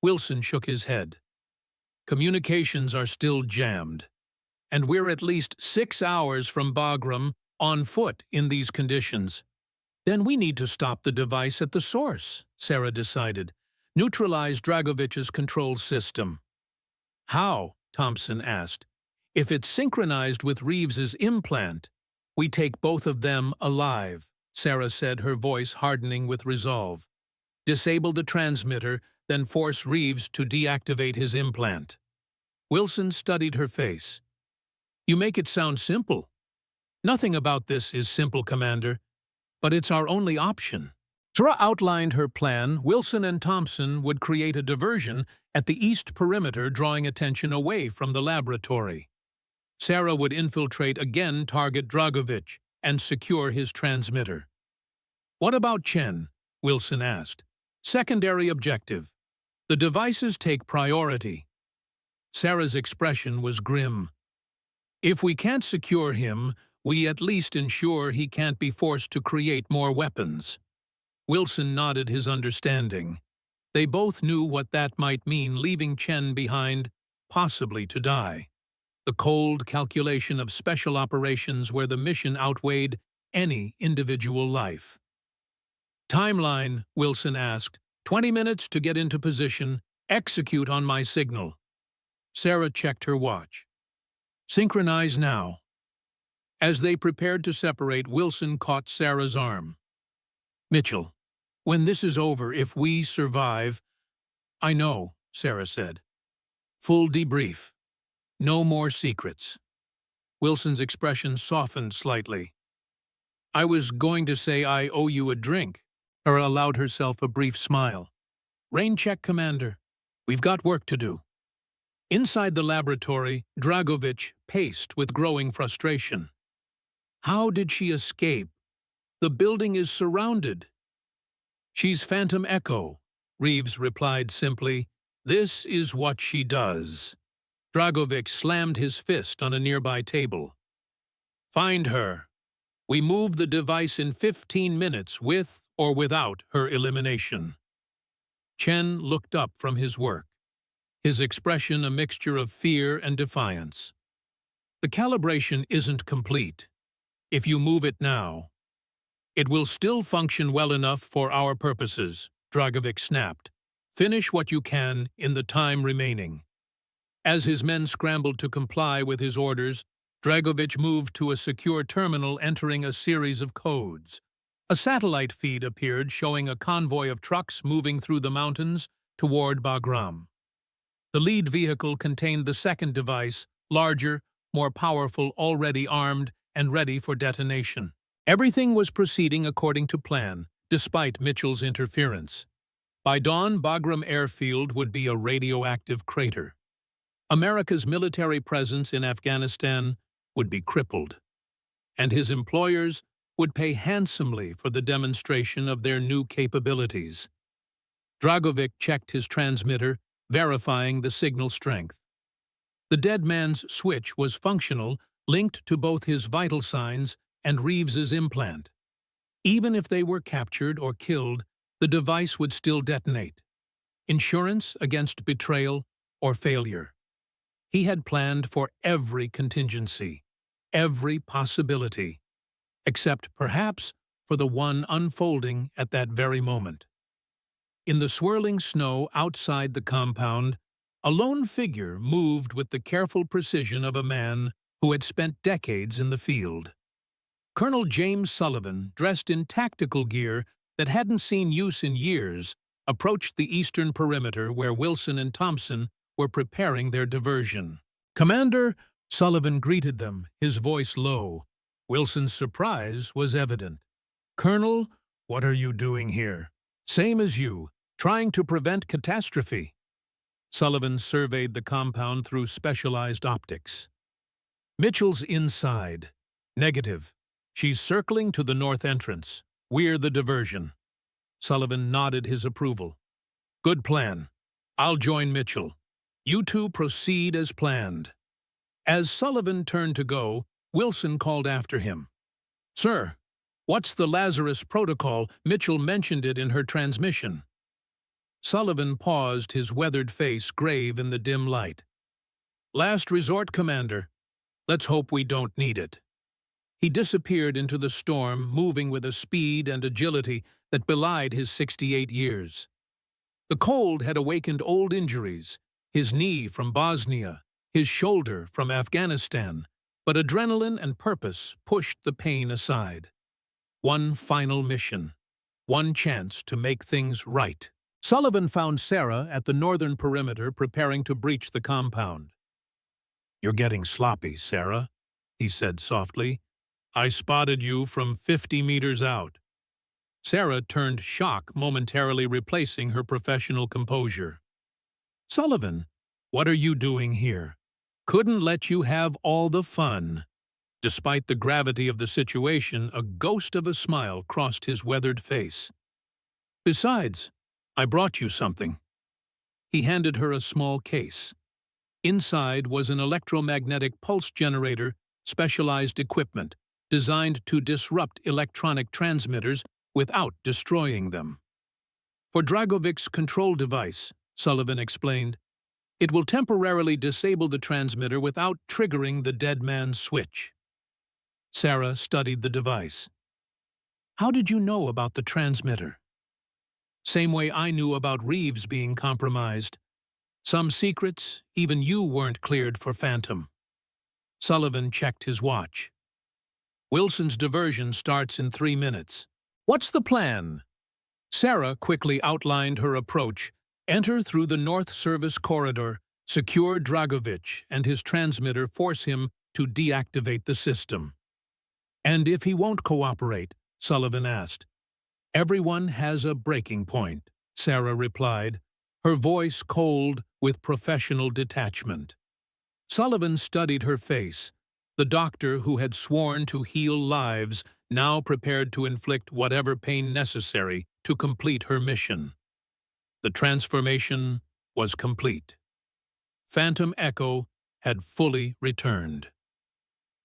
Wilson shook his head. "Communications are still jammed, and we're at least 6 hours from Bagram on foot in these conditions." "Then we need to stop the device at the source," Sarah decided. "Neutralize Dragovic's control system." "How?" Thompson asked. "If it's synchronized with Reeves's implant, we take both of them alive," Sarah said, her voice hardening with resolve. "Disable the transmitter, then force Reeves to deactivate his implant." Wilson studied her face. "You make it sound simple." "Nothing about this is simple, Commander, but it's our only option." Sarah outlined her plan. Wilson and Thompson would create a diversion at the east perimeter, drawing attention away from the laboratory. Sarah would infiltrate again, target Dragovic, and secure his transmitter. "What about Chen?" Wilson asked. "Secondary objective. The devices take priority." Sarah's expression was grim. "If we can't secure him, we at least ensure he can't be forced to create more weapons." Wilson nodded his understanding. They both knew what that might mean, leaving Chen behind, possibly to die. The cold calculation of special operations where the mission outweighed any individual life. "Timeline," Wilson asked. 20 minutes to get into position. Execute on my signal." Sarah checked her watch. "Synchronize now." As they prepared to separate, Wilson caught Sarah's arm. "Mitchell, when this is over, if we survive—" "I know," Sarah said. "Full debrief. No more secrets." Wilson's expression softened slightly. "I was going to say I owe you a drink." Sarah allowed herself a brief smile. "Rain check, Commander." We've got work to do. Inside the laboratory, Dragovich paced with growing frustration. How did she escape? The building is surrounded. She's Phantom Echo, Reeves replied simply. This is what she does. Dragovich slammed his fist on a nearby table. Find her. We move the device in 15 minutes with or without her elimination. Chen looked up from his work, his expression a mixture of fear and defiance. The calibration isn't complete. If you move it now, it will still function well enough for our purposes, Dragovich snapped. Finish what you can in the time remaining. As his men scrambled to comply with his orders, Dragovich moved to a secure terminal entering a series of codes. A satellite feed appeared showing a convoy of trucks moving through the mountains toward Bagram. The lead vehicle contained the second device, larger, more powerful, already armed, and ready for detonation. Everything was proceeding according to plan, despite Mitchell's interference. By dawn, Bagram Airfield would be a radioactive crater. America's military presence in Afghanistan would be crippled, and his employers would pay handsomely for the demonstration of their new capabilities. Dragovich checked his transmitter, verifying the signal strength. The dead man's switch was functional, linked to both his vital signs and Reeves's implant. Even if they were captured or killed, the device would still detonate. Insurance against betrayal or failure. He had planned for every contingency, every possibility, except perhaps for the one unfolding at that very moment. In the swirling snow outside the compound, a lone figure moved with the careful precision of a man who had spent decades in the field. Colonel James Sullivan, dressed in tactical gear that hadn't seen use in years, approached the eastern perimeter where Wilson and Thompson were preparing their diversion. "Commander," Sullivan greeted them, his voice low. Wilson's surprise was evident. "Colonel, what are you doing here?" "Same as you, trying to prevent catastrophe." Sullivan surveyed the compound through specialized optics. "Mitchell's inside." "Negative. She's circling to the north entrance. We're the diversion." Sullivan nodded his approval. "Good plan. I'll join Mitchell. You two proceed as planned." As Sullivan turned to go, Wilson called after him. "Sir, what's the Lazarus protocol? Mitchell mentioned it in her transmission." Sullivan paused, his weathered face grave in the dim light. "Last resort, Commander. Let's hope we don't need it." He disappeared into the storm, moving with a speed and agility that belied his 68 years. The cold had awakened old injuries, his knee from Bosnia, his shoulder from Afghanistan, but adrenaline and purpose pushed the pain aside. One final mission, one chance to make things right. Sullivan found Sarah at the northern perimeter preparing to breach the compound. "You're getting sloppy, Sarah," he said softly. "I spotted you from 50 meters out." Sarah turned shock, momentarily replacing her professional composure. "Sullivan, what are you doing here? Couldn't let you have all the fun." Despite the gravity of the situation, a ghost of a smile crossed his weathered face. "Besides, I brought you something." He handed her a small case. Inside was an electromagnetic pulse generator, specialized equipment, designed to disrupt electronic transmitters without destroying them. "For Dragovich's control device," Sullivan explained. "It will temporarily disable the transmitter without triggering the dead man's switch." Sarah studied the device. "How did you know about the transmitter?" "Same way I knew about Reeves being compromised. Some secrets, even you weren't cleared for Phantom." Sullivan checked his watch. "Wilson's diversion starts in 3 minutes. What's the plan?" Sarah quickly outlined her approach. Enter through the North Service corridor, secure Dragovich and his transmitter, force him to deactivate the system. "And if he won't cooperate?" Sullivan asked. "Everyone has a breaking point," Sarah replied. her voice cold with professional detachment. Sullivan studied her face. The doctor who had sworn to heal lives now prepared to inflict whatever pain necessary to complete her mission. The transformation was complete. Phantom Echo had fully returned.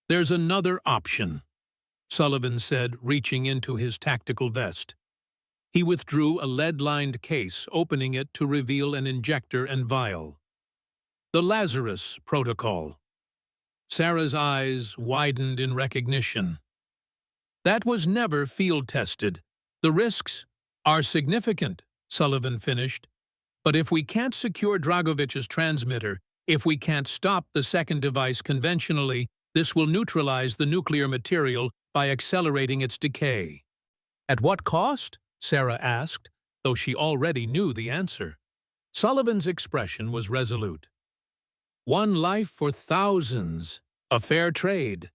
"There's another option," Sullivan said, reaching into his tactical vest. He withdrew a lead-lined case, opening it to reveal an injector and vial. "The Lazarus Protocol." Sarah's eyes widened in recognition. "That was never field-tested. The risks are significant," Sullivan finished. "But if we can't secure Dragovich's transmitter, if we can't stop the second device conventionally, this will neutralize the nuclear material by accelerating its decay." "At what cost?" Sarah asked, though she already knew the answer. Sullivan's expression was resolute. "One life for thousands. A fair trade."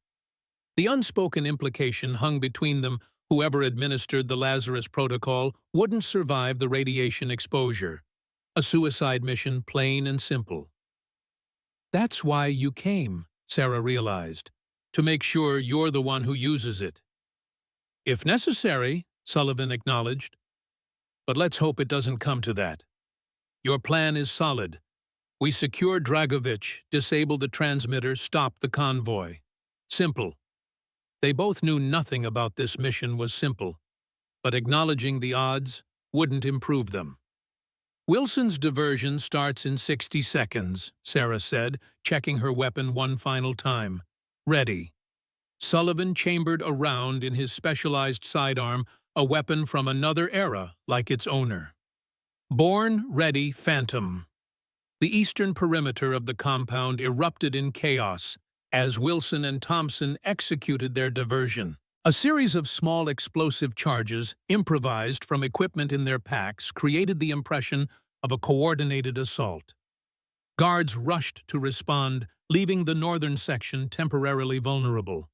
The unspoken implication hung between them: whoever administered the Lazarus Protocol wouldn't survive the radiation exposure. A suicide mission, plain and simple. "That's why you came," Sarah realized. "To make sure you're the one who uses it." "If necessary," Sullivan acknowledged. "But let's hope it doesn't come to that. Your plan is solid. We secure Dragovich, disable the transmitter, stop the convoy. Simple." They both knew nothing about this mission was simple, but acknowledging the odds wouldn't improve them. "Wilson's diversion starts in 60 seconds, Sarah said, checking her weapon one final time. "Ready." Sullivan chambered a round in his specialized sidearm, a weapon from another era like its owner. "Born ready, Phantom." The eastern perimeter of the compound erupted in chaos as Wilson and Thompson executed their diversion. A series of small explosive charges, improvised from equipment in their packs, created the impression of a coordinated assault. Guards rushed to respond, leaving the northern section temporarily vulnerable.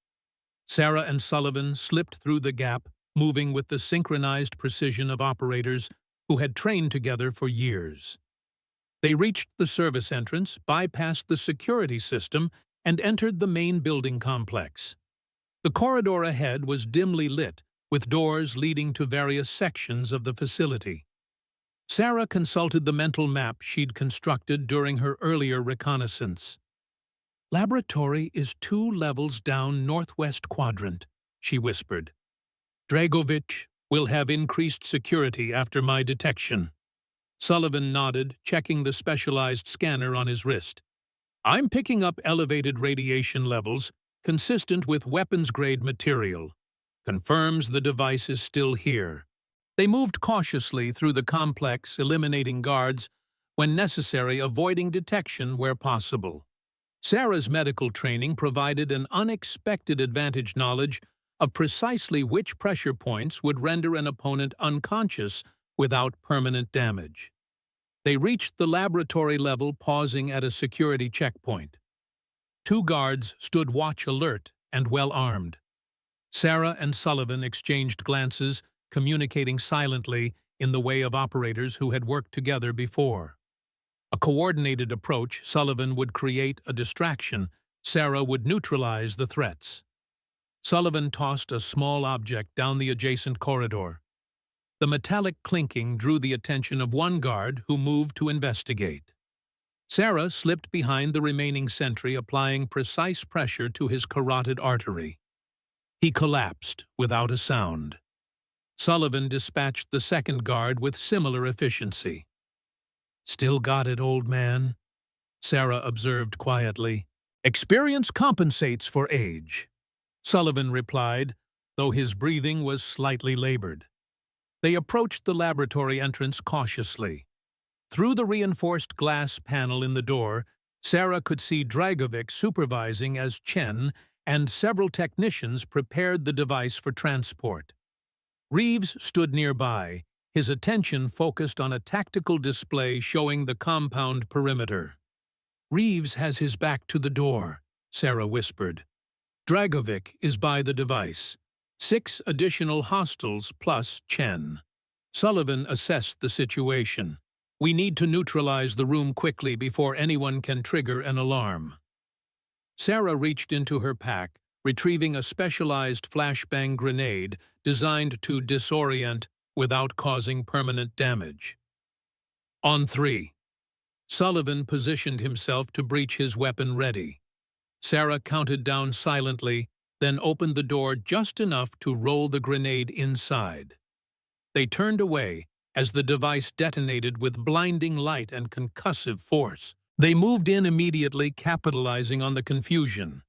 Sarah and Sullivan slipped through the gap, moving with the synchronized precision of operators who had trained together for years. They reached the service entrance, bypassed the security system, and entered the main building complex. The corridor ahead was dimly lit, with doors leading to various sections of the facility. Sarah consulted the mental map she'd constructed during her earlier reconnaissance. "Laboratory is 2 levels down northwest quadrant," she whispered. "Dragovich will have increased security after my detection." Sullivan nodded, checking the specialized scanner on his wrist. "I'm picking up elevated radiation levels, consistent with weapons-grade material. Confirms the device is still here." They moved cautiously through the complex, eliminating guards when necessary, avoiding detection where possible. Sarah's medical training provided an unexpected advantage: knowledge of precisely which pressure points would render an opponent unconscious without permanent damage. They reached the laboratory level, pausing at a security checkpoint. 2 guards stood watch alert and well-armed. Sarah and Sullivan exchanged glances, communicating silently in the way of operators who had worked together before. A coordinated approach: Sullivan would create a distraction, Sarah would neutralize the threats. Sullivan tossed a small object down the adjacent corridor. The metallic clinking drew the attention of one guard, who moved to investigate. Sarah slipped behind the remaining sentry, applying precise pressure to his carotid artery. He collapsed without a sound. Sullivan dispatched the second guard with similar efficiency. "Still got it, old man," Sarah observed quietly. "Experience compensates for age," Sullivan replied, though his breathing was slightly labored. They approached the laboratory entrance cautiously. Through the reinforced glass panel in the door, Sarah could see Dragovich supervising as Chen and several technicians prepared the device for transport. Reeves stood nearby, his attention focused on a tactical display showing the compound perimeter. "Reeves has his back to the door," Sarah whispered. "Dragovich is by the device. 6 additional hostiles plus Chen." Sullivan assessed the situation. We need to neutralize the room quickly before anyone can trigger an alarm. Sarah reached into her pack, retrieving a specialized flashbang grenade designed to disorient without causing permanent damage. On 3. Sullivan positioned himself to breach his weapon ready. Sarah counted down silently, then opened the door just enough to roll the grenade inside. They turned away as the device detonated with blinding light and concussive force. They moved in immediately, capitalizing on the confusion.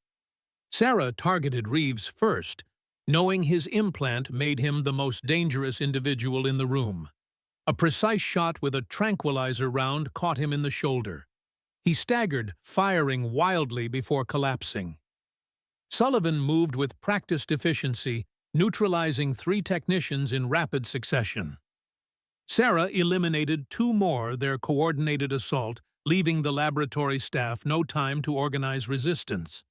Sarah targeted Reeves first, knowing his implant made him the most dangerous individual in the room. A precise shot with a tranquilizer round caught him in the shoulder. He staggered, firing wildly before collapsing. Sullivan moved with practiced efficiency, neutralizing 3 technicians in rapid succession. Sarah eliminated 2 more their coordinated assault, leaving the laboratory staff no time to organize resistance.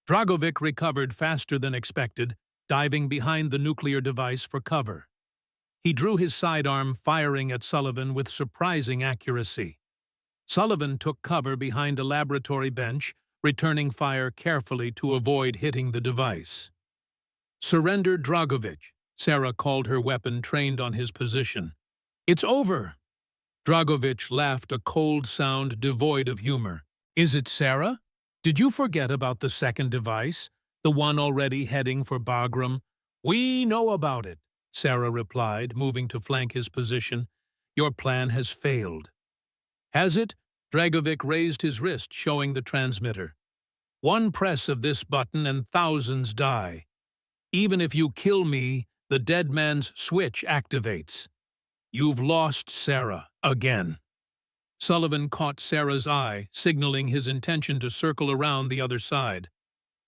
Dragovic recovered faster than expected, diving behind the nuclear device for cover. He drew his sidearm, firing at Sullivan with surprising accuracy. Sullivan took cover behind a laboratory bench, returning fire carefully to avoid hitting the device. "Surrender, Dragovic," Sarah called her weapon trained on his position. "It's over." Dragovic laughed, a cold sound devoid of humor. "Is it, Sarah? Did you forget about the second device, the one already heading for Bagram?" "We know about it," Sarah replied, moving to flank his position. "Your plan has failed." "Has it?" Dragovic raised his wrist, showing the transmitter. "One press of this button and thousands die. Even if you kill me, the dead man's switch activates. You've lost, Sarah, again." Sullivan caught Sarah's eye, signaling his intention to circle around the other side.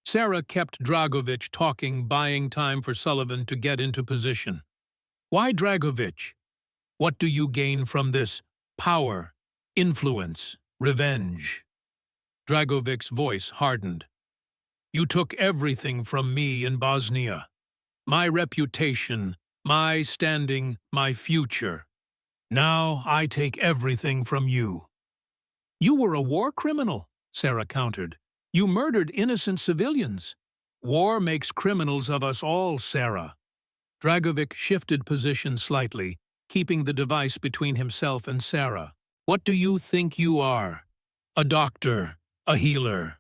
Sarah kept Dragovic talking, buying time for Sullivan to get into position. "Why Dragovic? What do you gain from this? Power, influence, revenge?" Dragovic's voice hardened. "You took everything from me in Bosnia. My reputation, my standing, my future. Now I take everything from you." "You were a war criminal," Sarah countered. "You murdered innocent civilians." "War makes criminals of us all, Sarah." Dragovic shifted position slightly, keeping the device between himself and Sarah. "What do you think you are? A doctor, a healer.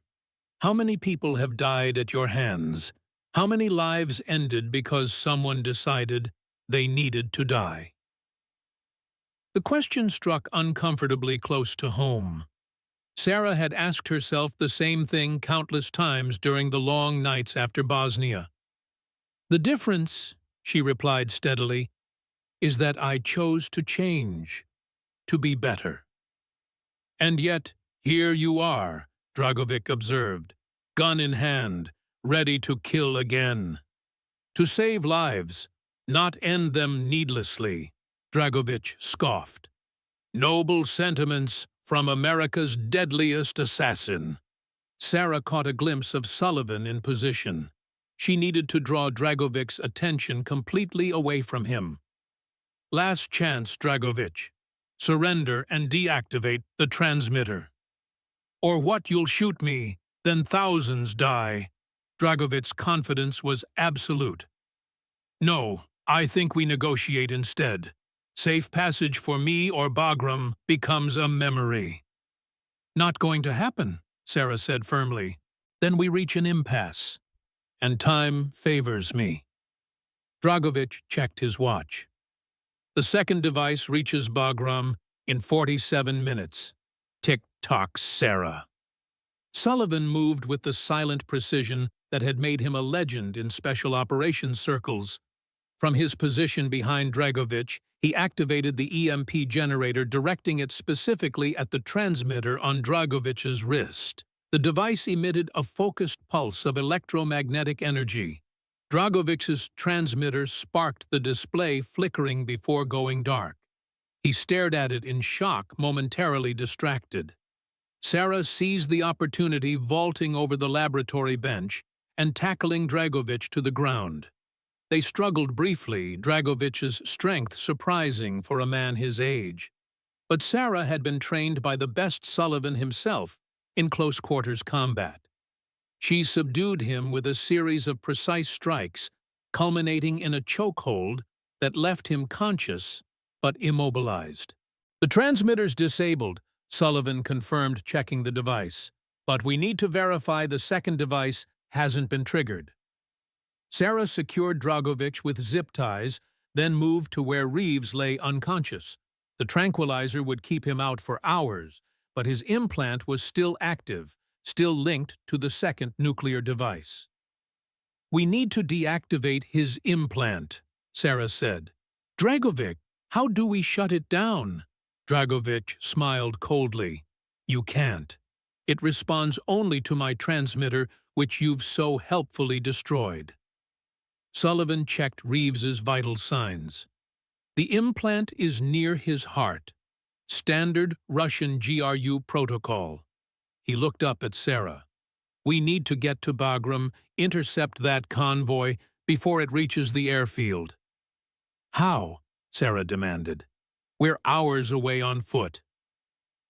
How many people have died at your hands? How many lives ended because someone decided they needed to die?" The question struck uncomfortably close to home. Sarah had asked herself the same thing countless times during the long nights after Bosnia. "The difference," she replied steadily, "is that I chose to change, to be better." "And yet, here you are," Dragovic observed, "gun in hand, ready to kill again. To save lives, not end them needlessly," Dragovic scoffed. "Noble sentiments from America's deadliest assassin." Sarah caught a glimpse of Sullivan in position. She needed to draw Dragovic's attention completely away from him. "Last chance, Dragovic. Surrender and deactivate the transmitter. Or what, you'll shoot me, then thousands die." Dragovic's confidence was absolute. "No, I think we negotiate instead. Safe passage for me or Bagram becomes a memory." "Not going to happen," Sarah said firmly. "Then we reach an impasse. And time favors me." Dragovic checked his watch. "The second device reaches Bagram in 47 minutes. Tick-tock, Sarah." Sullivan moved with the silent precision that had made him a legend in special operations circles. From his position behind Dragovic, he activated the EMP generator, directing it specifically at the transmitter on Dragovic's wrist. The device emitted a focused pulse of electromagnetic energy. Dragovic's transmitter sparked the display, flickering before going dark. He stared at it in shock, momentarily distracted. Sarah seized the opportunity, vaulting over the laboratory bench and tackling Dragovic to the ground. They struggled briefly, Dragovic's strength surprising for a man his age. But Sarah had been trained by the best Sullivan himself in close-quarters combat. She subdued him with a series of precise strikes, culminating in a chokehold that left him conscious but immobilized. "The transmitter's disabled," Sullivan confirmed, checking the device. "But we need to verify the second device hasn't been triggered." Sarah secured Dragovich with zip ties, then moved to where Reeves lay unconscious. The tranquilizer would keep him out for hours, but his implant was still active, still linked to the second nuclear device. "We need to deactivate his implant," Sarah said. "Dragovich, how do we shut it down?" Dragovich smiled coldly. "You can't. It responds only to my transmitter, which you've so helpfully destroyed." Sullivan checked Reeves's vital signs. "The implant is near his heart. Standard Russian GRU protocol." He looked up at Sarah. "We need to get to Bagram, intercept that convoy before it reaches the airfield." "How?" Sarah demanded. "We're hours away on foot."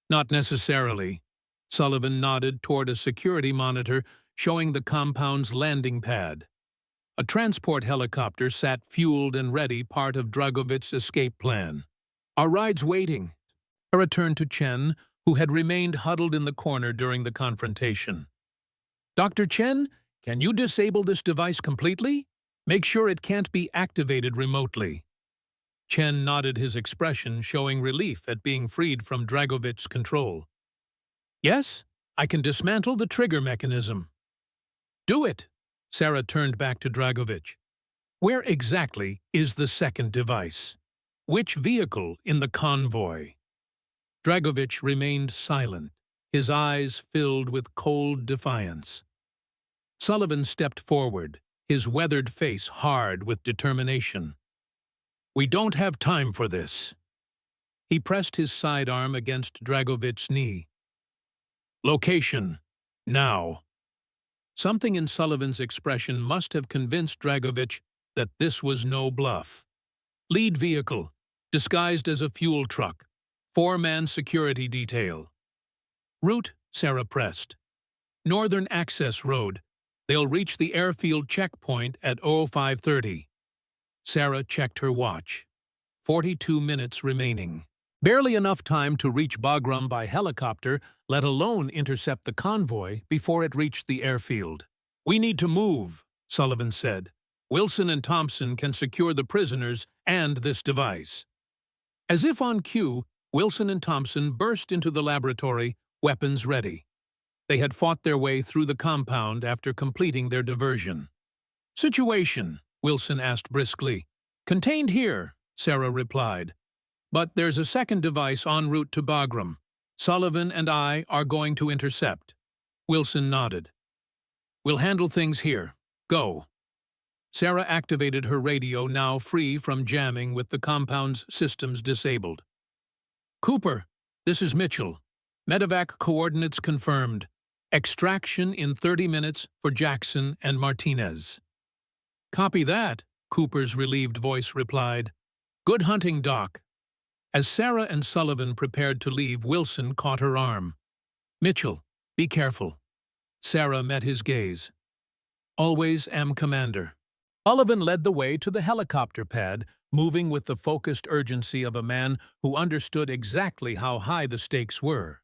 "Not necessarily." Sullivan nodded toward a security monitor showing the compound's landing pad. A transport helicopter sat fueled and ready, part of Dragovich's escape plan. "Our ride's waiting." Sarah turned to Chen, who had remained huddled in the corner during the confrontation. "Dr. Chen, can you disable this device completely? Make sure it can't be activated remotely." Chen nodded, his expression showing relief at being freed from Dragovich's control. "Yes, I can dismantle the trigger mechanism." "Do it." Sarah turned back to Dragovich. "Where exactly is the second device? Which vehicle in the convoy?" Dragovich remained silent, his eyes filled with cold defiance. Sullivan stepped forward, his weathered face hard with determination. "We don't have time for this." He pressed his sidearm against Dragovich's knee. "Location, now." Something in Sullivan's expression must have convinced Dragovich that this was no bluff. "Lead vehicle, disguised as a fuel truck. 4-man security detail." "Route," Sarah pressed. "Northern Access Road. They'll reach the airfield checkpoint at 0530. Sarah checked her watch. 42 minutes remaining. Barely enough time to reach Bagram by helicopter, let alone intercept the convoy before it reached the airfield. "We need to move," Sullivan said. "Wilson and Thompson can secure the prisoners and this device." As if on cue, Wilson and Thompson burst into the laboratory, weapons ready. They had fought their way through the compound after completing their diversion. "Situation?" Wilson asked briskly. "Contained here," Sarah replied. "But there's a second device en route to Bagram. Sullivan and I are going to intercept." Wilson nodded. "We'll handle things here. Go." Sarah activated her radio, now free from jamming with the compound's systems disabled. "Cooper, this is Mitchell. Medevac coordinates confirmed. Extraction in 30 minutes for Jackson and Martinez." "Copy that," Cooper's relieved voice replied. "Good hunting, Doc." As Sarah and Sullivan prepared to leave, Wilson caught her arm. "Mitchell, be careful." Sarah met his gaze. "Always am, Commander." Sullivan led the way to the helicopter pad, moving with the focused urgency of a man who understood exactly how high the stakes were.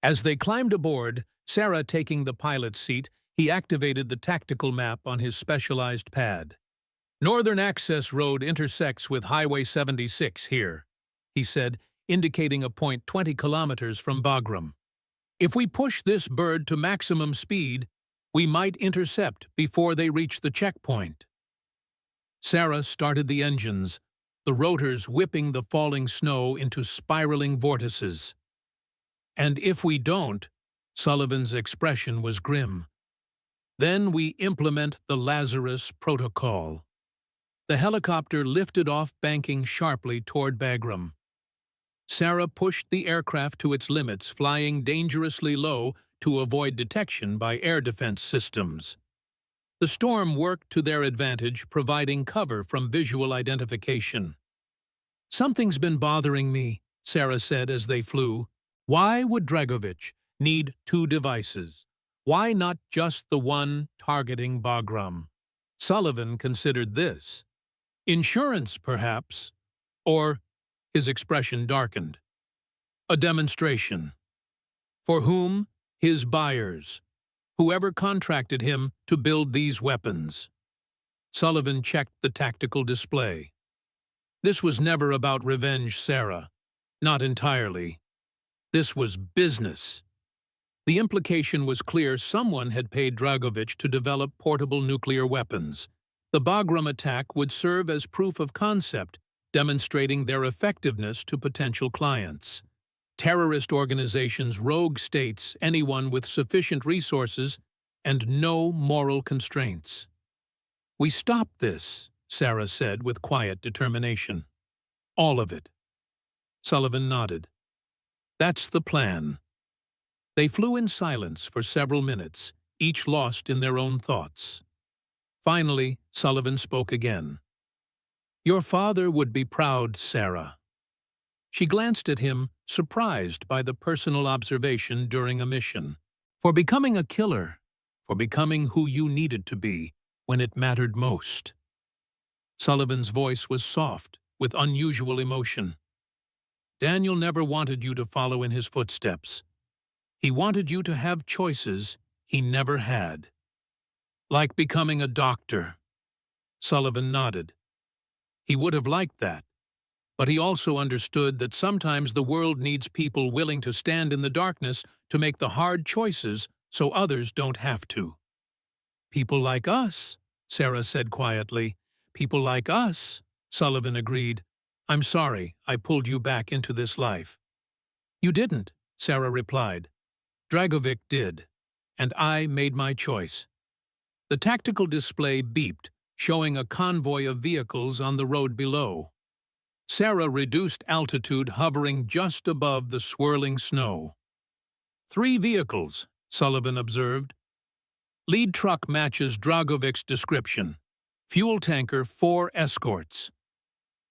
As they climbed aboard, Sarah taking the pilot's seat, he activated the tactical map on his specialized pad. "Northern Access Road intersects with Highway 76 here," he said, indicating a point 20 kilometers from Bagram. "If we push this bird to maximum speed, we might intercept before they reach the checkpoint." Sarah started the engines, the rotors whipping the falling snow into spiraling vortices. "And if we don't," Sullivan's expression was grim, "then we implement the Lazarus Protocol." The helicopter lifted off, banking sharply toward Bagram. Sarah pushed the aircraft to its limits, flying dangerously low to avoid detection by air defense systems. The storm worked to their advantage, providing cover from visual identification. "Something's been bothering me," Sarah said as they flew. Why would Dragovich need two devices? Why not just the one targeting Bagram? Sullivan considered this. Insurance, perhaps, or, his expression darkened, a demonstration. For whom? His buyers, whoever contracted him to build these weapons. Sullivan checked the tactical display. This was never about revenge, Sarah. Not entirely. This was business. The implication was clear: someone had paid Dragovich to develop portable nuclear weapons. The Bagram attack would serve as proof of concept, demonstrating their effectiveness to potential clients. Terrorist organizations, rogue states, anyone with sufficient resources and no moral constraints. We stopped this, Sarah said with quiet determination. All of it. Sullivan nodded. That's the plan. They flew in silence for several minutes, each lost in their own thoughts. Finally, Sullivan spoke again. Your father would be proud, Sarah. She glanced at him, surprised by the personal observation during a mission. For becoming a killer, for becoming who you needed to be when it mattered most. Sullivan's voice was soft, with unusual emotion. Daniel never wanted you to follow in his footsteps. He wanted you to have choices he never had. Like becoming a doctor. Sullivan nodded. He would have liked that. But he also understood that sometimes the world needs people willing to stand in the darkness to make the hard choices so others don't have to. People like us, Sarah said quietly. People like us, Sullivan agreed. I'm sorry I pulled you back into this life. You didn't, Sarah replied. Dragovich did, and I made my choice. The tactical display beeped, showing a convoy of vehicles on the road below. Sarah reduced altitude, hovering just above the swirling snow. 3 vehicles, Sullivan observed. Lead truck matches Dragovich's description. Fuel tanker, 4 escorts.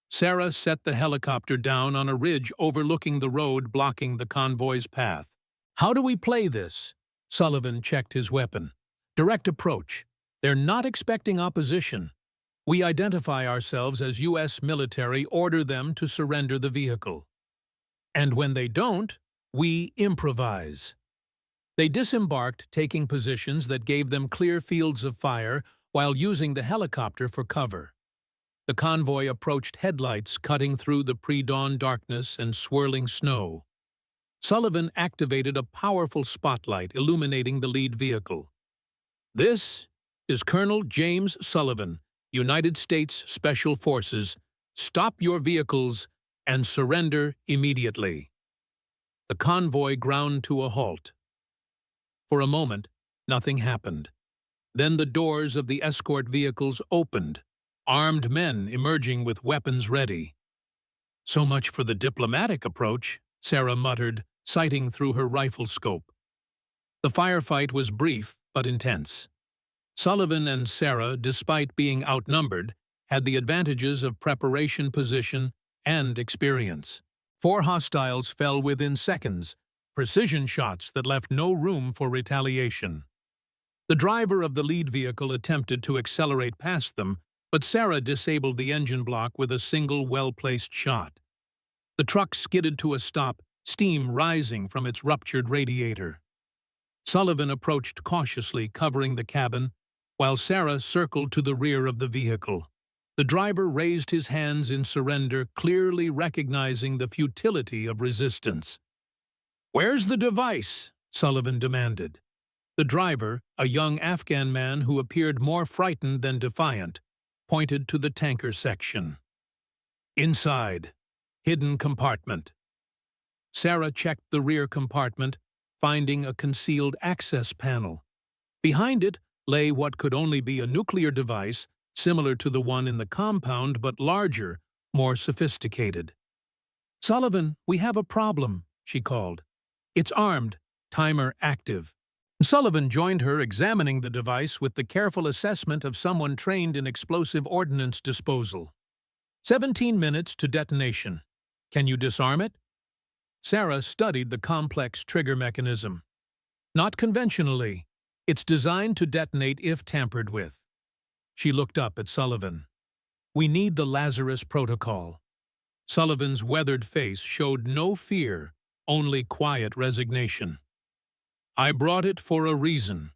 Sarah set the helicopter down on a ridge overlooking the road, blocking the convoy's path. How do we play this? Sullivan checked his weapon. Direct approach. They're not expecting opposition. We identify ourselves as U.S. military, order them to surrender the vehicle. And when they don't, we improvise. They disembarked, taking positions that gave them clear fields of fire while using the helicopter for cover. The convoy approached, headlights cutting through the pre-dawn darkness and swirling snow. Sullivan activated a powerful spotlight illuminating the lead vehicle. This is Colonel James Sullivan, United States Special Forces. Stop your vehicles and surrender immediately. The convoy ground to a halt. For a moment, nothing happened. Then the doors of the escort vehicles opened, armed men emerging with weapons ready. So much for the diplomatic approach, Sarah muttered, sighting through her rifle scope. The firefight was brief but intense. Sullivan and Sarah, despite being outnumbered, had the advantages of preparation, position, and experience. 4 hostiles fell within seconds, precision shots that left no room for retaliation. The driver of the lead vehicle attempted to accelerate past them, but Sarah disabled the engine block with a single well-placed shot. The truck skidded to a stop, steam rising from its ruptured radiator. Sullivan approached cautiously, covering the cabin, while Sarah circled to the rear of the vehicle. The driver raised his hands in surrender, clearly recognizing the futility of resistance. "Where's the device?" Sullivan demanded. The driver, a young Afghan man who appeared more frightened than defiant, pointed to the tanker section. Inside. Hidden compartment. Sarah checked the rear compartment, finding a concealed access panel. Behind it lay what could only be a nuclear device, similar to the one in the compound but larger, more sophisticated. "Sullivan, we have a problem," she called. "It's armed, timer active." Sullivan joined her, examining the device with the careful assessment of someone trained in explosive ordnance disposal. 17 minutes to detonation. Can you disarm it? Sarah studied the complex trigger mechanism. Not conventionally. It's designed to detonate if tampered with. She looked up at Sullivan. We need the Lazarus Protocol. Sullivan's weathered face showed no fear, only quiet resignation. I brought it for a reason.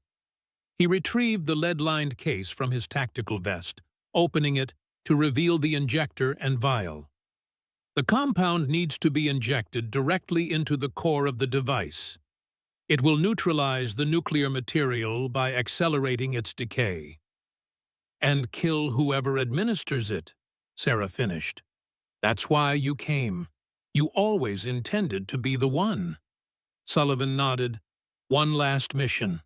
He retrieved the lead-lined case from his tactical vest, opening it to reveal the injector and vial. The compound needs to be injected directly into the core of the device. It will neutralize the nuclear material by accelerating its decay. And kill whoever administers it, Sarah finished. That's why you came. You always intended to be the one. Sullivan nodded. One last mission.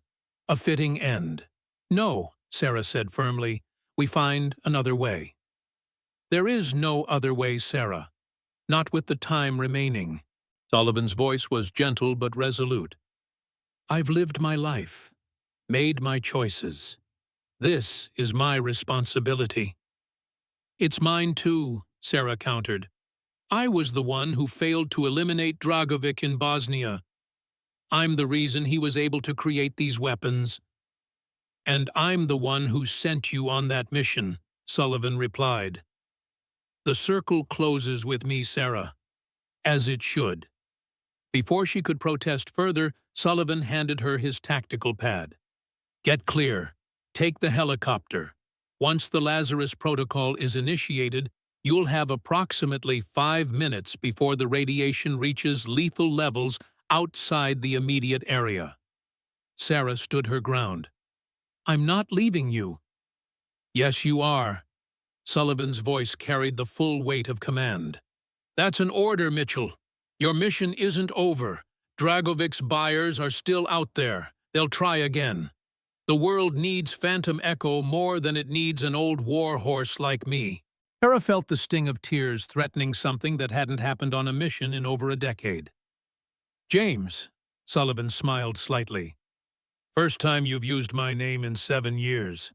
A fitting end. No, Sarah said firmly. We find another way. There is no other way, Sarah. Not with the time remaining. Sullivan's voice was gentle but resolute. I've lived my life, made my choices. This is my responsibility. It's mine too, Sarah countered. I was the one who failed to eliminate Dragovic in Bosnia. I'm the reason he was able to create these weapons. And I'm the one who sent you on that mission, Sullivan replied. The circle closes with me, Sarah. As it should. Before she could protest further, Sullivan handed her his tactical pad. Get clear. Take the helicopter. Once the Lazarus Protocol is initiated, you'll have approximately 5 minutes before the radiation reaches lethal levels outside the immediate area. Sarah stood her ground. I'm not leaving you. Yes, you are. Sullivan's voice carried the full weight of command. That's an order, Mitchell. Your mission isn't over. Dragovic's buyers are still out there. They'll try again. The world needs Phantom Echo more than it needs an old war horse like me. Sarah felt the sting of tears threatening something that hadn't happened on a mission in over a decade. James, Sullivan smiled slightly. First time you've used my name in 7 years.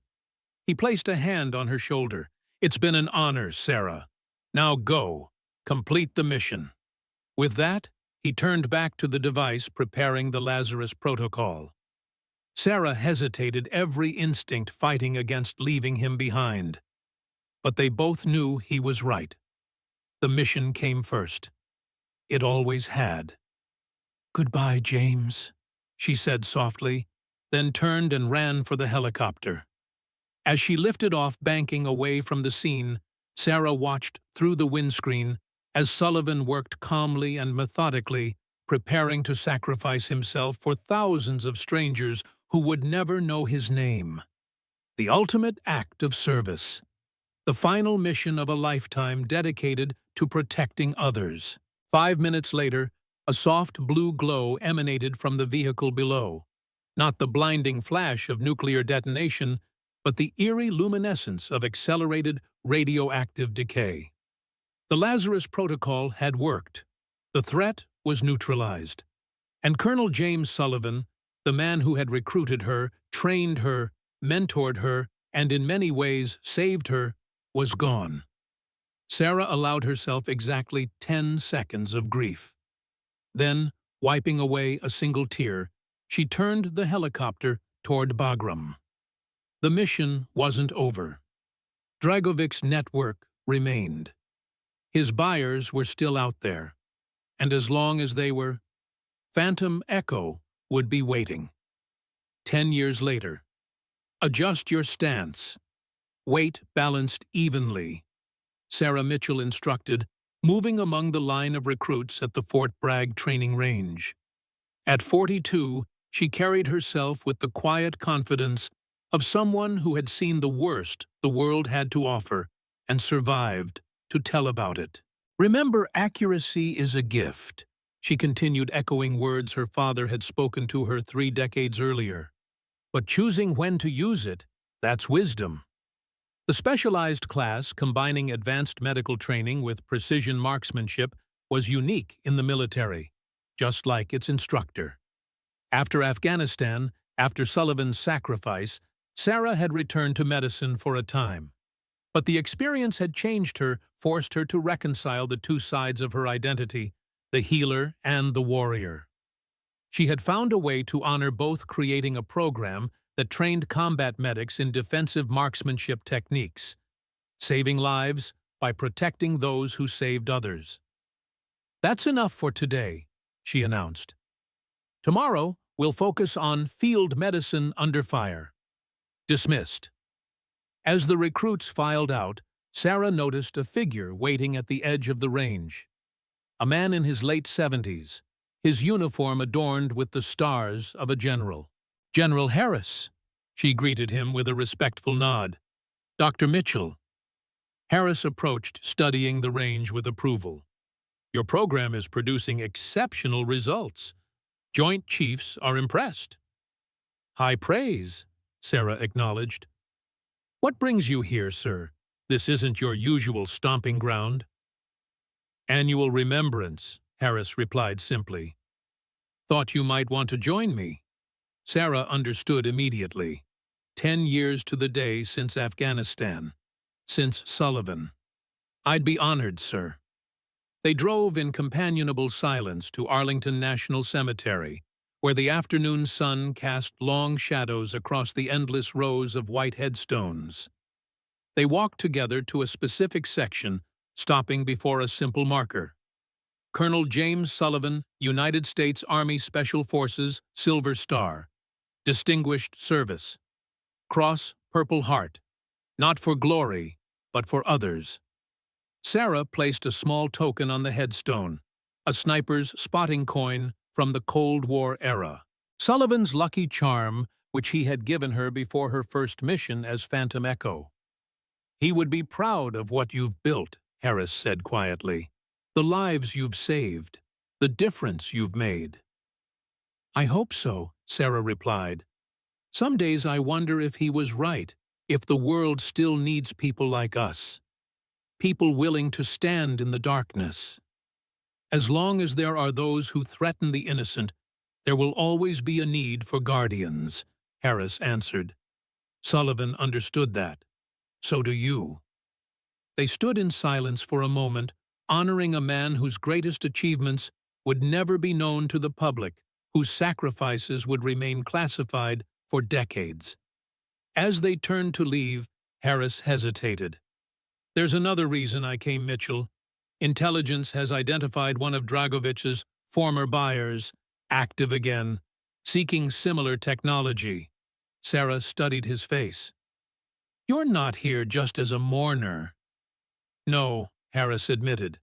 He placed a hand on her shoulder. It's been an honor, Sarah. Now go. Complete the mission. With that, he turned back to the device preparing the Lazarus Protocol. Sarah hesitated, every instinct fighting against leaving him behind. But they both knew he was right. The mission came first. It always had. Goodbye, James, she said softly, then turned and ran for the helicopter. As she lifted off, banking away from the scene, Sarah watched through the windscreen as Sullivan worked calmly and methodically, preparing to sacrifice himself for thousands of strangers who would never know his name. The ultimate act of service. The final mission of a lifetime dedicated to protecting others. 5 minutes later, a soft blue glow emanated from the vehicle below. Not the blinding flash of nuclear detonation, but the eerie luminescence of accelerated radioactive decay. The Lazarus Protocol had worked. The threat was neutralized. And Colonel James Sullivan, the man who had recruited her, trained her, mentored her, and in many ways saved her, was gone. Sarah allowed herself exactly 10 seconds of grief. Then, wiping away a single tear, she turned the helicopter toward Bagram. The mission wasn't over. Dragovic's network remained. His buyers were still out there, and as long as they were, Phantom Echo would be waiting. 10 years later. Adjust your stance. Weight balanced evenly, Sarah Mitchell instructed, moving among the line of recruits at the Fort Bragg training range. At 42, she carried herself with the quiet confidence of someone who had seen the worst the world had to offer and survived to tell about it. Remember, accuracy is a gift, she continued, echoing words her father had spoken to her 3 decades earlier. But choosing when to use it, that's wisdom. The specialized class, combining advanced medical training with precision marksmanship, was unique in the military, just like its instructor. After Afghanistan, after Sullivan's sacrifice, Sarah had returned to medicine for a time. But the experience had changed her, forced her to reconcile the 2 sides of her identity, the healer and the warrior. She had found a way to honor both, creating a program that trained combat medics in defensive marksmanship techniques, saving lives by protecting those who saved others. "That's enough for today," she announced. "Tomorrow, we'll focus on field medicine under fire." Dismissed. As the recruits filed out, Sarah noticed a figure waiting at the edge of the range. A man in his late 70s, his uniform adorned with the stars of a general. "General Harris," she greeted him with a respectful nod. "Dr. Mitchell." Harris approached, studying the range with approval. "Your program is producing exceptional results. Joint Chiefs are impressed." "High praise," Sarah acknowledged. "What brings you here, sir? This isn't your usual stomping ground." "Annual remembrance," Harris replied simply. "Thought you might want to join me." Sarah understood immediately. 10 years to the day since Afghanistan. Since Sullivan. "I'd be honored, sir." They drove in companionable silence to Arlington National Cemetery, where the afternoon sun cast long shadows across the endless rows of white headstones. They walked together to a specific section, stopping before a simple marker. "Colonel James Sullivan, United States Army Special Forces, Silver Star. Distinguished Service. Cross, Purple Heart. Not for glory, but for others." Sarah placed a small token on the headstone, a sniper's spotting coin from the Cold War era. Sullivan's lucky charm, which he had given her before her first mission as Phantom Echo. "He would be proud of what you've built," Harris said quietly. "The lives you've saved, the difference you've made." "I hope so," Sarah replied. "Some days I wonder if he was right, if the world still needs people like us. People willing to stand in the darkness. As long as there are those who threaten the innocent, there will always be a need for guardians," Harris answered. Sullivan understood that. So do you. They stood in silence for a moment, honoring a man whose greatest achievements would never be known to the public, whose sacrifices would remain classified for decades. As they turned to leave, Harris hesitated. "There's another reason I came, Mitchell. Intelligence has identified one of Dragovich's former buyers, active again, seeking similar technology." Sarah studied his face. "You're not here just as a mourner." "No," Harris admitted.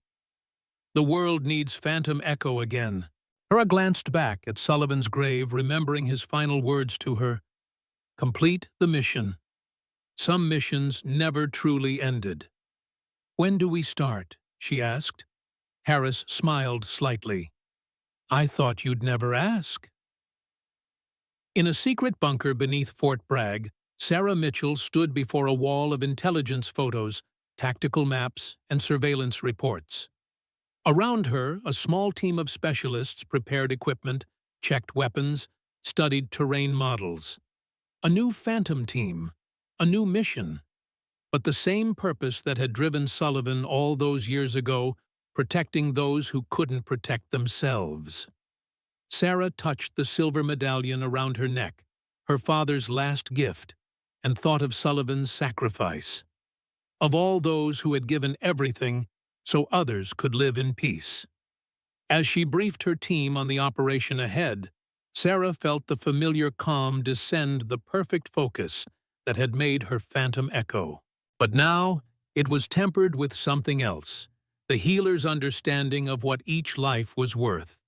"The world needs Phantom Echo again." Sarah glanced back at Sullivan's grave, remembering his final words to her. "Complete the mission." Some missions never truly ended. "When do we start?" she asked. Harris smiled slightly. "I thought you'd never ask." In a secret bunker beneath Fort Bragg, Sarah Mitchell stood before a wall of intelligence photos, tactical maps, and surveillance reports. Around her, a small team of specialists prepared equipment, checked weapons, studied terrain models. A new Phantom team, a new mission, but the same purpose that had driven Sullivan all those years ago, protecting those who couldn't protect themselves. Sarah touched the silver medallion around her neck, her father's last gift, and thought of Sullivan's sacrifice, of all those who had given everything so others could live in peace. As she briefed her team on the operation ahead, Sarah felt the familiar calm descend, the perfect focus that had made her Phantom Echo. But now it was tempered with something else, the healer's understanding of what each life was worth.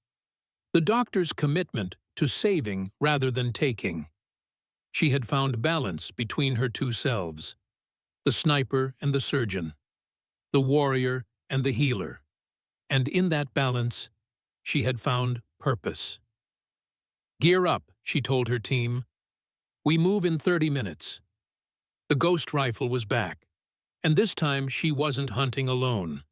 The doctor's commitment to saving rather than taking. She had found balance between her two selves, the sniper and the surgeon, the warrior and the healer, and in that balance, she had found purpose. "Gear up," she told her team. "We move in 30 minutes." The ghost rifle was back, and this time she wasn't hunting alone.